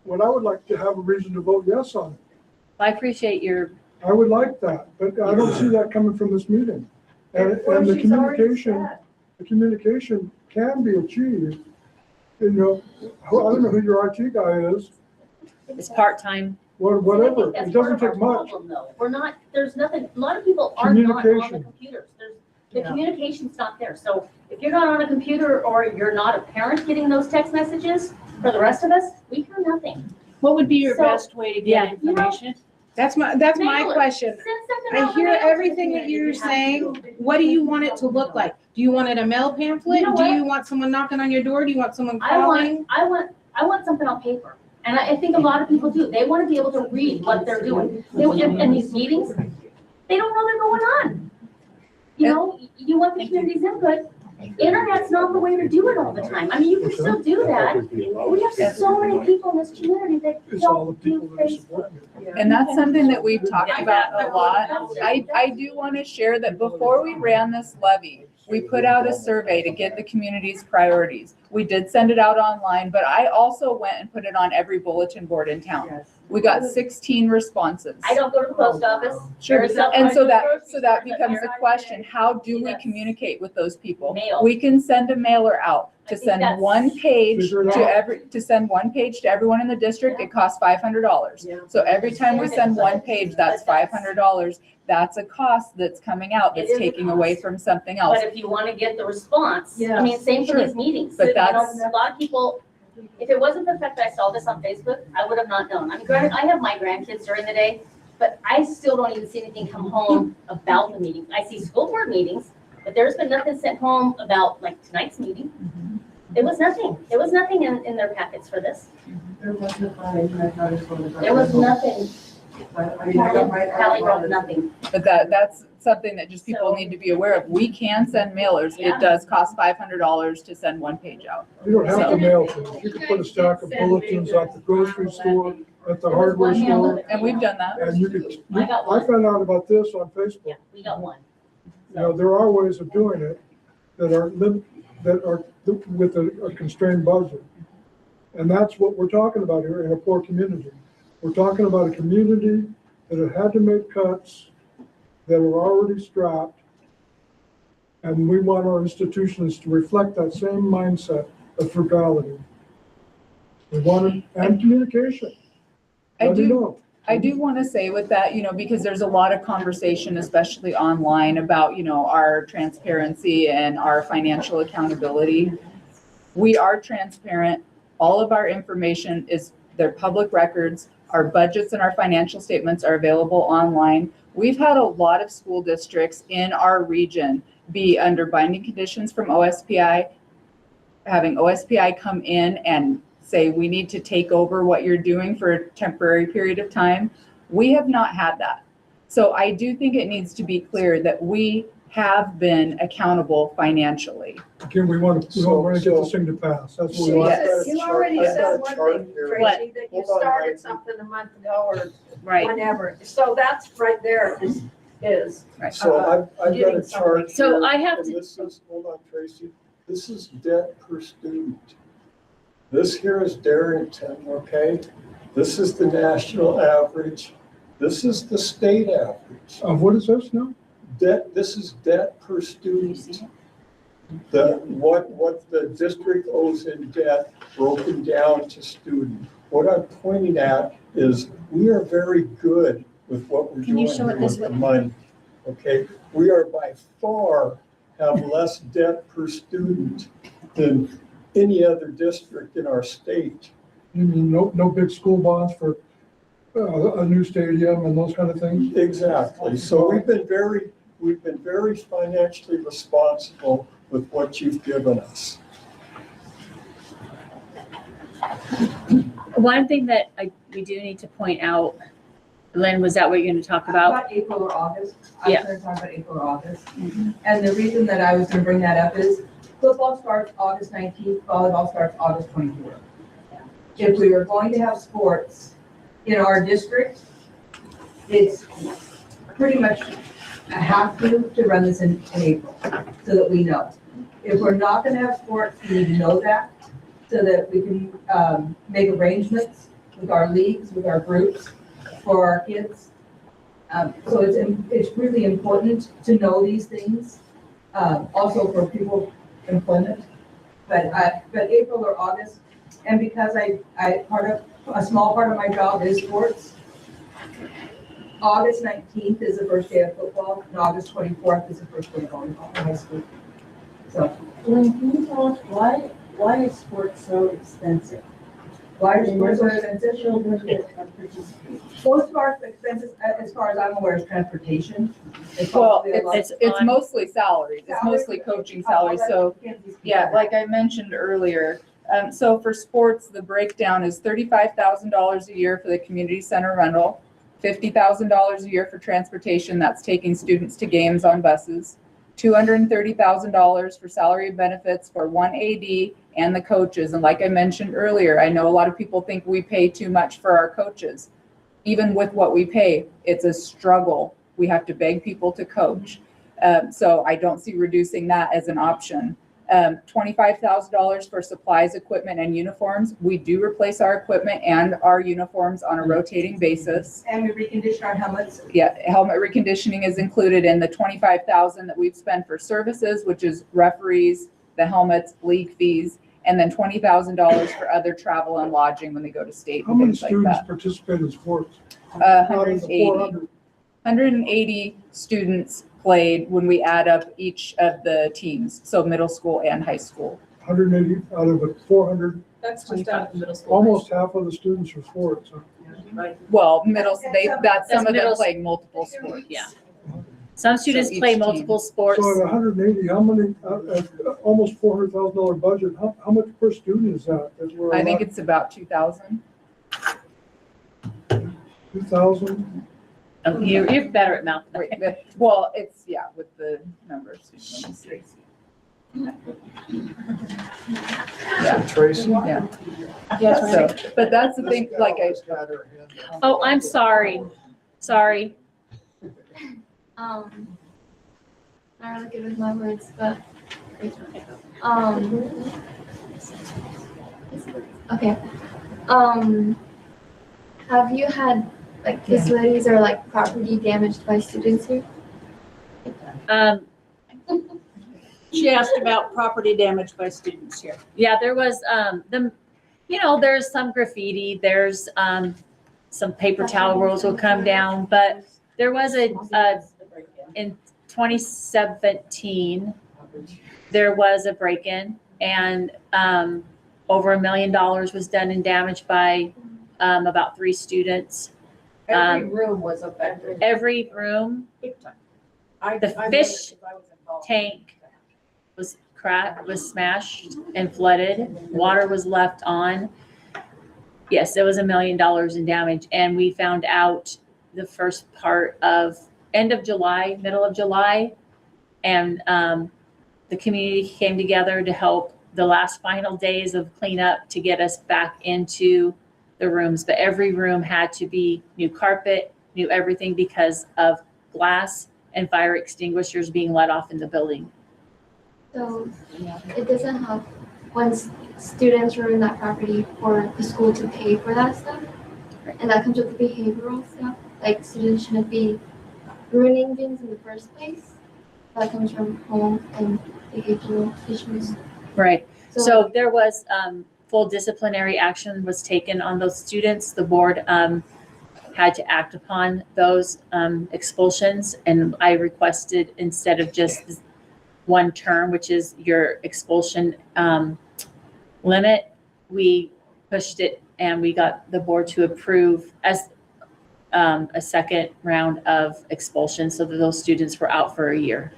What I would like to have a reason to vote yes on it. I appreciate your, I would like that, but I don't see that coming from this meeting. And the communication can be achieved. You know, I don't know who your IT guy is, it's part-time. whatever. That's It part doesn't of our take much. problem, though. We're not, there's nothing, a lot of people are not on the Communication. computers. The communication's not there. So if you're not on a computer or you're not a parent getting those text messages, for the rest of us, we hear nothing. What would be your So, best way to yeah, get information? That's my Mail it. question. Send something I out hear in the mail to everything the that you're community if you have saying. to. What do you want it to look like? Do you want it a mail pamphlet? You know Do what? you want someone knocking on your door? Do you want someone I calling? want something on paper. And I think a lot of people do. They want to be able to read what they're doing. In these meetings, they don't know they're going on. You know, you want the community's input. Internet's not the way to do it all the time. I mean, you can still do that. We have so many people in this community that It's all the don't people do that are Facebook. supporting it. And that's something that we've talked about a lot. I do want to share that before we ran this levy, we put out a survey to get the community's priorities. We did send it out online, but I also went and put it on every bulletin board in town. We got 16 responses. I don't go to the post office. Sure, There's some- and so that becomes the question, how do we communicate with those people? Mail. We can send a mailer out I to think send that's- one page Figure it to out. send one page to everyone in the district, it costs $500. So every time we send one page, that's $500. That's a cost that's coming out, It that's is a taking away cost. from something else. But if you want to get the response, I Yes. mean, same for Sure. these meetings. But You know, that's- a lot of people, if it wasn't the fact that I saw this on Facebook, I would have not known. I mean, granted, I have my grandkids during the day, but I still don't even see anything come home about the meetings. I see school board meetings, but there's been nothing sent home about like tonight's meeting. It was nothing. There was nothing in their packets for this. There wasn't mine, I thought it was one of the. There was nothing. I mean, I got my. Callie wrote nothing. But that's something that just people need to be aware of. We can send mailers. Yeah. It does cost $500 to send one page out. You don't have to mail things. You can put a stack of bulletins at the grocery store, at the hardware store. And we've done that. And you could, I got I one. found out about this on Facebook. Yeah, we got one. You know, there are ways of doing it that are with a constrained budget. And that's what we're talking about here in a poor community. We're talking about a community that have had to make cuts, that are already strapped. And we want our institutions to reflect that same mindset of frugality. We want it, and communication. Let me know. I do want to say with that, you know, because there's a lot of conversation, especially online, about, you know, our transparency and our financial accountability. We are transparent. All of our information they're public records. Our budgets and our financial statements are available online. We've had a lot of school districts in our region be under binding conditions from OSPI, having OSPI come in and say, we need to take over what you're doing for a temporary period of time. We have not had that. So I do think it needs to be clear that we have been accountable financially. Again, we want to get this thing to pass. That's what we want. Yes. You already said one thing, What? Tracy, that you started something a month ago or Right. whenever. So that's right there is. So I've got a getting chart So here, I have and to- this is, hold on, Tracy, this is debt per student. This here is Darrington, okay? This is the national average. This is the state average. What is this now? This is debt per student. What the district owes in debt broken down to student. What I'm pointing at is we are very good with what we're Can you doing show it here this with the way? money. Okay, we are by far have less debt per student than any other district in our state. You mean no big school bonds for a new stadium and those kind of things? Exactly. So we've been very financially responsible with what you've given us. One thing that we do need to point out, Lynn, was that what you're going to talk about? April or August. I Yeah. was gonna talk about April or August. And the reason that I was gonna bring that up is football starts August 19th, volleyball starts August 24th. If we were going to have sports in our district, it's pretty much a have to run this in April, so that we know. If we're not gonna have sports, we need to know that, so that we can make arrangements with our leagues, with our groups, for our kids. So it's really important to know these things, also for people employment. But April or August, and because a small part of my job is sports, August 19th is the first day of football, and August 24th is the first day of volleyball in high school. So. Lynn, can you tell us why is sports so expensive? Why are sports so expensive? Children that participate. Most of our expenses, as far as I'm aware, is transportation. Well, probably a lot. it's mostly salaries. It's mostly coaching salaries. So, yeah, like I mentioned earlier, so for sports, the breakdown is $35,000 a year for the community center rental, $50,000 a year for transportation, that's taking students to games on buses, $230,000 for salary and benefits for one AD and the coaches. And like I mentioned earlier, I know a lot of people think we pay too much for our coaches. Even with what we pay, it's a struggle. We have to beg people to coach. So I don't see reducing that as an option. $25,000 for supplies, equipment, and uniforms. We do replace our equipment and our uniforms on a rotating basis. And we recondition our helmets. Yeah, helmet reconditioning is included in the $25,000 that we've spent for services, which is referees, the helmets, league fees, and then $20,000 for other travel and lodging when they go to state How and many things like students that. participate in sports? 180. 400. 180 students played when we add up each of the teams, so middle school and high school. 180 out of the 400, That's just out of the middle school. almost half of the students are sports. Huh? Well, that's some of them middle- playing multiple sports. Yeah. Some students each play team. multiple sports. So at 180, how many, almost $400,000 budget, how much per student is that? I think it's about 2,000. 2,000? Oh, you're better at math. Well, it's, yeah, with the numbers. Let me see. Yeah. Tracy? Yeah. So, but that's the thing, like Oh, I'm sorry. Sorry. Not really good with my words, but okay. Have you had like facilities or like property damaged by students here? She asked about property damage by students here. Yeah, there was, there's some graffiti, there's, some paper towel rolls will come down, but there was in 2017, there was a break-in and, over $1 million was done in damage by, about 3 students. Every room was affected. Every room, the fish tank was cracked, was smashed and flooded. Water was left on. Yes, it was $1 million in damage. And we found out the first part of end of July, middle of July. And the community came together to help the last final days of cleanup to get us back into the rooms. But every room had to be new carpet, new everything because of glass and fire extinguishers being let off in the building. So it doesn't help once students ruin that property for the school to pay for that stuff. And that comes with the behavioral stuff. Like students shouldn't be ruining things in the first place. That comes from home and behavioral issues. Right. So there was full disciplinary action was taken on those students. The board had to act upon those expulsions. And I requested, instead of just one term, which is your expulsion limit, we pushed it and we got the board to approve as a second round of expulsion so that those students were out for a year.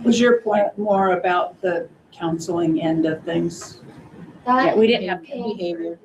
Was your point more about the counseling end of things? Yeah, we didn't have behavior.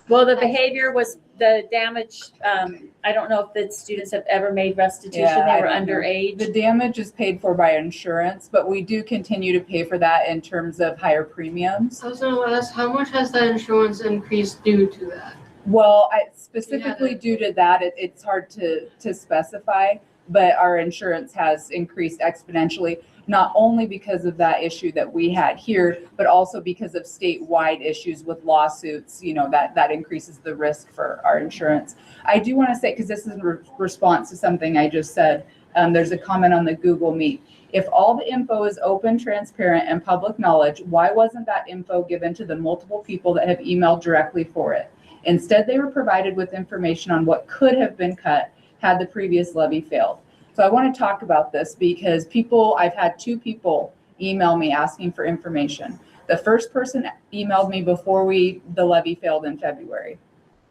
Well, the behavior was the damage. I don't know if the students have ever made restitution. Yeah, They I were don't know. underage. The damage is paid for by insurance, but we do continue to pay for that in terms of higher premiums. I was gonna ask, how much has that insurance increased due to that? Well, specifically due to that, it's hard to specify, but our insurance has increased exponentially, not only because of that issue that we had here, but also because of statewide issues with lawsuits, that increases the risk for our insurance. I do want to say, because this is in response to something I just said, there's a comment on the Google Meet. If all the info is open, transparent, and public knowledge, why wasn't that info given to the multiple people that have emailed directly for it? Instead, they were provided with information on what could have been cut had the previous levy failed. So I want to talk about this because I've had 2 people email me asking for information. The first person emailed me before the levy failed in February,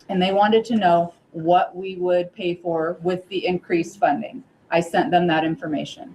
and they wanted to know what we would pay for with the increased funding. I sent them that information.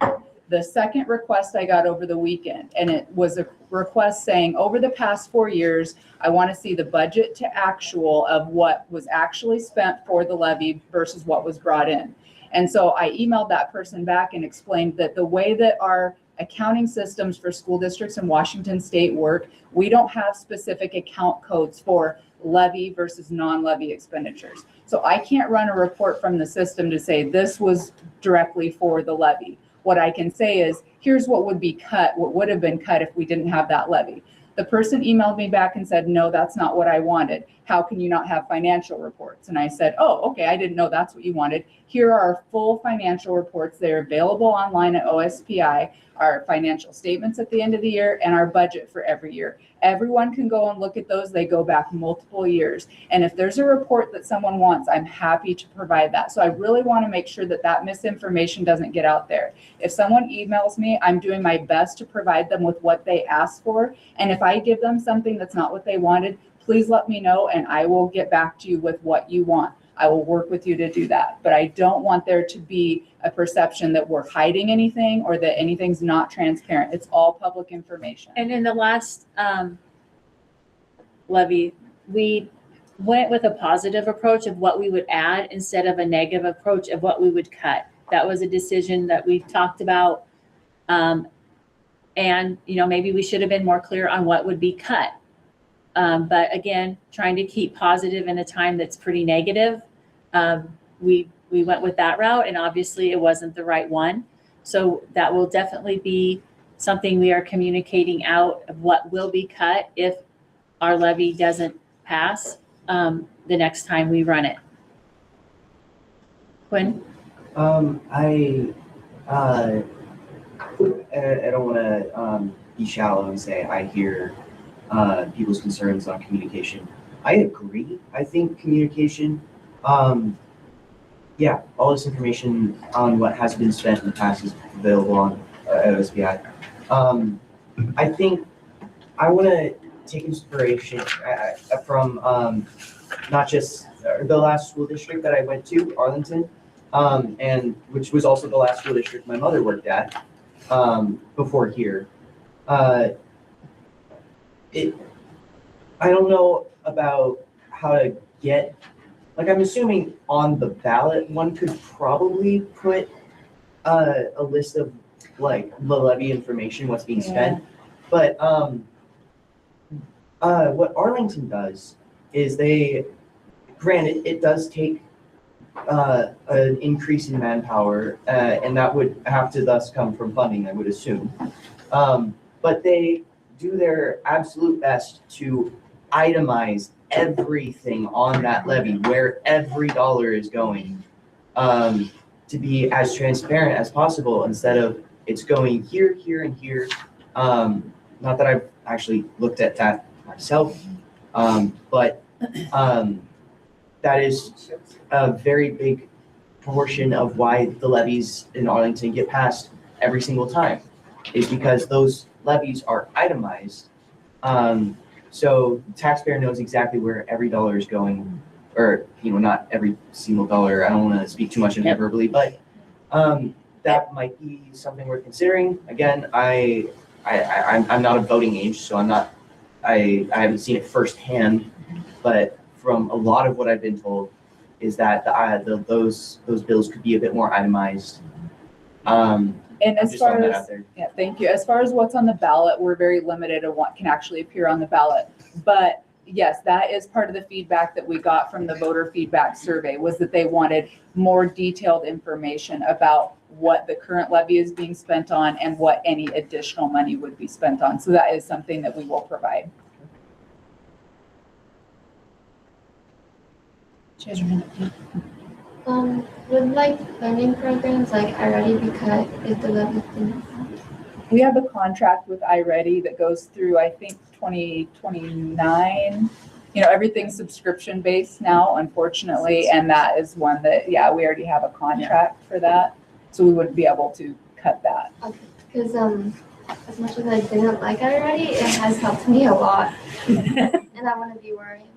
The second request I got over the weekend, and it was a request saying, over the past 4 years, I want to see the budget to actual of what was actually spent for the levy versus what was brought in. And so I emailed that person back and explained that the way that our accounting systems for school districts in Washington State work, we don't have specific account codes for levy versus non-levy expenditures. So I can't run a report from the system to say this was directly for the levy. What I can say is, here's what would be cut, what would have been cut if we didn't have that levy. The person emailed me back and said, no, that's not what I wanted. How can you not have financial reports? And I said, oh, okay, I didn't know that's what you wanted. Here are our full financial reports. They're available online at OSPI, our financial statements at the end of the year, and our budget for every year. Everyone can go and look at those. They go back multiple years. And if there's a report that someone wants, I'm happy to provide that. So I really want to make sure that that misinformation doesn't get out there. If someone emails me, I'm doing my best to provide them with what they asked for. And if I give them something that's not what they wanted, please let me know and I will get back to you with what you want. I will work with you to do that. But I don't want there to be a perception that we're hiding anything or that anything's not transparent. It's all public information. And in the last levy, we went with a positive approach of what we would add instead of a negative approach of what we would cut. That was a decision that we talked about. And, maybe we should have been more clear on what would be cut. But again, trying to keep positive in a time that's pretty negative, we went with that route, and obviously it wasn't the right one. So that will definitely be something we are communicating out of what will be cut if our levy doesn't pass the next time we run it. Quinn? I don't want to be shallow and say I hear people's concerns on communication. I agree. I think communication, all this information on what has been spent in the past is available on OSPI. I think I want to take inspiration from not just the last school district that I went to, Arlington, and which was also the last school district my mother worked at before here. I don't know about how to get, I'm assuming on the ballot, one could probably put a list of the levy information, what's being spent. But what Arlington does is granted, it does take an increase in manpower, and that would have to thus come from funding, I would assume. But they do their absolute best to itemize everything on that levy, where every dollar is going, to be as transparent as possible instead of it's going here, here, and here. Not that I've actually looked at that myself, but that is a very big portion of why the levies in Arlington get passed every single time, is because those levies are itemized So taxpayer knows exactly where every dollar is going, or, not every single dollar. I don't want to speak too much in hyperbole, but that might be something worth considering. Again, I'm not of voting age, so I haven't seen it firsthand, but from a lot of what I've been told is that those bills could be a bit more itemized. And as just far throwing that as, out there. yeah, thank you. As far as what's on the ballot, we're very limited on what can actually appear on the ballot. But yes, that is part of the feedback that we got from the voter feedback survey, was that they wanted more detailed information about what the current levy is being spent on and what any additional money would be spent on. So that is something that we will provide. Would like learning programs like iReady be cut if the levy didn't? We have a contract with iReady that goes through, I think, 2029. Everything's subscription based now, unfortunately, and that is one that, we already have a contract for that. So we wouldn't be able to cut that. Okay, because as much as I didn't like iReady, it has helped me a lot. And I want to be worrying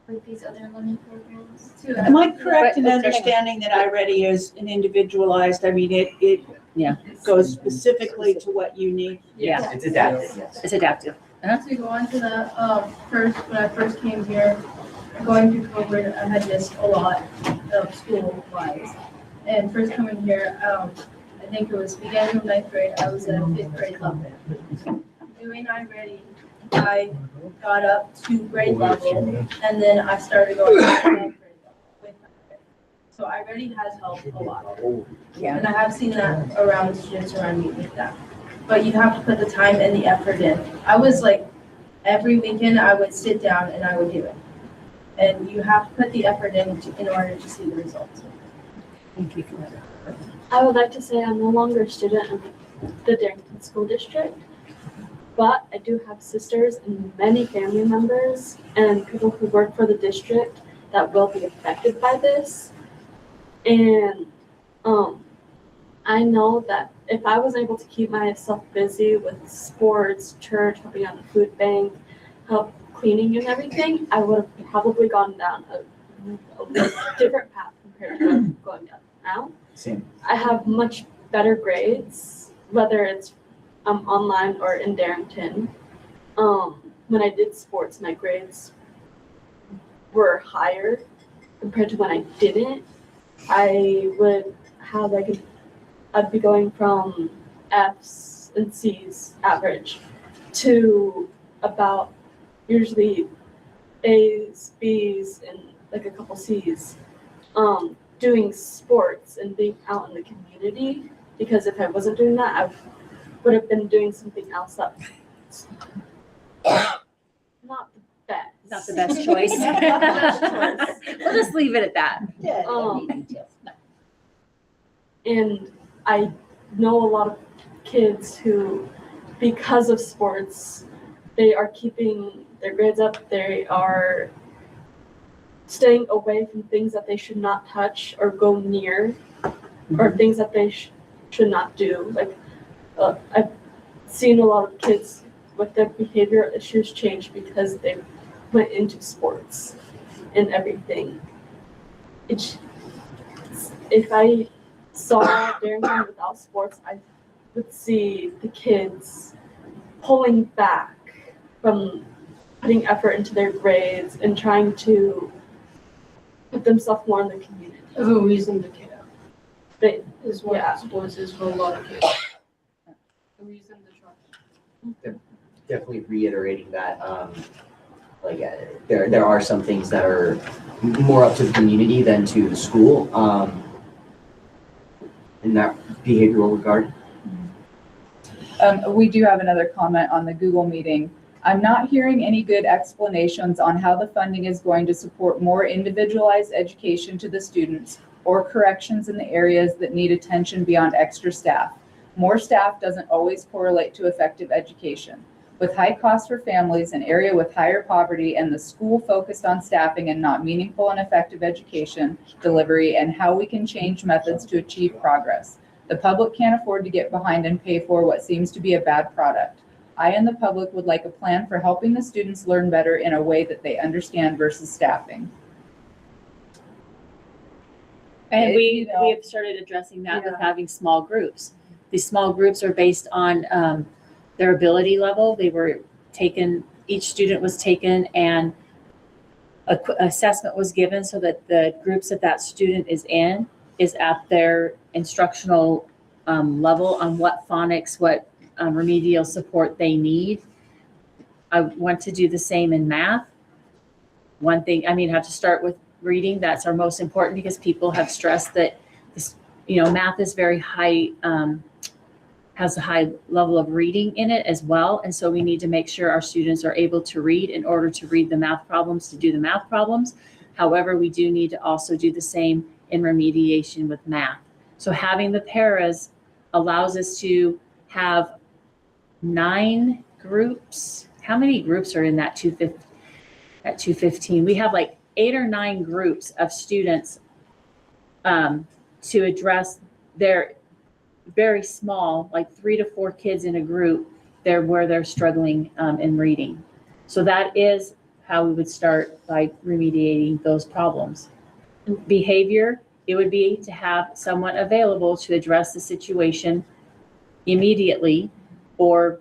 with these other learning programs. Am I correct in understanding that iReady is an individualized, it goes specifically to what you need? Yeah. It's adaptive, yes. It's adaptive. To go on to the, when I first came here, going through COVID, I had missed a lot of school-wise. And first coming here, I think it was beginning of 9th grade, I was at 5th grade level. Doing iReady, I got up to grade level, and then I started going to 9th grade level with iReady. So iReady has helped a lot. Yeah. And I have seen that around the students around me with that. But you have to put the time and the effort in. I was like, every weekend I would sit down and I would do it. And you have to put the effort in order to see the results. Thank you. I would like to say I'm no longer a student of the Darrington School District, but I do have sisters and many family members and people who work for the district that will be affected by this. And I know that if I was able to keep myself busy with sports, church, helping out the food bank, help cleaning and everything, I would have probably gone down a different path compared to what I'm going down now. Same. I have much better grades, whether it's online or in Darrington. When I did sports, my grades were higher compared to when I didn't. I would have I'd be going from F's and C's average to about usually A's, B's, and like a couple C's. Doing sports and being out in the community, because if I wasn't doing that, I would have been doing something else that's not the best. Not the best choice. We'll just leave it at that. And I know a lot of kids who, because of sports, they are keeping their grades up. They are staying away from things that they should not touch or go near, or things that they should not do. Like I've seen a lot of kids with their behavioral issues change because they went into sports and everything. If I saw Darrington without sports, I would see the kids pulling back from putting effort into their grades and trying to put themselves more in the community. There's a reason to care. But Is what sports is for a lot of kids. The reason to try. Definitely reiterating that, there are some things that are more up to the community than to the school, in that behavioral regard. We do have another comment on the Google meeting. I'm not hearing any good explanations on how the funding is going to support more individualized education to the students or corrections in the areas that need attention beyond extra staff. More staff doesn't always correlate to effective education. With high costs for families, an area with higher poverty, and the school focused on staffing and not meaningful and effective education delivery, and how we can change methods to achieve progress. The public can't afford to get behind and pay for what seems to be a bad product. I and the public would like a plan for helping the students learn better in a way that they understand versus staffing. And You we know. have started addressing that with having small groups. These small groups are based on their ability level. They were taken, each student was taken and assessment was given so that the groups that that student is in is at their instructional level on what phonics, what remedial support they need. I want to do the same in math. One thing, I mean, have to start with reading. That's our most important because people have stressed that this, math is very high, has a high level of reading in it as well. And so we need to make sure our students are able to read in order to read the math problems, to do the math problems. However, we do need to also do the same in remediation with math. So having the paras allows us to have 9 groups. How many groups are in that 215? We have like 8 or 9 groups of students to address their very small, like 3 to 4 kids in a group there where they're struggling in reading. So that is how we would start by remediating those problems. Behavior, it would be to have someone available to address the situation immediately, or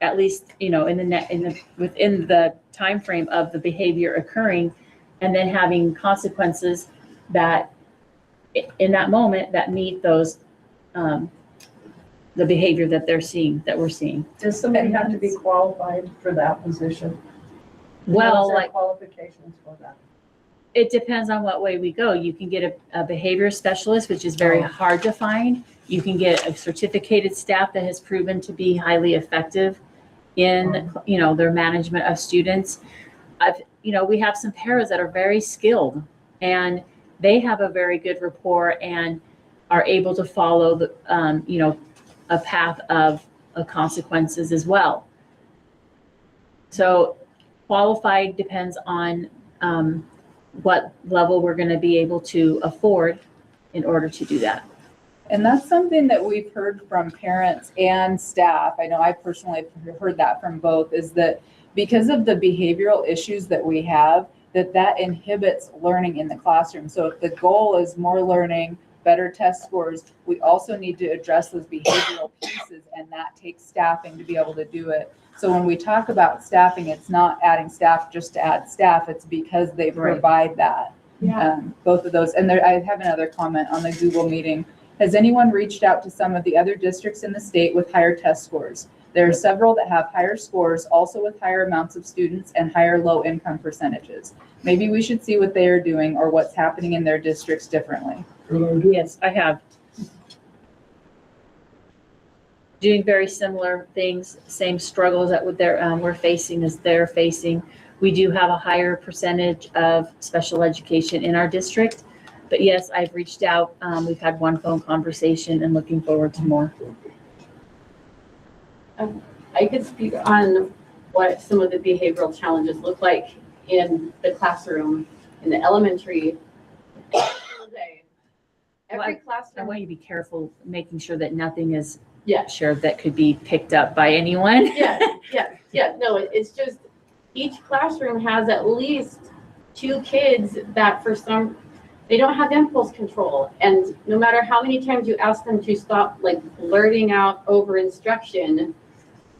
at least within the time frame of the behavior occurring, and then having consequences that in that moment that meet those the behavior that we're seeing. Does somebody have to be qualified for that position? Well, What are like, qualifications for that? it depends on what way we go. You can get a behavior specialist, which is very hard to find. You can get a certificated staff that has proven to be highly effective in, their management of students. We have some paras that are very skilled and they have a very good rapport and are able to follow the, a path of consequences as well. So qualified depends on what level we're going to be able to afford in order to do that. And that's something that we've heard from parents and staff. I know I personally have heard that from both, is that because of the behavioral issues that we have, that inhibits learning in the classroom. So if the goal is more learning, better test scores, we also need to address those behavioral pieces, and that takes staffing to be able to do it. So when we talk about staffing, it's not adding staff just to add staff, it's because they provide that. Both of those. And I have another comment on the Google meeting. Has anyone reached out to some of the other districts in the state with higher test scores? There are several that have higher scores, also with higher amounts of students and higher low income percentages. Maybe we should see what they are doing or what's happening in their districts differently. Yes, I have. Doing very similar things, same struggles that we're facing as they're facing. We do have a higher percentage of special education in our district. But yes, I've reached out. We've had one phone conversation and looking forward to more. I could speak on what some of the behavioral challenges look like in the classroom, in the elementary. Every classroom. I want you to be careful making sure that nothing is Yeah. shared that could be picked up by anyone. Yeah. No, it's just each classroom has at least 2 kids that they don't have impulse control. And no matter how many times you ask them to stop like blurting out over instruction,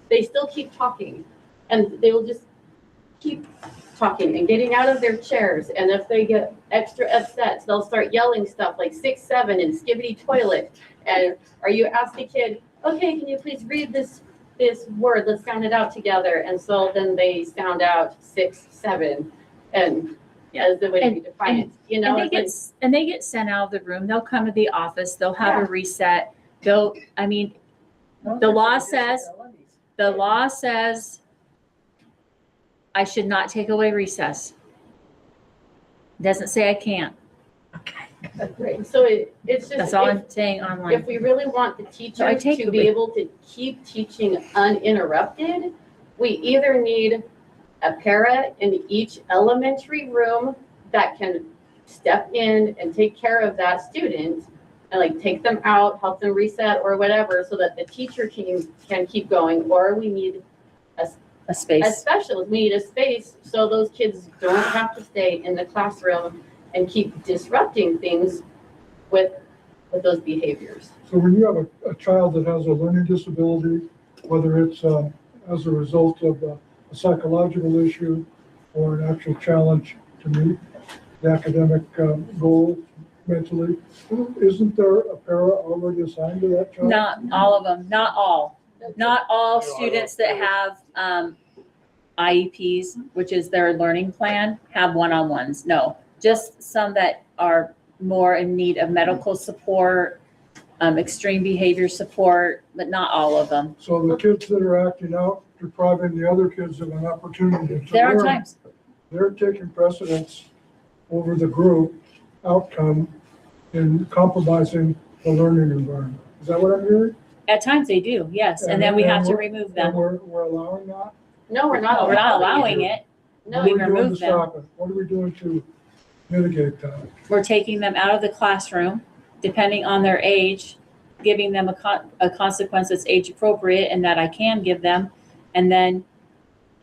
they still keep talking, and they will just keep talking and getting out of their chairs. And if they get extra upset, they'll start yelling stuff like 6, 7 and skibbity toilet. And are you ask the kid, okay, can you please read this word? Let's sound it out together. And so then they sound out 6, 7, and as the way to define it. And they get sent out of the room. They'll come to the office. They'll have a reset. The law says I should not take away recess. It doesn't say I can't. Right. So it's just That's all I'm saying online. If we really want the teachers to be able to keep teaching uninterrupted, we either need a para in each elementary room that can step in and take care of that student and like take them out, help them reset or whatever, so that the teacher can keep going, or we need A space. as specialists, we need a space so those kids don't have to stay in the classroom and keep disrupting things with those behaviors. So when you have a child that has a learning disability, whether it's as a result of a psychological issue or an actual challenge to meet the academic goal mentally, isn't there a para already assigned to that child? Not all of them, not all. Not all students that have IEPs, which is their learning plan, have one-on-ones. No, just some that are more in need of medical support, extreme behavior support, but not all of them. So the kids that are acting out, depriving the other kids of an opportunity to There are learn, times, they're taking precedence over the group outcome in compromising the learning environment. Is that what I'm hearing? at times they do, yes, and then we have to remove And them. we're allowing that? No, we're not We're not allowing it. No, What we are we doing to remove them. stop it? What are we doing to mitigate that? We're taking them out of the classroom, depending on their age, giving them a consequence that's age appropriate and that I can give them, and then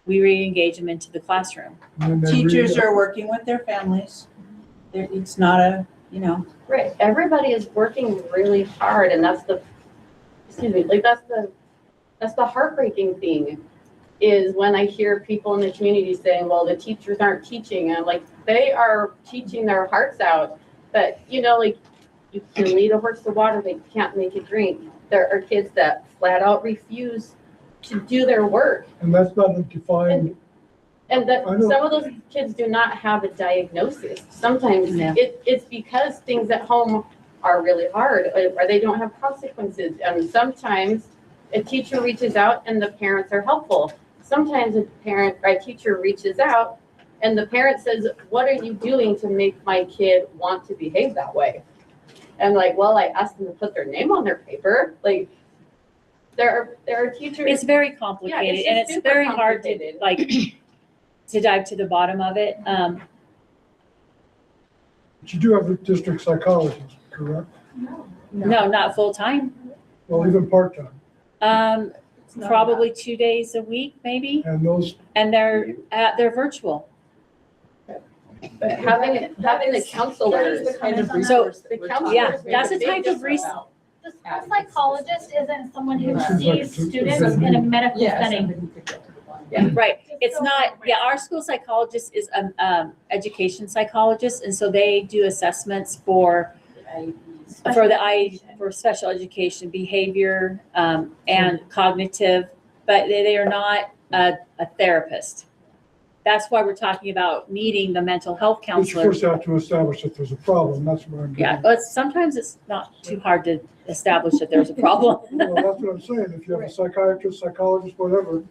we re-engage them into the classroom. And then they Teachers read- are working with their families. It's not a, right, everybody is working really hard, and that's the heartbreaking thing, is when I hear people in the community saying, well, the teachers aren't teaching. And I'm like, they are teaching their hearts out. But, like, you can lead a horse to water, they can't make it drink. There are kids that flat out refuse to do their work. And that's not defined. And that I know. some of those kids do not have a diagnosis. Sometimes No. it's because things at home are really hard, or they don't have consequences. And sometimes a teacher reaches out and the parents are helpful. Sometimes a teacher reaches out and the parent says, what are you doing to make my kid want to behave that way? And like, well, I asked them to put their name on their paper. Like, there are teachers. It's very complicated, and it's super very hard to, complicated. like, to dive to the bottom of it. But you do have a district psychologist, correct? No, not full-time. Well, even part-time. Probably 2 days a week, maybe, And those, and they're virtual. But having the counselors, So, the counselors. yeah, make that's a a big type of difference. reason. The school psychologist isn't someone who It seems like sees it's- students it's- in a medical Yeah, setting. somebody who could get to the bottom. Right, it's not, yeah, our school psychologist is education psychologist, and so they do assessments for for special education, behavior, and cognitive, but they are not a therapist. That's why we're talking about needing the mental health but you counselor. first have to establish that there's a problem, that's what I'm Yeah, getting. but sometimes it's not too hard to establish that there's a problem. Well, that's what I'm saying, if you have a psychiatrist, psychologist, whatever,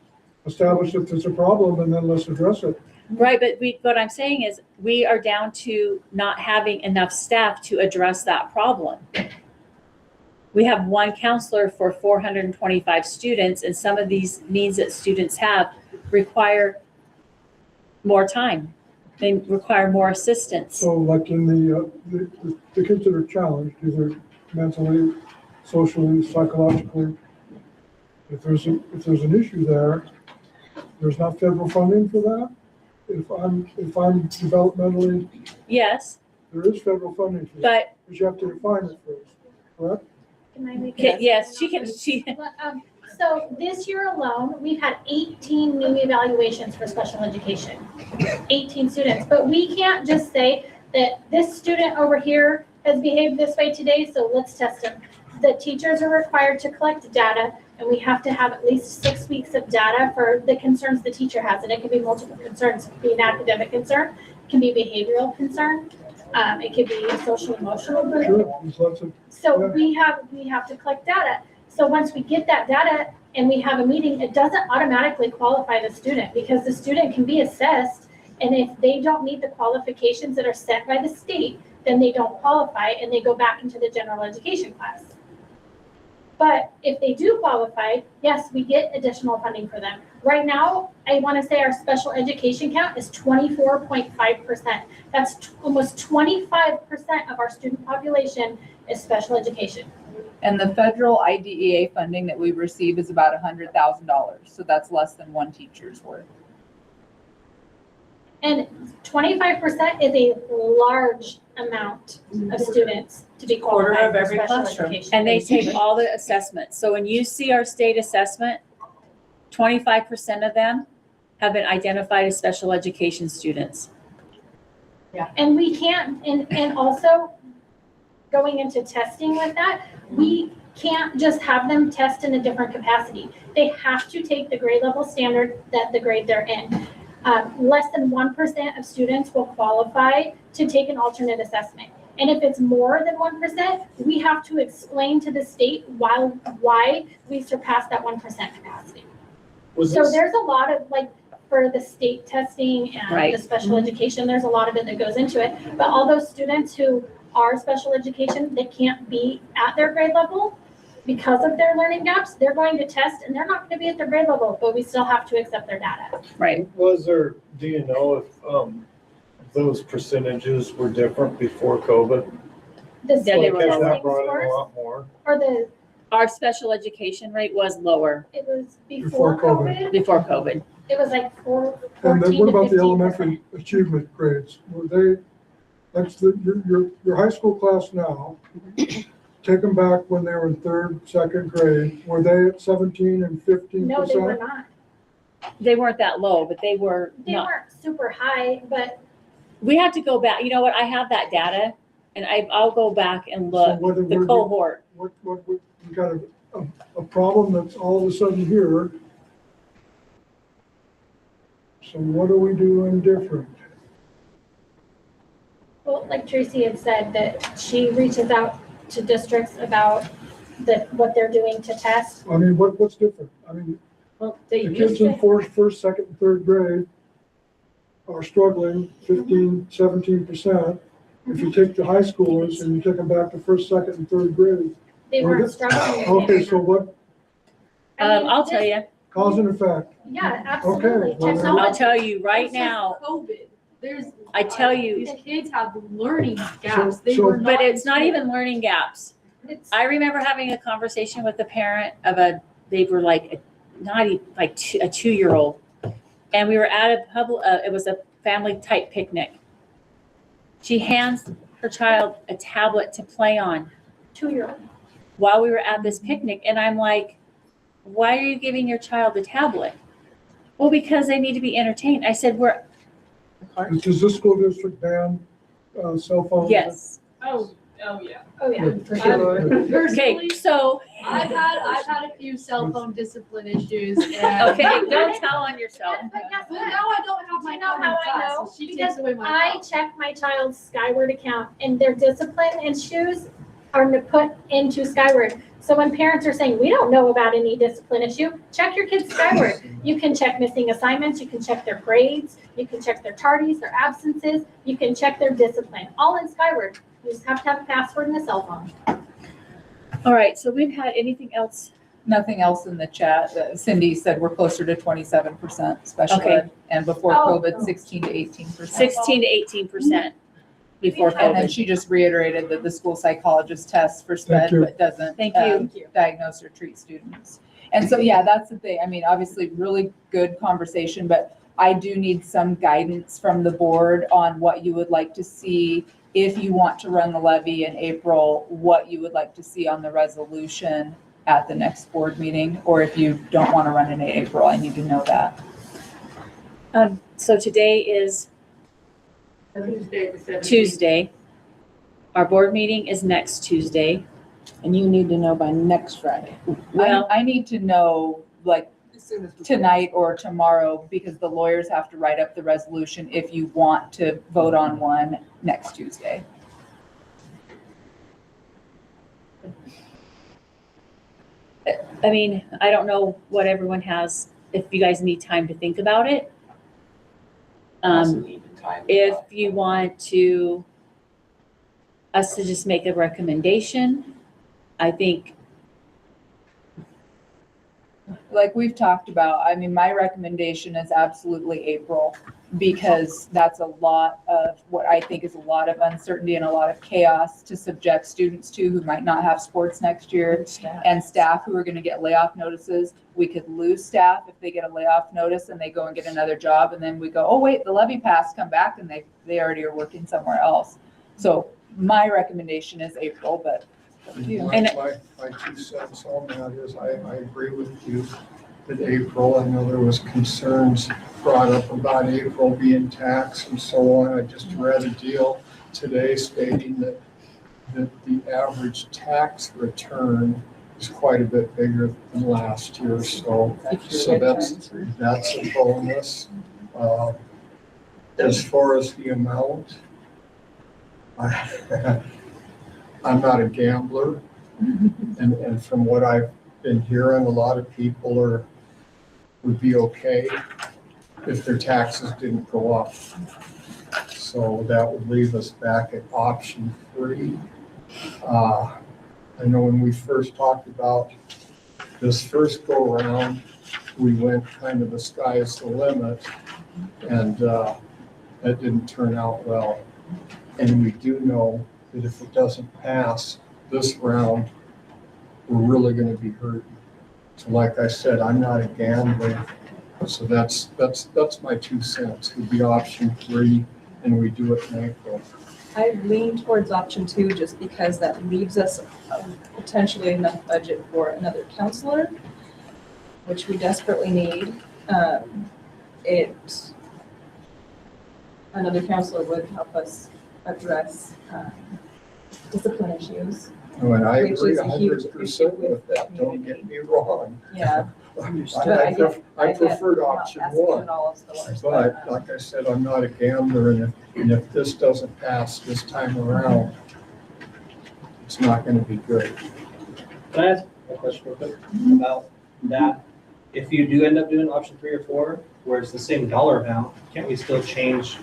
establish that there's a problem and then let's address it. Right, but what I'm saying is, we are down to not having enough staff to address that problem. We have one counselor for 425 students, and some of these needs that students have require more time. They require more assistance. So like in the kids that are challenged, either mentally, socially, psychologically, if there's an issue there, there's not federal funding for that? If I'm developmentally, Yes, there is federal funding for that, but, but you have to define it first, correct? Can I make yes, she can, So this year alone, we've had 18 new evaluations for special education, 18 students. But we can't just say that this student over here has behaved this way today, so let's test him. The teachers are required to collect data, and we have to have at least 6 weeks of data for the concerns the teacher has. And it can be multiple concerns. It can be an academic concern, it can be a behavioral concern, it could be social emotional. Sure, there's lots of, So we have to collect data. So once we get that data and we have a meeting, it doesn't automatically qualify the student, because the student can be assessed, and if they don't meet the qualifications that are set by the state, then they don't qualify and they go back into the general education class. But if they do qualify, yes, we get additional funding for them. Right now, I want to say our special education count is 24.5%. That's almost 25% of our student population is special education. And the federal IDEA funding that we receive is about $100,000. So that's less than one teacher's worth. And 25% is a large amount of students to be Quarter qualified of for every special classroom. education. And they take all the assessments. So when you see our state assessment, 25% of them have been identified as special education students. And we can't, and also going into testing with that, we can't just have them test in a different capacity. They have to take the grade level standard that the grade they're in. Less than 1% of students will qualify to take an alternate assessment. And if it's more than 1%, we have to explain to the state why we surpassed that 1% capacity. So there's a lot of, like, for the state testing and Right. the special education, there's a lot of it that goes into it. But all those students who are special education, they can't be at their grade level because of their learning gaps, they're going to test and they're not going to be at their grade level, but we still have to accept their data. Right. Was there, do you know if those percentages were different before COVID? The Yeah, state they were Because testing that brought in a scores, lot more. or the, Our special education rate was lower it was Before before COVID. COVID, before COVID. it was like And 14 then to what about the 15%. elementary achievement grades? Were they, that's your high school class now, take them back when they were in third, second grade, were they at 17 and 15%? No, they were not. They weren't that low, but they were They not. weren't super high, but We have to go back. You know what? I have that data and I'll go back and So look, whether the we're- cohort. What, we got a problem that's all of a sudden here. So what are we doing different? well, like Tracy had said, that she reaches out to districts about what they're doing to test. I mean, what's different? I mean, Well, the kids in first, second, and third grade are struggling 15, 17%. If you take the high schoolers and you take them back to first, second, and third grade. They weren't struggling. Okay, so what, I'll tell you, cause and effect? Yeah, absolutely. Okay, well, Technology. I'll tell you right It's just now, COVID. There's. I tell you, These kids have learning gaps. They so- were not. but it's in not school. even learning gaps. It's, I remember having a conversation with a parent of they were like, a 2-year-old. And we were at it was a family type picnic. She hands her child a tablet to play on 2-year-old. while we were at this picnic. And I'm like, why are you giving your child a tablet? Well, because they need to be entertained. I said, Does this school district ban cell phones? yes. Oh yeah. Oh, yeah. Okay, so, I've had a few cell phone discipline issues. And okay, don't tell on yourself. But guess Well, what? now I don't have my You know phone how in I class, know? so she Because takes away my I phone. check my child's Skyward account and their discipline issues are put into Skyward. So when parents are saying, we don't know about any discipline issue, check your kid's Skyward. You can check missing assignments, you can check their grades, you can check their tardies, their absences, you can check their discipline, all in Skyward. You just have to have a password and a cell phone. All right, so we've had anything else? Nothing else in the chat. Cindy said we're closer to 27% special Okay. ed. And before Oh. COVID, 16 to 18%. 16 to 18% before And then COVID. she just reiterated that the school psychologist tests for Thank SPED, you. but doesn't Thank you. diagnose or treat students. And so, yeah, that's the thing. I mean, obviously, really good conversation, but I do need some guidance from the board on what you would like to see if you want to run the levy in April, what you would like to see on the resolution at the next board meeting, or if you don't want to run it in April, I need to know that. So today is Tuesday. Our board meeting is next Tuesday. And you need to know by next Friday. Well, I need to know, like, tonight or tomorrow, because the lawyers have to write up the resolution if you want to vote on one next Tuesday. I mean, I don't know what everyone has, if you guys need time to think about it. If you want us to just make a recommendation, I think like we've talked about, I mean, my recommendation is absolutely April, because that's a lot of what I think is a lot of uncertainty and a lot of chaos to subject students to who might not have sports next year, and staff who are gonna get layoff notices. We could lose staff if they get a layoff notice and they go and get another job, and then we go, oh wait, the levy passed, come back, and they already are working somewhere else. So my recommendation is April, but up to you. And My 2 cents on that is I agree with you that April, I know there was concerns brought up about April being taxed and so on. I just read a deal today stating that the average tax return is quite a bit bigger than last year. So that's a bonus. As far as the amount, I'm not a gambler, and from what I've been hearing, a lot of people would be okay if their taxes didn't go up. So that would leave us back at option 3. I know when we first talked about this first go around, we went kind of the sky's the limit, and that didn't turn out well. And we do know that if it doesn't pass this round, we're really going to be hurting. So like I said, I'm not a gambler. So that's my 2 cents. Would be option 3, and we do it in April. I lean towards option 2 just because that leaves us potentially enough budget for another counselor, which we desperately need. Another counselor would help us address discipline issues. Oh, and I Which agree is a huge 100% with that. Don't get me wrong. Yeah. I preferred option 1. But like I said, I'm not a gambler, and if this doesn't pass this time around, it's not going to be good. Can I ask a question real quick about that? If you do end up doing option 3 or 4, where it's the same dollar amount, can't we still change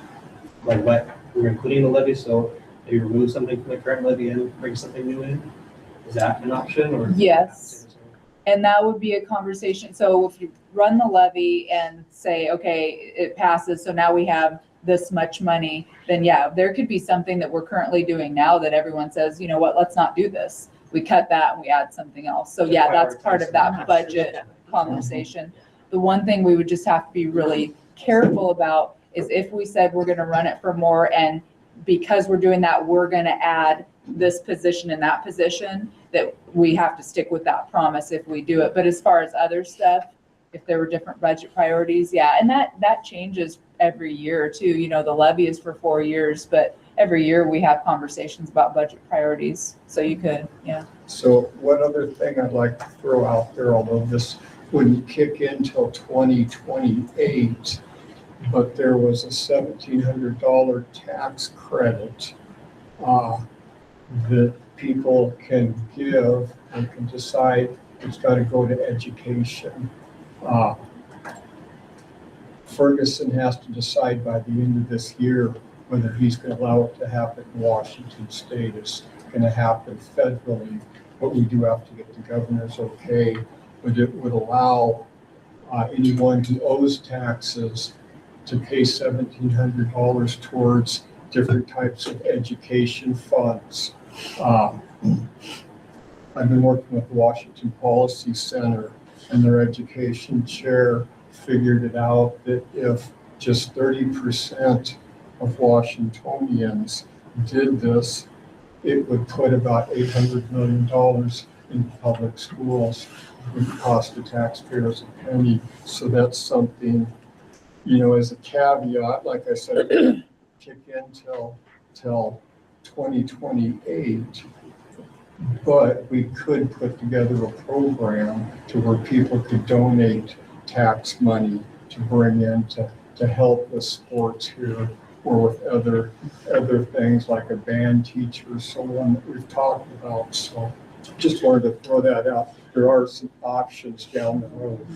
like what we're including in the levy? So maybe remove something from the current levy and bring something new in? Is that an option, or? Yes. And that would be a conversation. So if you run the levy and say, okay, it passes, so now we have this much money, then yeah, there could be something that we're currently doing now that everyone says, you know what, let's not do this. We cut that and we add something else. So yeah, that's part of that budget conversation. The one thing we would just have to be really careful about is if we said we're gonna run it for more, and because we're doing that, we're gonna add this position and that position, that we have to stick with that promise if we do it. But as far as other stuff, if there were different budget priorities, yeah, and that changes every year too. You know, the levy is for 4 years, but every year we have conversations about budget priorities. So you could, yeah. So one other thing I'd like to throw out there, although this wouldn't kick in till 2028, but there was a $1,700 tax credit that people can give and can decide it's got to go to education. Ferguson has to decide by the end of this year whether he's going to allow it to happen in Washington State. It's going to happen federally, but we do have to get the governor's okay. But it would allow anyone who owes taxes to pay $1,700 towards different types of education funds. I've been working with the Washington Policy Center, and their education chair figured it out that if just 30% of Washingtonians did this, it would put about $800 million in public schools. It would cost the taxpayers a penny. So that's something, you know, as a caveat, like I said, it won't kick in till 2028. But we could put together a program to where people could donate tax money to bring in to help with sports here, or with other things like a band teacher, so on that we've talked about. So just wanted to throw that out. There are some options down the road.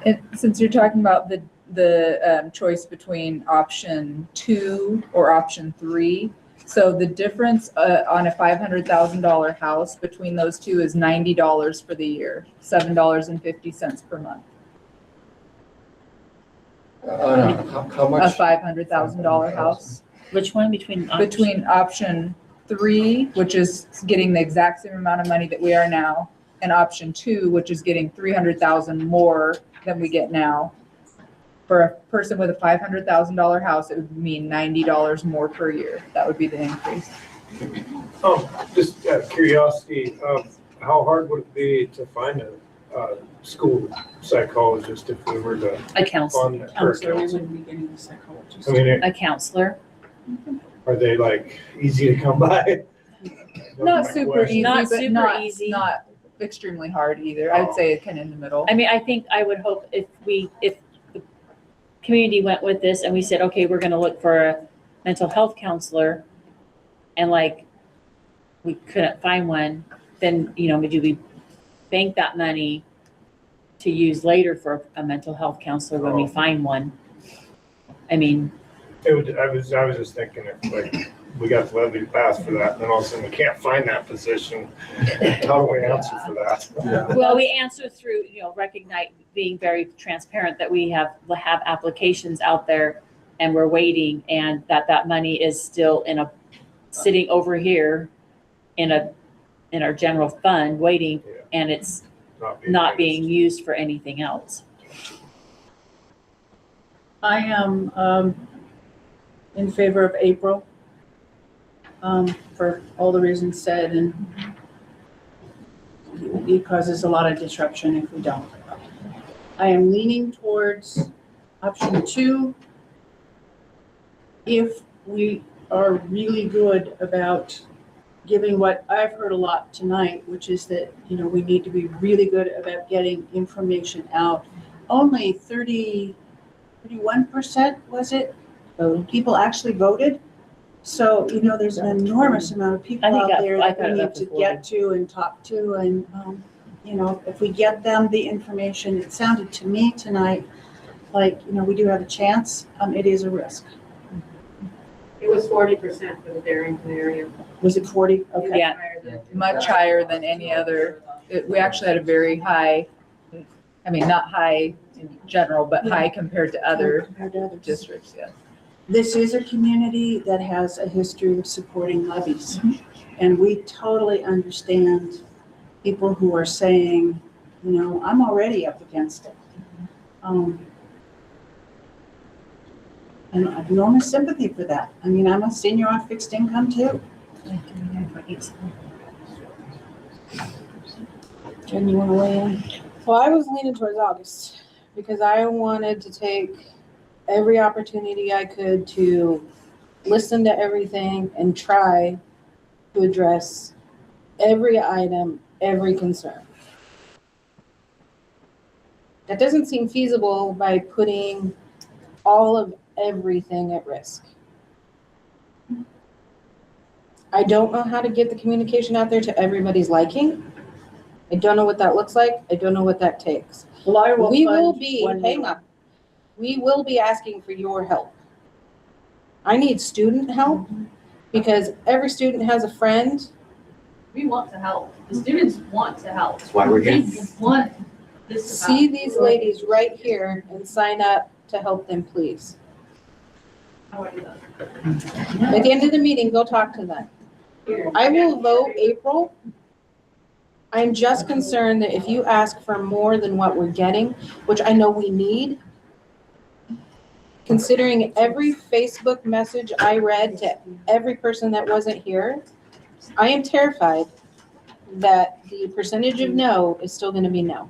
And since you're talking about the choice between option 2 or option 3, So the difference on a $500,000 house between those two is $90 for the year, $7.50 per month. How A much? $500,000 house. Which one between? Between option 3, which is getting the exact same amount of money that we are now, and option 2, which is getting 300,000 more than we get now. For a person with a $500,000 house, it would mean $90 more per year. That would be the increase. Just out of curiosity, how hard would it be to find a school psychologist if we were to? A counselor. Fund or Counselor, we counselor? wouldn't be getting a psychologist. I mean, A counselor. are they like easy to come by? Not super easy, Not but super not, easy. not extremely hard either. I would say kind of in the middle. I mean, I would hope if the community went with this and we said, okay, we're gonna look for a mental health counselor, and like, we couldn't find one, then, do we bank that money to use later for a mental health counselor when we find one? I mean. I was just thinking if like we got the levy passed for that, and then all of a sudden we can't find that position, how do we answer for that? Yeah. Well, we answer through, recognize, being very transparent that we have applications out there and we're waiting, and that money is still sitting over here in our general fund waiting, and it's not being used for anything else. I am in favor of April for all the reasons said, and it causes a lot of disruption if we don't. I am leaning towards option 2 if we are really good about giving what I've heard a lot tonight, which is that, we need to be really good about getting information out. Only 31% was it? People actually voted. So, there's an enormous amount of people out there that we need to get to and talk to. And, if we get them the information, it sounded to me tonight like, we do have a chance. It is a risk. It was 40% for the Darrington area. Was it 40? Okay. Yeah. Much higher than any other. We actually had a very high, not high in general, but high compared to other districts, yeah. This is a community that has a history of supporting levies. And we totally understand people who are saying, I'm already up against it. And I have enormous sympathy for that. I'm a senior on fixed income too. Jen, you want to weigh in? Well, I was leaning towards August because I wanted to take every opportunity I could to listen to everything and try to address every item, every concern. That doesn't seem feasible by putting all of everything at risk. I don't know how to get the communication out there to everybody's liking. I don't know what that looks like. I don't know what that takes. We will be asking for your help. I need student help because every student has a friend. We want to help. The students want to help. That's why we're here. They want this to See happen. these ladies right here and sign up to help them, please. How do I do that? At the end of the meeting, go talk to them. I will vote April. I'm just concerned that if you ask for more than what we're getting, which I know we need, considering every Facebook message I read to every person that wasn't here, I am terrified that the percentage of no is still going to be no.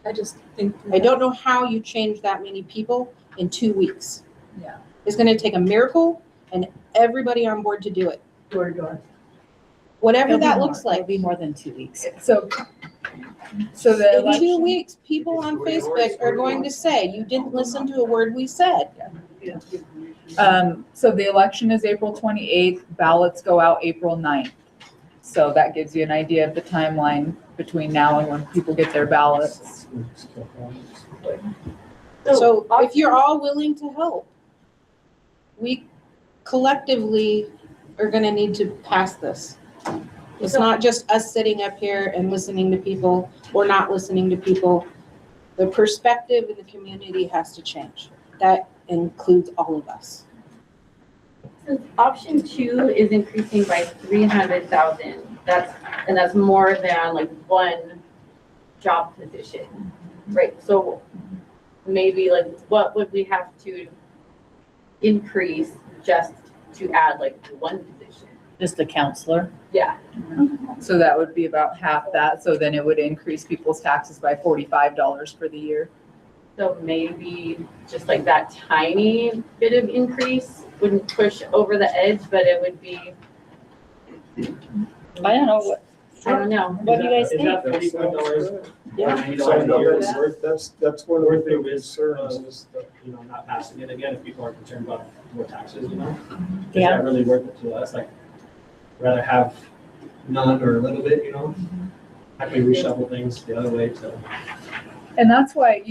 I just think. I don't know how you change that many people in 2 weeks. Yeah. It's going to take a miracle and everybody on board to do it. Door to door. Whatever that looks It'll like. be more than 2 weeks. So the In 2 election, weeks, people on Facebook are going to say, you didn't listen to a word we said. so the election is April 28th, ballots go out April 9th. So that gives you an idea of the timeline between now and when people get their ballots. So if you're all willing to help, we collectively are gonna need to pass this. It's not just us sitting up here and listening to people or not listening to people. The perspective in the community has to change. That includes all of us. Since option 2 is increasing by 300,000, that's more than like one job position, right? So maybe like what would we have to increase just to add like one position? Just a counselor. Yeah. So that would be about half that, so then it would increase people's taxes by $45 for the year. So maybe just like that tiny bit of increase wouldn't push over the edge, but it would be. I don't know what. I don't know. What do you guys Is that think? $45? Yeah. So in other words, that's one of the Worth the big risk concerns. of, not passing it again if people are concerned about more taxes, Is Yeah. that really worth it to us? Like, rather have none or a little bit, How can we reshuffle things the other way to? And that's why,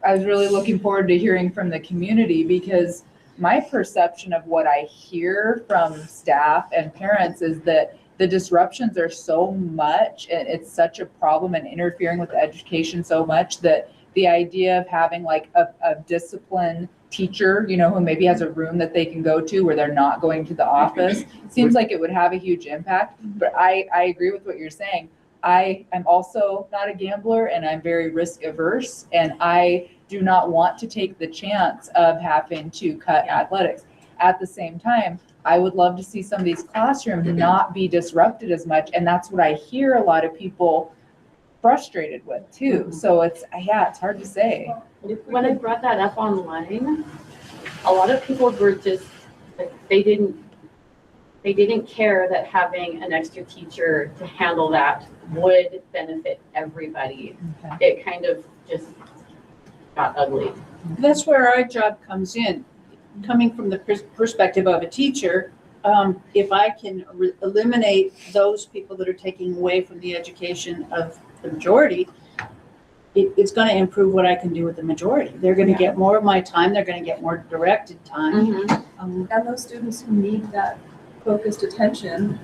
I was really looking forward to hearing from the community, because my perception of what I hear from staff and parents is that the disruptions are so much and it's such a problem and interfering with education so much that the idea of having like a disciplined teacher, who maybe has a room that they can go to where they're not going to the office, seems like it would have a huge impact. But I agree with what you're saying. I am also not a gambler and I'm very risk averse, and I do not want to take the chance of having to cut athletics. At the same time, I would love to see some of these classrooms not be disrupted as much, and that's what I hear a lot of people frustrated with too. So it's hard to say. When I brought that up online, a lot of people were just like, they didn't care that having an extra teacher to handle that would benefit everybody. Okay. It kind of just got ugly. That's where our job comes in. Coming from the perspective of a teacher, if I can eliminate those people that are taking away from the education of the majority, it's going to improve what I can do with the majority. They're going to get more of my time. They're going to get more directed time. And those students who need that focused attention,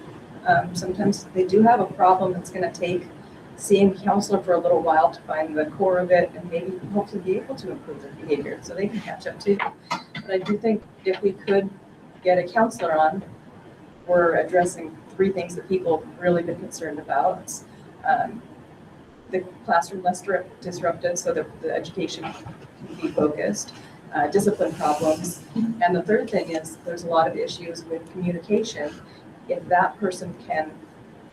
sometimes they do have a problem that's going to take seeing a counselor for a little while to find the core of it and maybe hopefully be able to improve their behavior so they can catch up too. But I do think if we could get a counselor on, we're addressing 3 things that people have really been concerned about. The classroom less disrupted so that the education can be focused, discipline problems. And the third thing is there's a lot of issues with communication. If that person can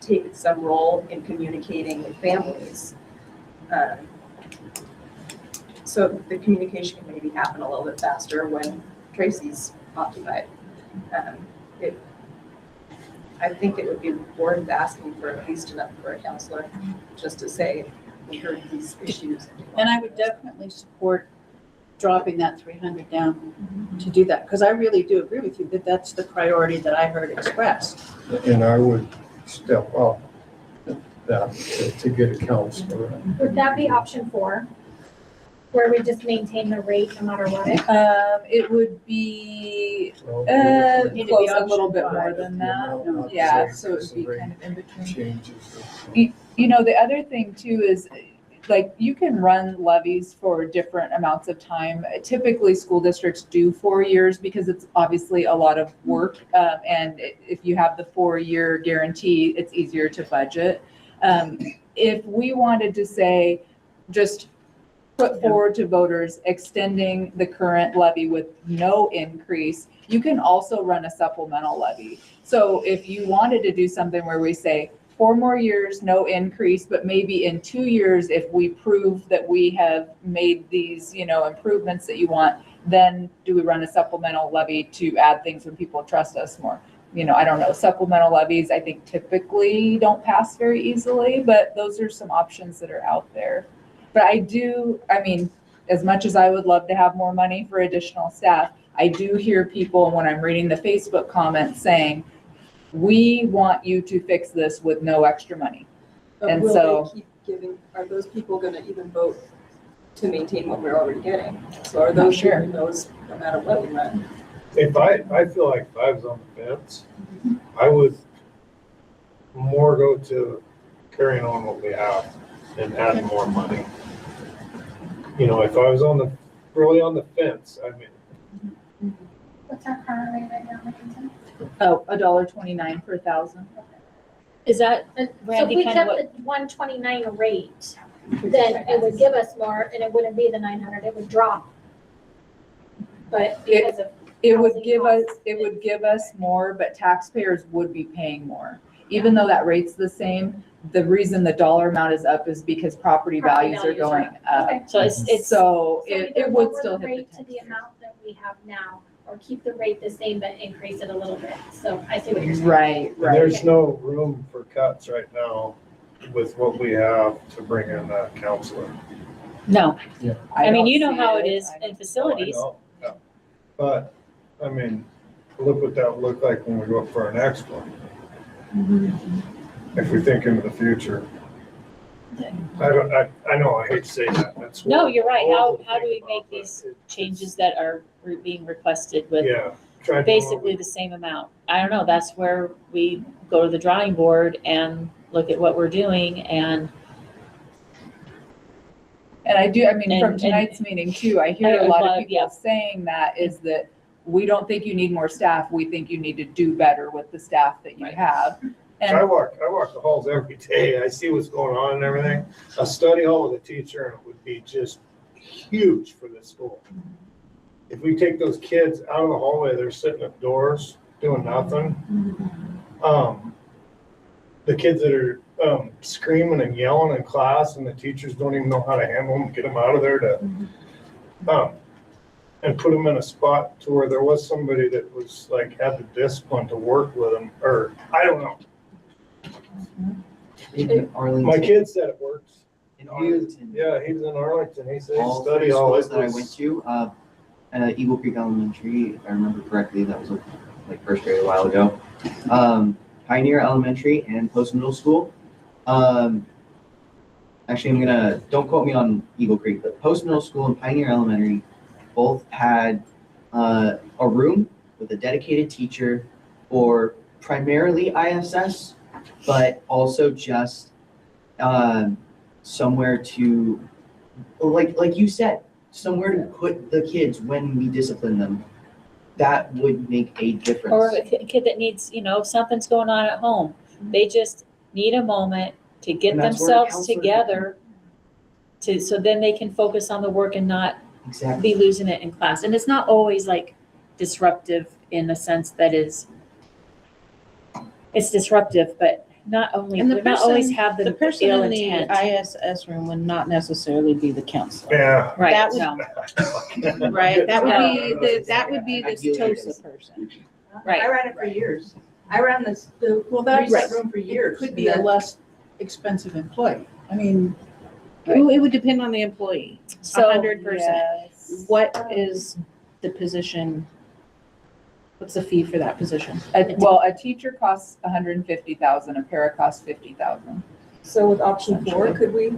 take some role in communicating with families, so the communication can maybe happen a little bit faster when Tracy's occupied. I think it would be worth asking for at least enough for a counselor, just to say, we heard these issues. And I would definitely support dropping that 300 down to do that, because I really do agree with you that that's the priority that I heard expressed. And I would step up that to get a counselor. Would that be option 4? Where we just maintain the rate no matter what? It would be Well, close a little bit more than that. Yeah, so it would be kind of in between. Changes. The other thing too is, like, you can run levies for different amounts of time. Typically, school districts do 4 years because it's obviously a lot of work. And if you have the 4-year guarantee, it's easier to budget. If we wanted to say, just put forward to voters extending the current levy with no increase, you can also run a supplemental levy. So if you wanted to do something where we say 4 more years, no increase, but maybe in 2 years, if we prove that we have made these, improvements that you want, then do we run a supplemental levy to add things when people trust us more? I don't know. Supplemental levies, I think typically don't pass very easily, but those are some options that are out there. But as much as I would love to have more money for additional staff, I do hear people when I'm reading the Facebook comments saying, we want you to fix this with no extra money. But And will so- they keep giving, are those people going to even vote to maintain what we're already getting? So are those sure. giving those no matter what we run? I feel like if I was on the fence, I would more go to carrying on what we have and adding more money. You know, if I was really on the fence, I mean, What's our current rate right now, Mackenzie? Oh, $1.29 per thousand. Is that, So if Randy, we kind of kept what, the 129 rate, then it would give us more and it wouldn't be the 900, it would drop. But because of. It would housing give us, costs, it would give us more, but taxpayers would be paying more. Even though that rate's the same, the reason the dollar amount is up is because property Property values are values are going up. Okay. so it's, So So it either would lower still the hit rate the to the amount that we have now, or keep the rate the same but increase it a little bit. So I see what you're saying. Right, and right. there's no room for cuts right now with what we have to bring in that counselor. no. I mean, don't you know see how it is in Oh, I facilities. know, yeah. But, I mean, look what that would look like when we go up for our next one. If we think into the future. I know, I hate to say that, that's. No, you're right. horrible How do we thing make about, but these it's- changes that are being requested with Yeah. try to- basically the same amount? I don't know, that's where we go to the drawing board and look at what we're doing and. And I do, I mean, from And- tonight's meeting too, I hear I- a lot of yeah. people saying that is that we don't think you need more staff, we think you need to do better with the staff that you have. I And walk the halls every day. I see what's going on and everything. A study hall with a teacher and it would be just huge for this school. If we take those kids out of the hallway, they're sitting at doors doing nothing. The kids that are screaming and yelling in class and the teachers don't even know how to handle them, get them out of there to, and put them in a spot to where there was somebody that was like, had the discipline to work with them, or I don't know. In Arlington. My kid said it works. In Arlington. Yeah, he was in Arlington. He said All study three hall. schools that I went to, Eagle Creek Elementary, if I remember correctly, that was like first grade a while ago. Pioneer Elementary and Post Middle School. Actually, don't quote me on Eagle Creek, but Post Middle School and Pioneer Elementary both had a room with a dedicated teacher for primarily ISS, but also just somewhere to, like you said, somewhere to put the kids when we discipline them. That would make a difference. Or a kid that needs, if something's going on at home, they just need a moment to get And that's where a themselves counselor together so then they can focus on the work and not Exactly. be losing it in class. And it's not always like disruptive in the sense that it's disruptive, but not always have the the person ill in the intent. ISS room would not necessarily be the counselor. Yeah. Right, That would- no, Right, that would No. be the TOSA person. Right. I ran it for years. I ran the Well, that's, reset room for years. could be a and less expensive employee. I mean, It would depend on the employee, So, 100%. yes. What is the position? What's the fee for that position? A teacher costs $150,000, a para costs $50,000. So with option 4, could we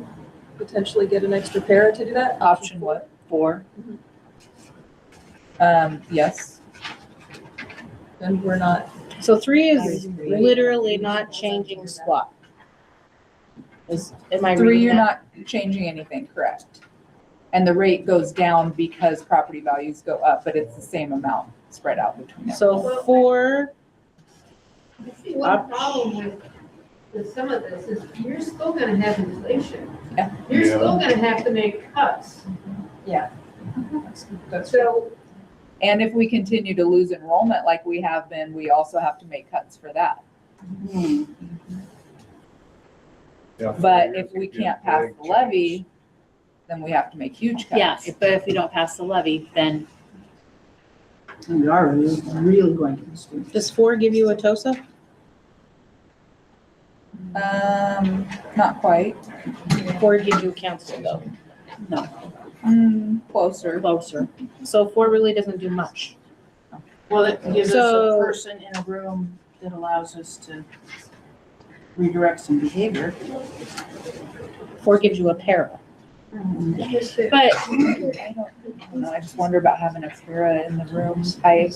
potentially get an extra para to do that? Option what? 4. Yes. Then we're not, So 3 is literally not changing squat. Am I 3, reading you're that? not changing anything, correct? And the rate goes down because property values go up, but it's the same amount spread out between them. So 4, I see one problem with some of this is you're still gonna have inflation. Yeah. You're Yeah. still gonna have to make cuts. that's So And if we continue to lose enrollment like we have been, we also have to make cuts for that. Yeah, But if we it'd be a can't pass big the change. levy, then we have to make huge cuts. Yes, but if we don't pass the levy, then we are really going to the schools. does 4 give you a TOSA? Not quite. 4 gives you a counselor though. Closer. closer. So 4 really doesn't do much. Well, it gives us So- a person in a room that allows us to redirect some behavior. 4 gives you a para. But I don't know, I just wonder about having a para in the room. I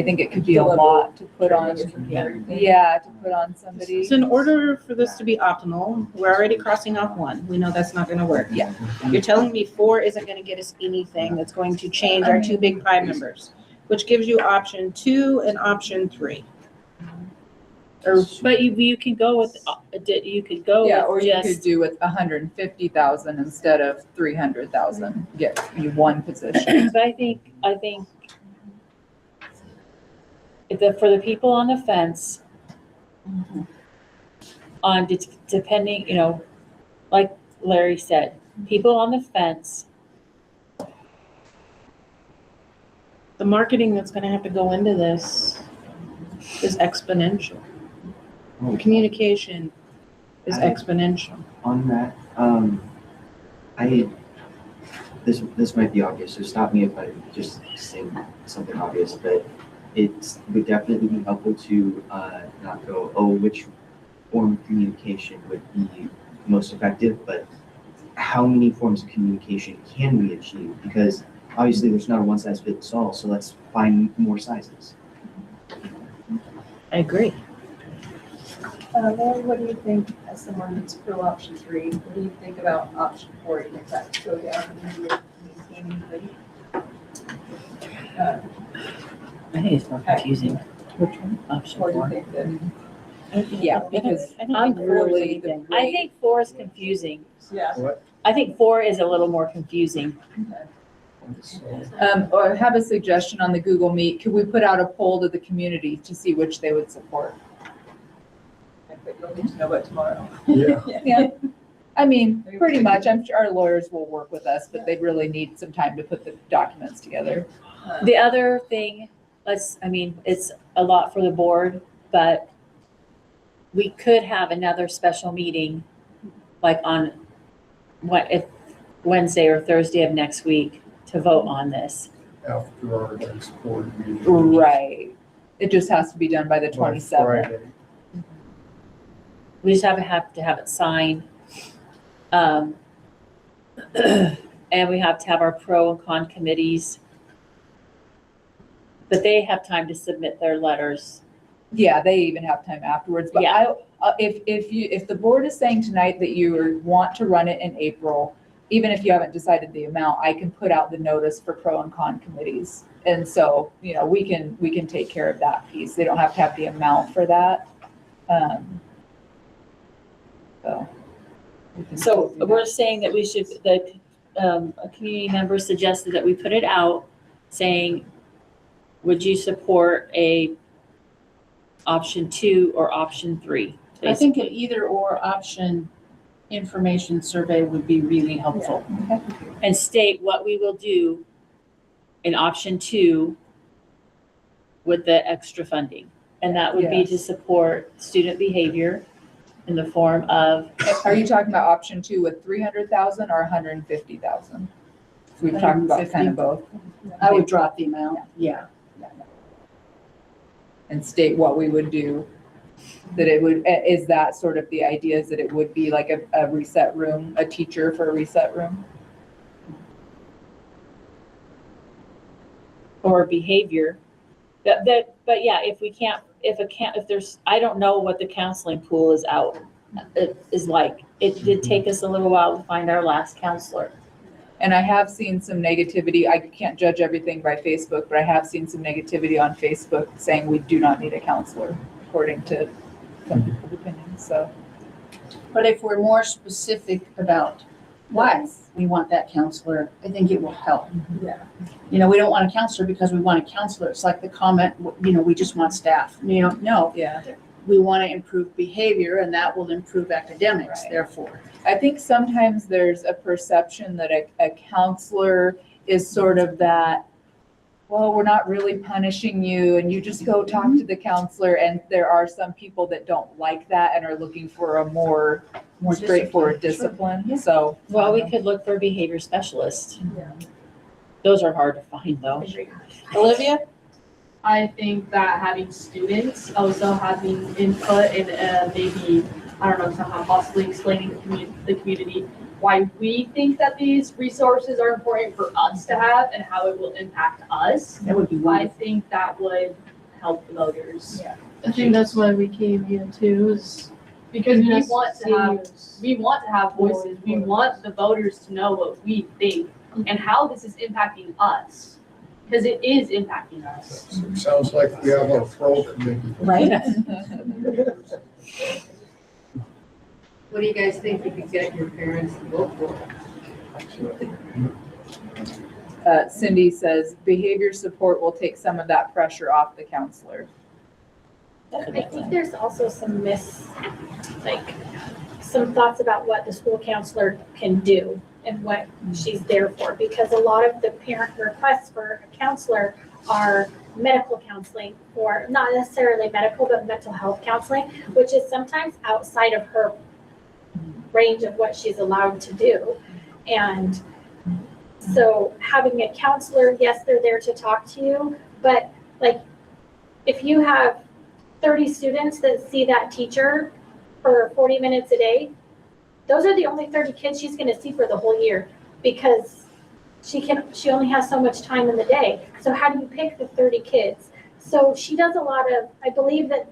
think it could be a lot to put on, yeah, to put on somebody. So in order for this to be optimal, we're already crossing off one. We know that's not gonna work. Yeah. You're telling me 4 isn't gonna get us anything that's going to change our 2 big 5 members, which gives you option 2 and option 3. but you can go with, you could go Yeah, or with you could just, do with 150,000 instead of 300,000, get you one position. but I think for the people on the fence, on depending, like Larry said, people on the fence, The marketing that's gonna have to go into this is exponential. The communication is exponential. On that, this might be obvious, so stop me if I just say something obvious, but it would definitely be helpful to not go, oh, which form of communication would be most effective, but how many forms of communication can we achieve? Because obviously there's not a one size fits all, so let's find more sizes. I agree. Lauren, what do you think, as someone that's pro option 3, what do you think about option 4, you think that go down and you maintain anybody? I think it's more confusing. Which one? Option Or do you 4. think that, Yeah, because I'm really, I think 4 is confusing. yeah. I think 4 is a little more confusing. or I have a suggestion on the Google Meet. Could we put out a poll to the community to see which they would support? But you'll need to know about tomorrow. Yeah. Yeah. I mean, pretty much. I'm sure our lawyers will work with us, but they really need some time to put the documents together. The other thing, it's a lot for the board, but we could have another special meeting, like on Wednesday or Thursday of next week to vote on this. After our next board meeting. Right. It just has to be done by the 27th. Friday. We just have to have it signed. And we have to have our pro and con committees. But they have time to submit their letters. Yeah, they even have time afterwards, but Yeah. if the board is saying tonight that you want to run it in April, even if you haven't decided the amount, I can put out the notice for pro and con committees. And so, we can take care of that piece. They don't have to have the amount for that. So we're saying that we should, a community member suggested that we put it out saying, would you support option 2 or option 3? I think an either or option information survey would be really helpful. And state what we will do in option 2 with the extra funding. And that would be to Yes. support student behavior in the form of, Are you talking about option 2 with 300,000 or 150,000? We've talked about kind of both. I would drop the amount, yeah. And state what we would do. That it would, is that sort of the idea, is that it would be like a reset room, a teacher for a reset room? or behavior. But yeah, if there's, I don't know what the counseling pool is like. It did take us a little while to find our last counselor. And I have seen some negativity. I can't judge everything by Facebook, but I have seen some negativity on Facebook saying we do not need a counselor, according to some people's opinions, so. But if we're more specific about why we want that counselor, I think it will help. Yeah. We don't want a counselor because we want a counselor. It's like the comment, we just want staff. No, Yeah. we want to improve behavior and that will improve academics, Right. therefore. I think sometimes there's a perception that a counselor is sort of that, well, we're not really punishing you and you just go talk to the counselor. And there are some people that don't like that and are looking for a more straightforward discipline, so. Well, we could look for a behavior specialist. Yeah. Those are hard to find though. Olivia? I think that having students also having input and maybe, I don't know, somehow possibly explaining the community why we think that these resources are important for us to have and how it will impact us, That would be I wonderful. think that would help the voters. Yeah. I think that's why we came here too, is Because we Yes, want to have voices, we want the voters to know what we think and how this is impacting us, because it is impacting us. Sounds like we have a pro committee. Right? What do you guys think you could get your parents to vote for? Cindy says behavior support will take some of that pressure off the counselor. I think there's also some some thoughts about what the school counselor can do and what she's there for, because a lot of the parent requests for a counselor are medical counseling, or not necessarily medical, but mental health counseling, which is sometimes outside of her range of what she's allowed to do. And so having a counselor, yes, they're there to talk to you, but like if you have 30 students that see that teacher for 40 minutes a day, those are the only 30 kids she's going to see for the whole year, because she only has so much time in the day. So how do you pick the 30 kids? So she does a lot of, I believe that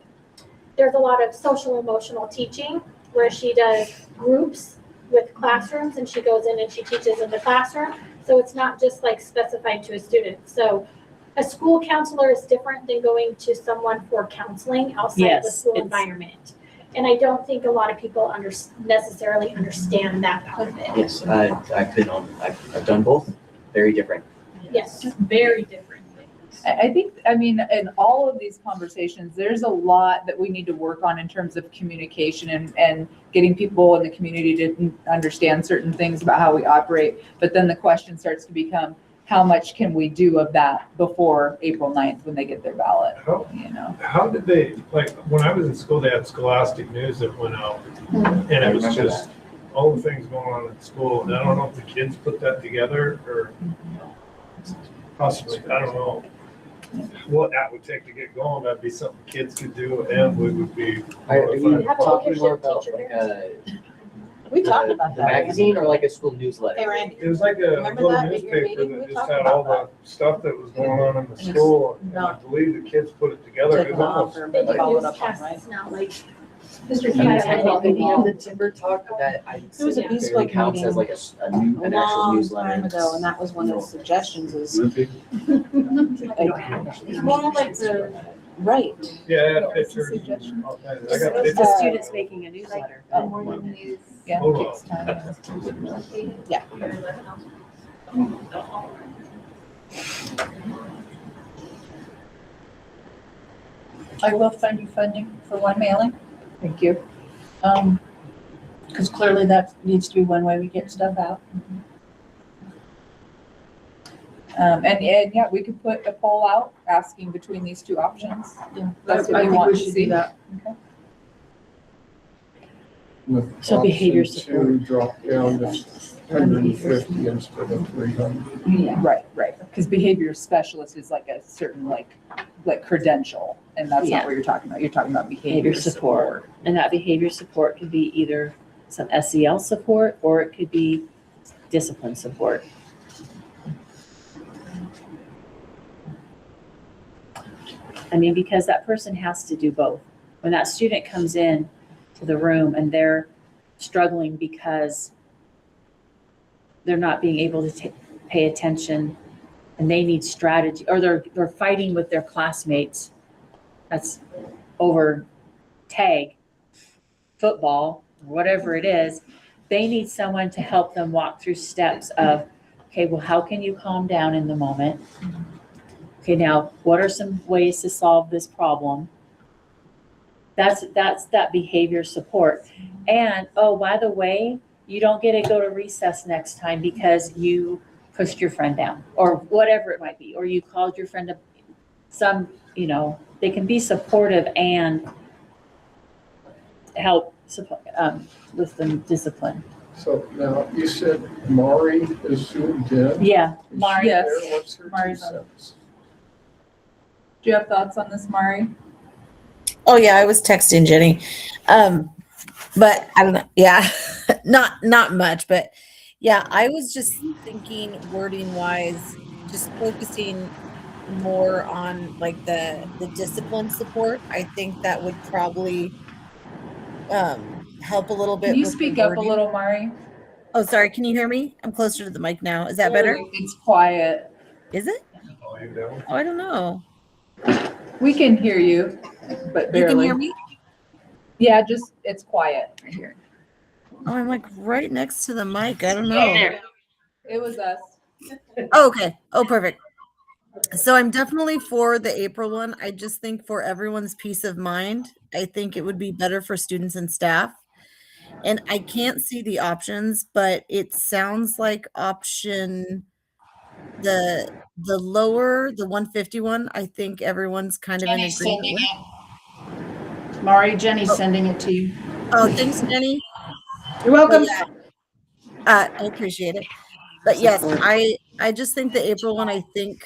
there's a lot of social emotional teaching where she does groups with classrooms, and she goes in and she teaches in the classroom. So it's not just like specified to a student. So a school counselor is different than going to someone for counseling outside of the Yes, school it's- environment. And I don't think a lot of people necessarily understand that part of it. Yes, I've done both, very different. Yes. Very different things. I think, I mean, in all of these conversations, there's a lot that we need to work on in terms of communication and getting people in the community to understand certain things about how we operate. But then the question starts to become, how much can we do of that before April 9th when they get their ballot, you know? How did they, like, when I was in school, they had Scholastic News that went out, and I it was remember just all the things going on in school, and I don't know if the kids put that together, or possibly, I don't know what that would take to get going. That'd be something kids could do, and we would be Are you notified. talking more about like We talked about the that. magazine or like a school newsletter? Hey, Randy. It was like a Remember little that at your newspaper meeting? We that just talked had all about the stuff that was going on in the school, and I believe the kids put it together. It Took was them off almost or They do followed up on, right? newscasts now, like Mr. I mean, Yeah, technically, in the timber talk, that I It was a say peaceful fairly counts meeting as like an actual long newsletter. time ago, and that was one of the suggestions is, Limpy. it's more like the, right. Yeah, I had What was the pictures. suggestion? I got It's pictures. the students making a newsletter. Morning news. Yeah. Hold on. Takes time. Yeah. I will fund you funding for one mailing. Thank you. Because clearly that needs to be one way we get stuff out. And yeah, we could put a poll out asking between these two options. Yeah. That's what I we think want we to should see. do that. With So behavior option 2 drop down to 150 instead of 300. Yeah, right. Because behavior specialist is like a certain like credential, and that's Yeah. not what you're talking about. You're talking about Behavior support. And that behavior support could be either some SEL support, or it could be discipline support. I mean, because that person has to do both. When that student comes in to the room and they're struggling because they're not being able to pay attention, and they need strategy, or they're fighting with their classmates, that's over tag, football, whatever it is, they need someone to help them walk through steps of, okay, well, how can you calm down in the moment? Okay, now, what are some ways to solve this problem? That's that behavior support. And, oh, by the way, you don't get to go to recess next time because you pushed your friend down, or whatever it might be, or you called your friend they can be supportive and help with the discipline. So now you said Mari is zoomed in. Yeah, Is she Mari. there? Yes, What's her Mari's 2 on. cents? Do you have thoughts on this, Mari? Oh, yeah, I was texting Jenny. But I don't know. Yeah, not much, but yeah, I was just thinking wording wise, just focusing more on like the discipline support. I think that would probably help a little Can bit you with the speak up a wording. little, Mari? Oh, sorry, can you hear me? I'm closer to the mic now. Is that better? It's quiet. Is it? Oh, I don't know. We can hear you, but You can barely. hear me? Yeah, just, it's quiet right here. Oh, I'm like right next to the mic. I don't know. It was us. Oh, okay. Oh, perfect. So I'm definitely for the April one. I just think for everyone's peace of mind, I think it would be better for students and staff. And I can't see the options, but it sounds like option the lower, the 151, I think everyone's kind of in Jenny's agreement sending with. it. Mari, Jenny's sending it to you. Oh, thanks, Jenny. You're welcome. But yeah, I appreciate it. But yes, I just think the April one, I think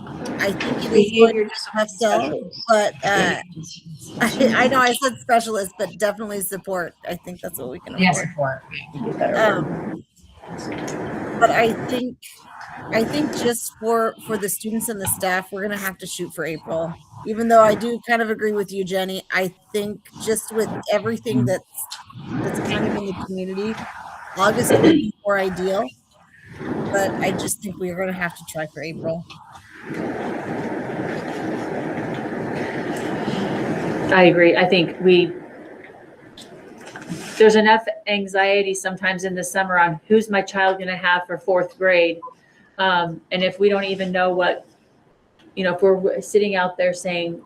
it is going to Behavior be a tough sell, specialist. but I know I said specialist, but definitely support. I think that's what we can Yes, afford. support. You get better word. But I think just for the students and the staff, we're gonna have to shoot for April. Even though I do kind of agree with you, Jenny. I think just with everything that's kind of in the community, August would be more ideal. But I just think we're gonna have to try for April. I agree. I think there's enough anxiety sometimes in the summer on who's my child going to have for fourth grade. And if we don't even know what, if we're sitting out there saying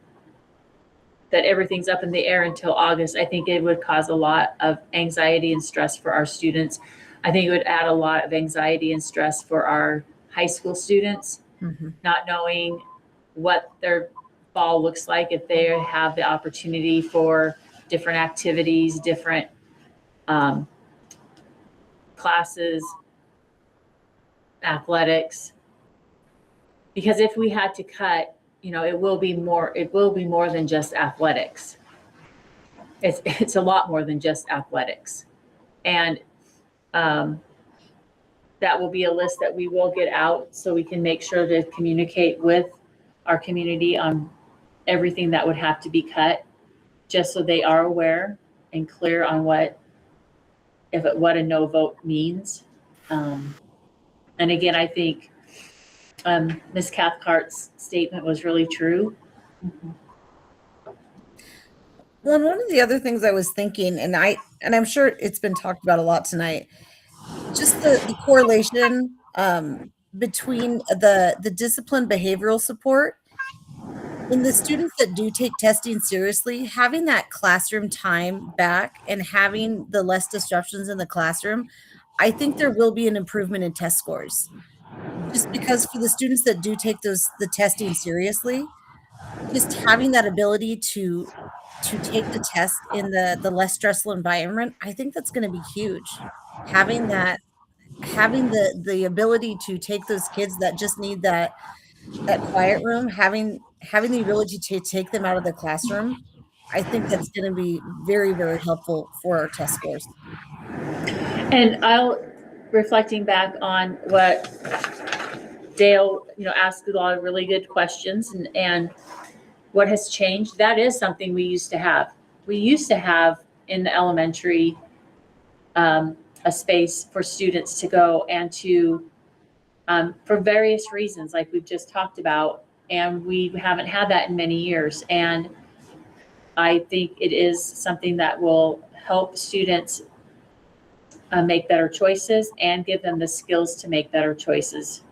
that everything's up in the air until August, I think it would cause a lot of anxiety and stress for our students. I think it would add a lot of anxiety and stress for our high school students, not knowing what their fall looks like if they have the opportunity for different activities, different classes, athletics. Because if we had to cut, it will be more than just athletics. It's a lot more than just athletics. And that will be a list that we will get out so we can make sure to communicate with our community on everything that would have to be cut, just so they are aware and clear on what a no vote means. And again, I think Ms. Cathcart's statement was really true. Well, and one of the other things I was thinking, and I'm sure it's been talked about a lot tonight, just the correlation between the discipline behavioral support in the students that do take testing seriously, having that classroom time back and having the less disruptions in the classroom, I think there will be an improvement in test scores. Just because for the students that do take the testing seriously, just having that ability to take the test in the less stressful environment, I think that's going to be huge. Having the ability to take those kids that just need that quiet room, having the ability to take them out of the classroom, I think that's going to be very, very helpful for our test scores. And reflecting back on what Dale, asked a lot of really good questions and what has changed. That is something we used to have. We used to have in the elementary a space for students to go and to, for various reasons, like we've just talked about, and we haven't had that in many years. And I think it is something that will help students make better choices and give them the skills to make better choices.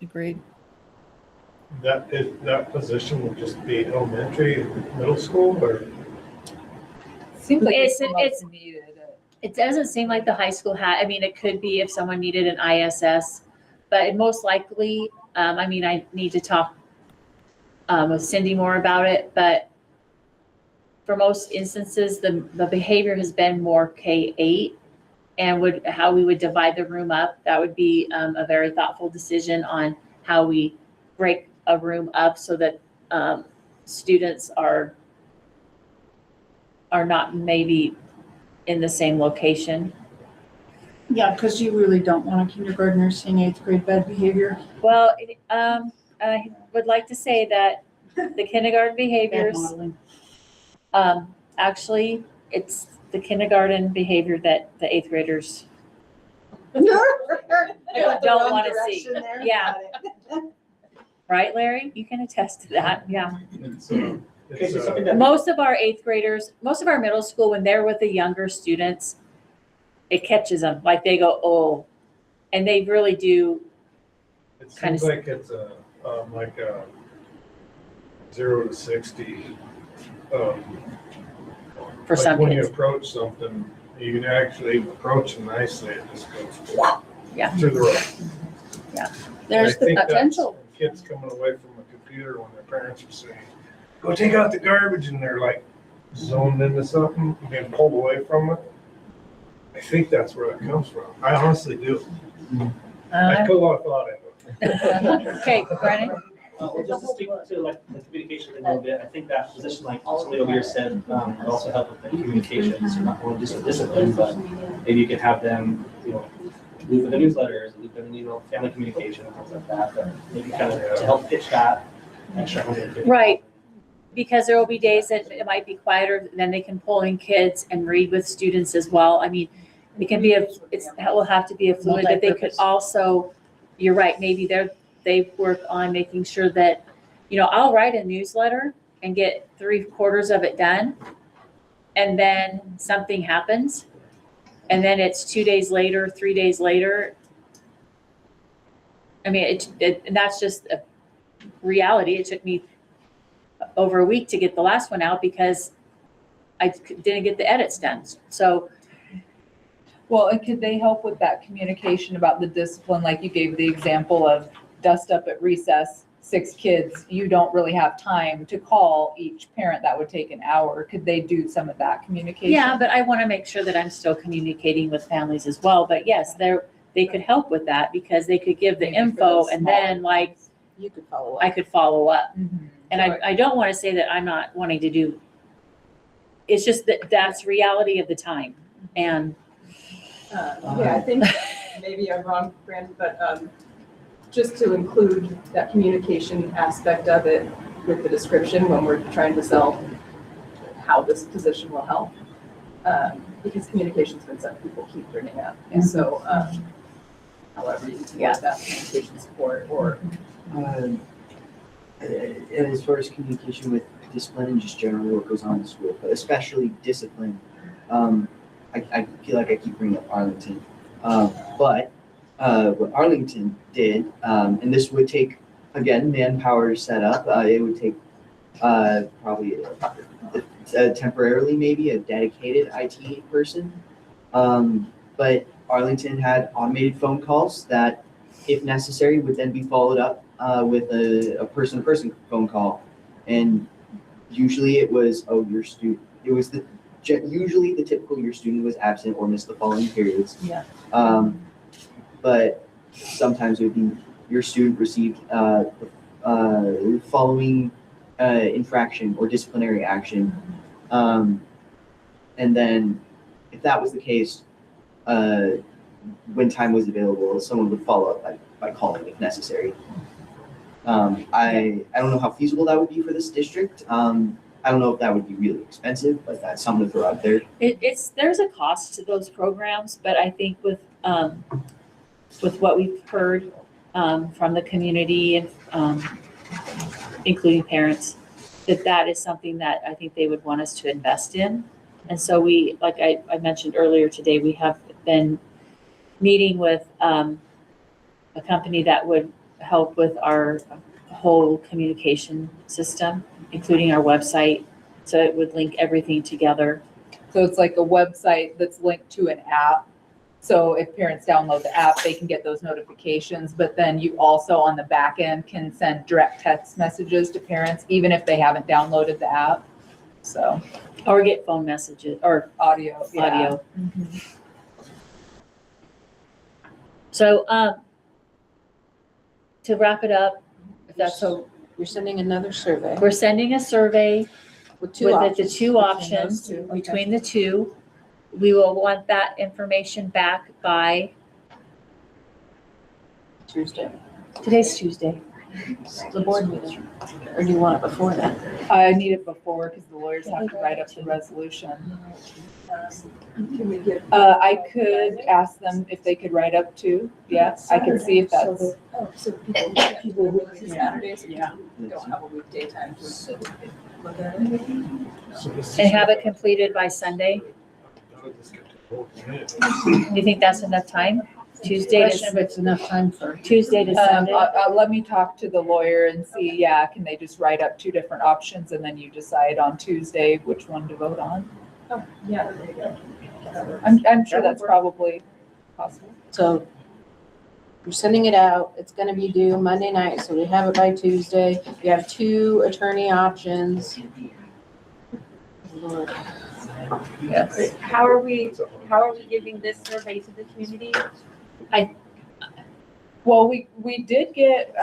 Agreed. That position would just be elementary, middle school, or? Seems like it's needed. It doesn't seem like the high school had. I mean, it could be if someone needed an ISS, but most likely, I need to talk with Cindy more about it. But for most instances, the behavior has been more K-8, and how we would divide the room up. That would be a very thoughtful decision on how we break a room up so that students are not maybe in the same location. Yeah, because you really don't want a kindergartner seeing eighth grade bad behavior. Well, I would like to say that the kindergarten Bad behaviors, modeling. actually, it's the kindergarten behavior that the eighth graders don't want to see. Yeah. Right, Larry? You can attest to that, yeah. It's, Okay, so it's, something that, Most of our eighth graders, most of our middle school, when they're with the younger students, it catches them, like they go, oh, and they really do. it Kind seems of- like it's like a 0 to 60. For some Like when you kids. approach something, you can actually approach them nicely, it just goes Yeah. through the roof. There's I the think that's potential. Kids coming away from a computer when their parents are saying, go take out the garbage, and they're like zoned into something, being pulled away from it. I think that's where that comes from. I honestly do. I put a lot of thought into it. Okay, Brennan? well, just to speak to like the communication a little bit, I think that position, like somebody over here said, would also help with the communication, so not only just the discipline, but maybe you could have them, loop in the newsletters, loop in, family communication and things like that, but maybe kind of to help pitch that extra 150. Right. Because there will be days that it might be quieter, then they can pull in kids and read with students as well. I mean, it can be it will have to be a fluid, but they could also, you're right, maybe they work on making sure that, I'll write a newsletter and get 3/4 of it done. And then something happens. And then it's 2 days later, 3 days later. I mean, and that's just a reality. It took me over a week to get the last one out because I didn't get the edits done. So, Well, and could they help with that communication about the discipline? Like you gave the example of dust up at recess, 6 kids, you don't really have time to call each parent. That would take an hour. Could they do some of that communication? yeah, but I want to make sure that I'm still communicating with families as well. But yes, they could help with that because they could give the Maybe for info those and smaller then like You could follow up. I could follow up. Mhm. And I don't want to say that I'm not wanting to do, it's just that that's reality of the time. And Yeah, I think maybe I'm wrong, Brandon, but just to include that communication aspect of it with the description when we're trying to sell how this position will help. Because communication's been something people keep bringing up. And so, however you can get that communication support or. And as far as communication with discipline and just generally what goes on in school, but especially discipline, I feel like I keep bringing up Arlington. But what Arlington did, and this would take, again, manpower to set up, it would take probably temporarily maybe a dedicated IT person. But Arlington had automated phone calls that, if necessary, would then be followed up with a person-to-person phone call. And usually it was, usually the typical, your student was absent or missed the following periods. Yeah. But sometimes it would be your student received following infraction or disciplinary action. And then if that was the case, when time was available, someone would follow up by calling if necessary. I don't know how feasible that would be for this district. I don't know if that would be really expensive, but that's something to throw out there. there's a cost to those programs, but I think with what we've heard from the community and including parents, that is something that I think they would want us to invest in. And so we, like I mentioned earlier today, we have been meeting with a company that would help with our whole communication system, including our website. So it would link everything together. So it's like a website that's linked to an app. So if parents download the app, they can get those notifications, but then you also on the back end can send direct text messages to parents, even if they haven't downloaded the app. So. Or get phone messages or audio. Yeah. Audio. Mm-hmm. So, to wrap it up, if that's so, You're sending another survey we're sending a survey with two with options. the two options between the two. we will want that information back by, Tuesday, today's Tuesday. the board meeting, or do you want it before that? I need it before because the lawyers have to write up the resolution. Can we get? I could ask them if they could write up too. Yeah, I can see if that's. So people working Saturdays, Yeah. don't have a weekday time to look at it. And have it completed by Sunday. Do you think that's enough time? Tuesday Question if to, it's enough time for. Tuesday to Sunday? Let me talk to the lawyer and see, yeah, can they just write up 2 different options and then you decide on Tuesday which one to vote on? Yeah, there you go. I'm sure that's probably possible. So we're sending it out. It's gonna be due Monday night, so we have it by Tuesday. We have 2 attorney options. Lord. Yes. How are we giving this survey to the community? Well, we did get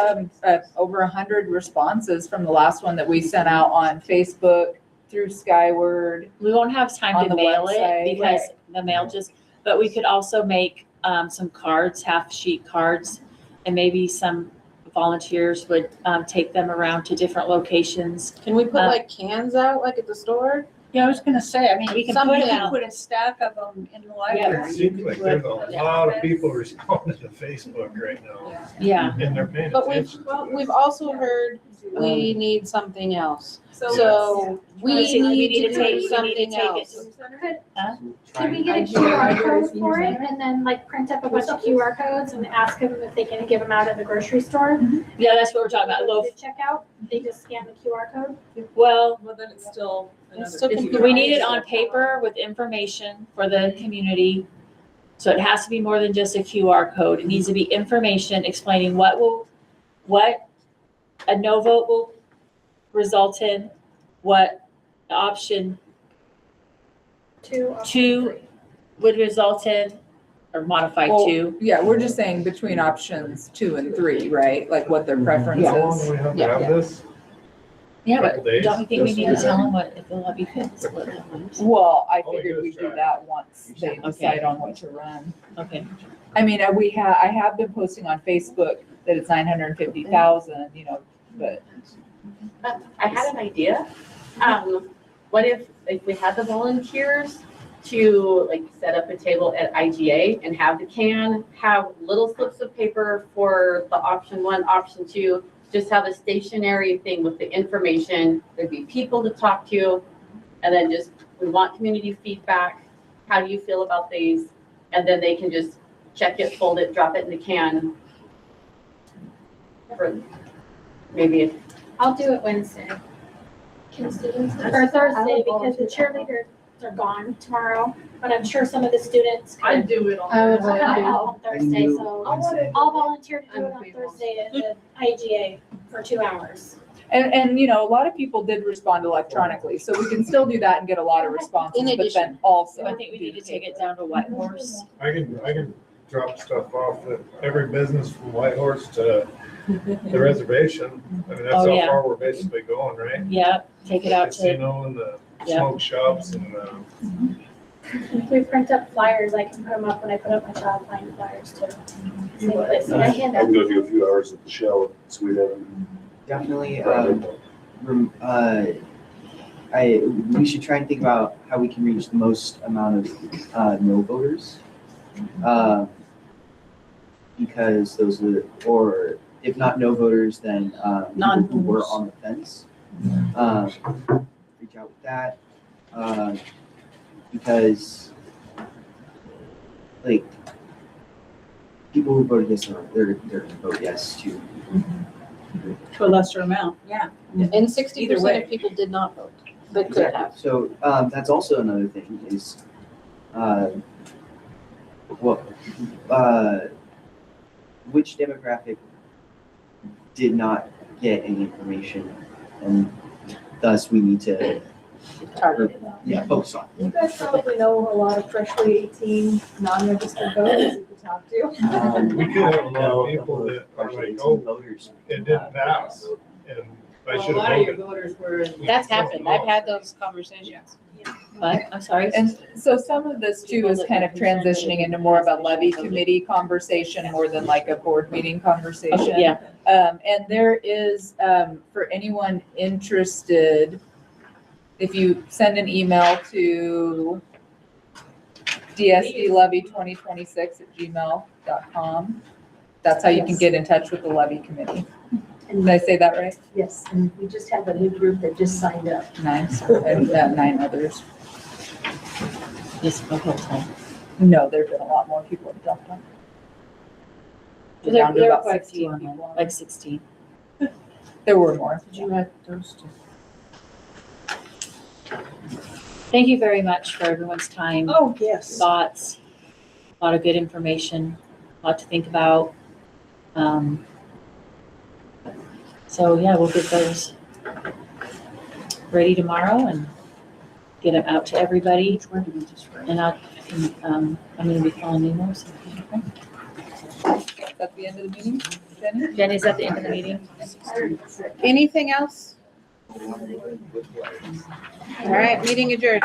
over 100 responses from the last one that we sent out on Facebook through Skyward. We won't have time On to the mail website. it because the mail just, but we could also make some cards, half sheet cards, and maybe some volunteers would take them around to different locations. Can we put like cans out, like at the store? Yeah, I was gonna say, I mean, We can some put you it can out. put a stack of them in the It library. seems like there's a lot of people responding to Facebook right now, Yeah. and they're paying But attention. we've also heard we need something else. So So we need to take- do something else. Could we get a QR code for it and then like print up a bunch of QR codes and ask them if they can give them out at the grocery store? Yeah, that's what we're talking about. Loaf. They check out, they just scan the QR code. Well, Well, then it's still another. still issue. we need it on paper with information for the community. So it has to be more than just a QR code. It needs to be information explaining what a no vote will result in, what option Two. 2 would result in, or modify Well, 2. Yeah, we're just saying between options 2 and 3, right? Like what their preference How long do is. we have to Yeah. have this? Yeah, Couple but days? don't you think we Just need to like tell that? them what, if the levy fits? what that means? Well, I All we figured do we is do try. that once they Okay. decide on what to run. Okay. I mean, I have been posting on Facebook that it's 950,000, but I had an idea. What if we had the volunteers to like set up a table at IGA and have the can, have little slips of paper for the option 1, option 2, just have a stationary thing with the information. There'd be people to talk to, and then just, we want community feedback. How do you feel about these? And then they can just check it, fold it, drop it in the can. For maybe I'll do it Wednesday Can students? or Thursday because the cheerleaders are gone tomorrow, but I'm sure some of the students I'd could do it on. I would come like to. out on Thursday, do so Wednesday. I'll volunteer to do it on Thursday at the IGA for 2 hours. and a lot of people did respond electronically, so we can still do that and get a lot of responses, In but addition. then also. I think we need to take it down to Whitehorse. I can drop stuff off at every business from Whitehorse to the reservation. I mean, that's Oh, how yeah. far we're basically going, right? Yeah, take it out to, Casino and the Yeah. smoke shops and, If we print up flyers, I can put them up when I put up my child find flyers too. Same place. I hand I out. can go do a few hours at the Shell in Sweden. Definitely, we should try and think about how we can reach the most amount of no voters. Because those are, or if not no voters, then people who were on the fence. Reach out with that. Because like people who voted yes, they're gonna vote yes to. To a lesser amount. Yeah. And 60% Either way. of people did not vote, but could have. So that's also another thing is, which demographic did not get any information, and thus we need to focus on. You guys probably know a lot of freshly 18 non-registered voters you could talk to. we could have a lot of people that are like, oh, voters. it didn't pass. And I Well, a should lot of have your voted. voters were in. That's happened. I've had those conversations. But, I'm sorry. And so some of this too is kind of transitioning into more of a levy committee conversation more than like a board meeting conversation. Yeah. And there is, for anyone interested, if you send an email to dsdlevy2026@gmail.com, that's how you can get in touch with the levy committee. Did I say that right? Yes, and we just have a new group that just signed up. Nice, and 9 others. Just the whole time. No, there've been a lot more people have jumped on. There Down to were about quite a 16 few, people. like 16. There were more. Did you add those two? Thank you very much for everyone's time, Oh, yes. thoughts, a lot of good information, a lot to think about. So yeah, we'll get those ready tomorrow and get them out to everybody. Which one did we just write? And I'm gonna be calling you more. So. Is that the end of the meeting, Jenny? Jenny's at the end of the meeting. Anything else? All right, meeting adjourned.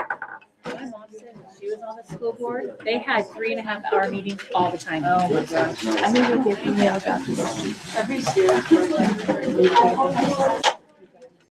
My mom said when she was on the school board, they had 3.5-hour meetings all the time. Oh my gosh. I'm gonna get email about this. Every student.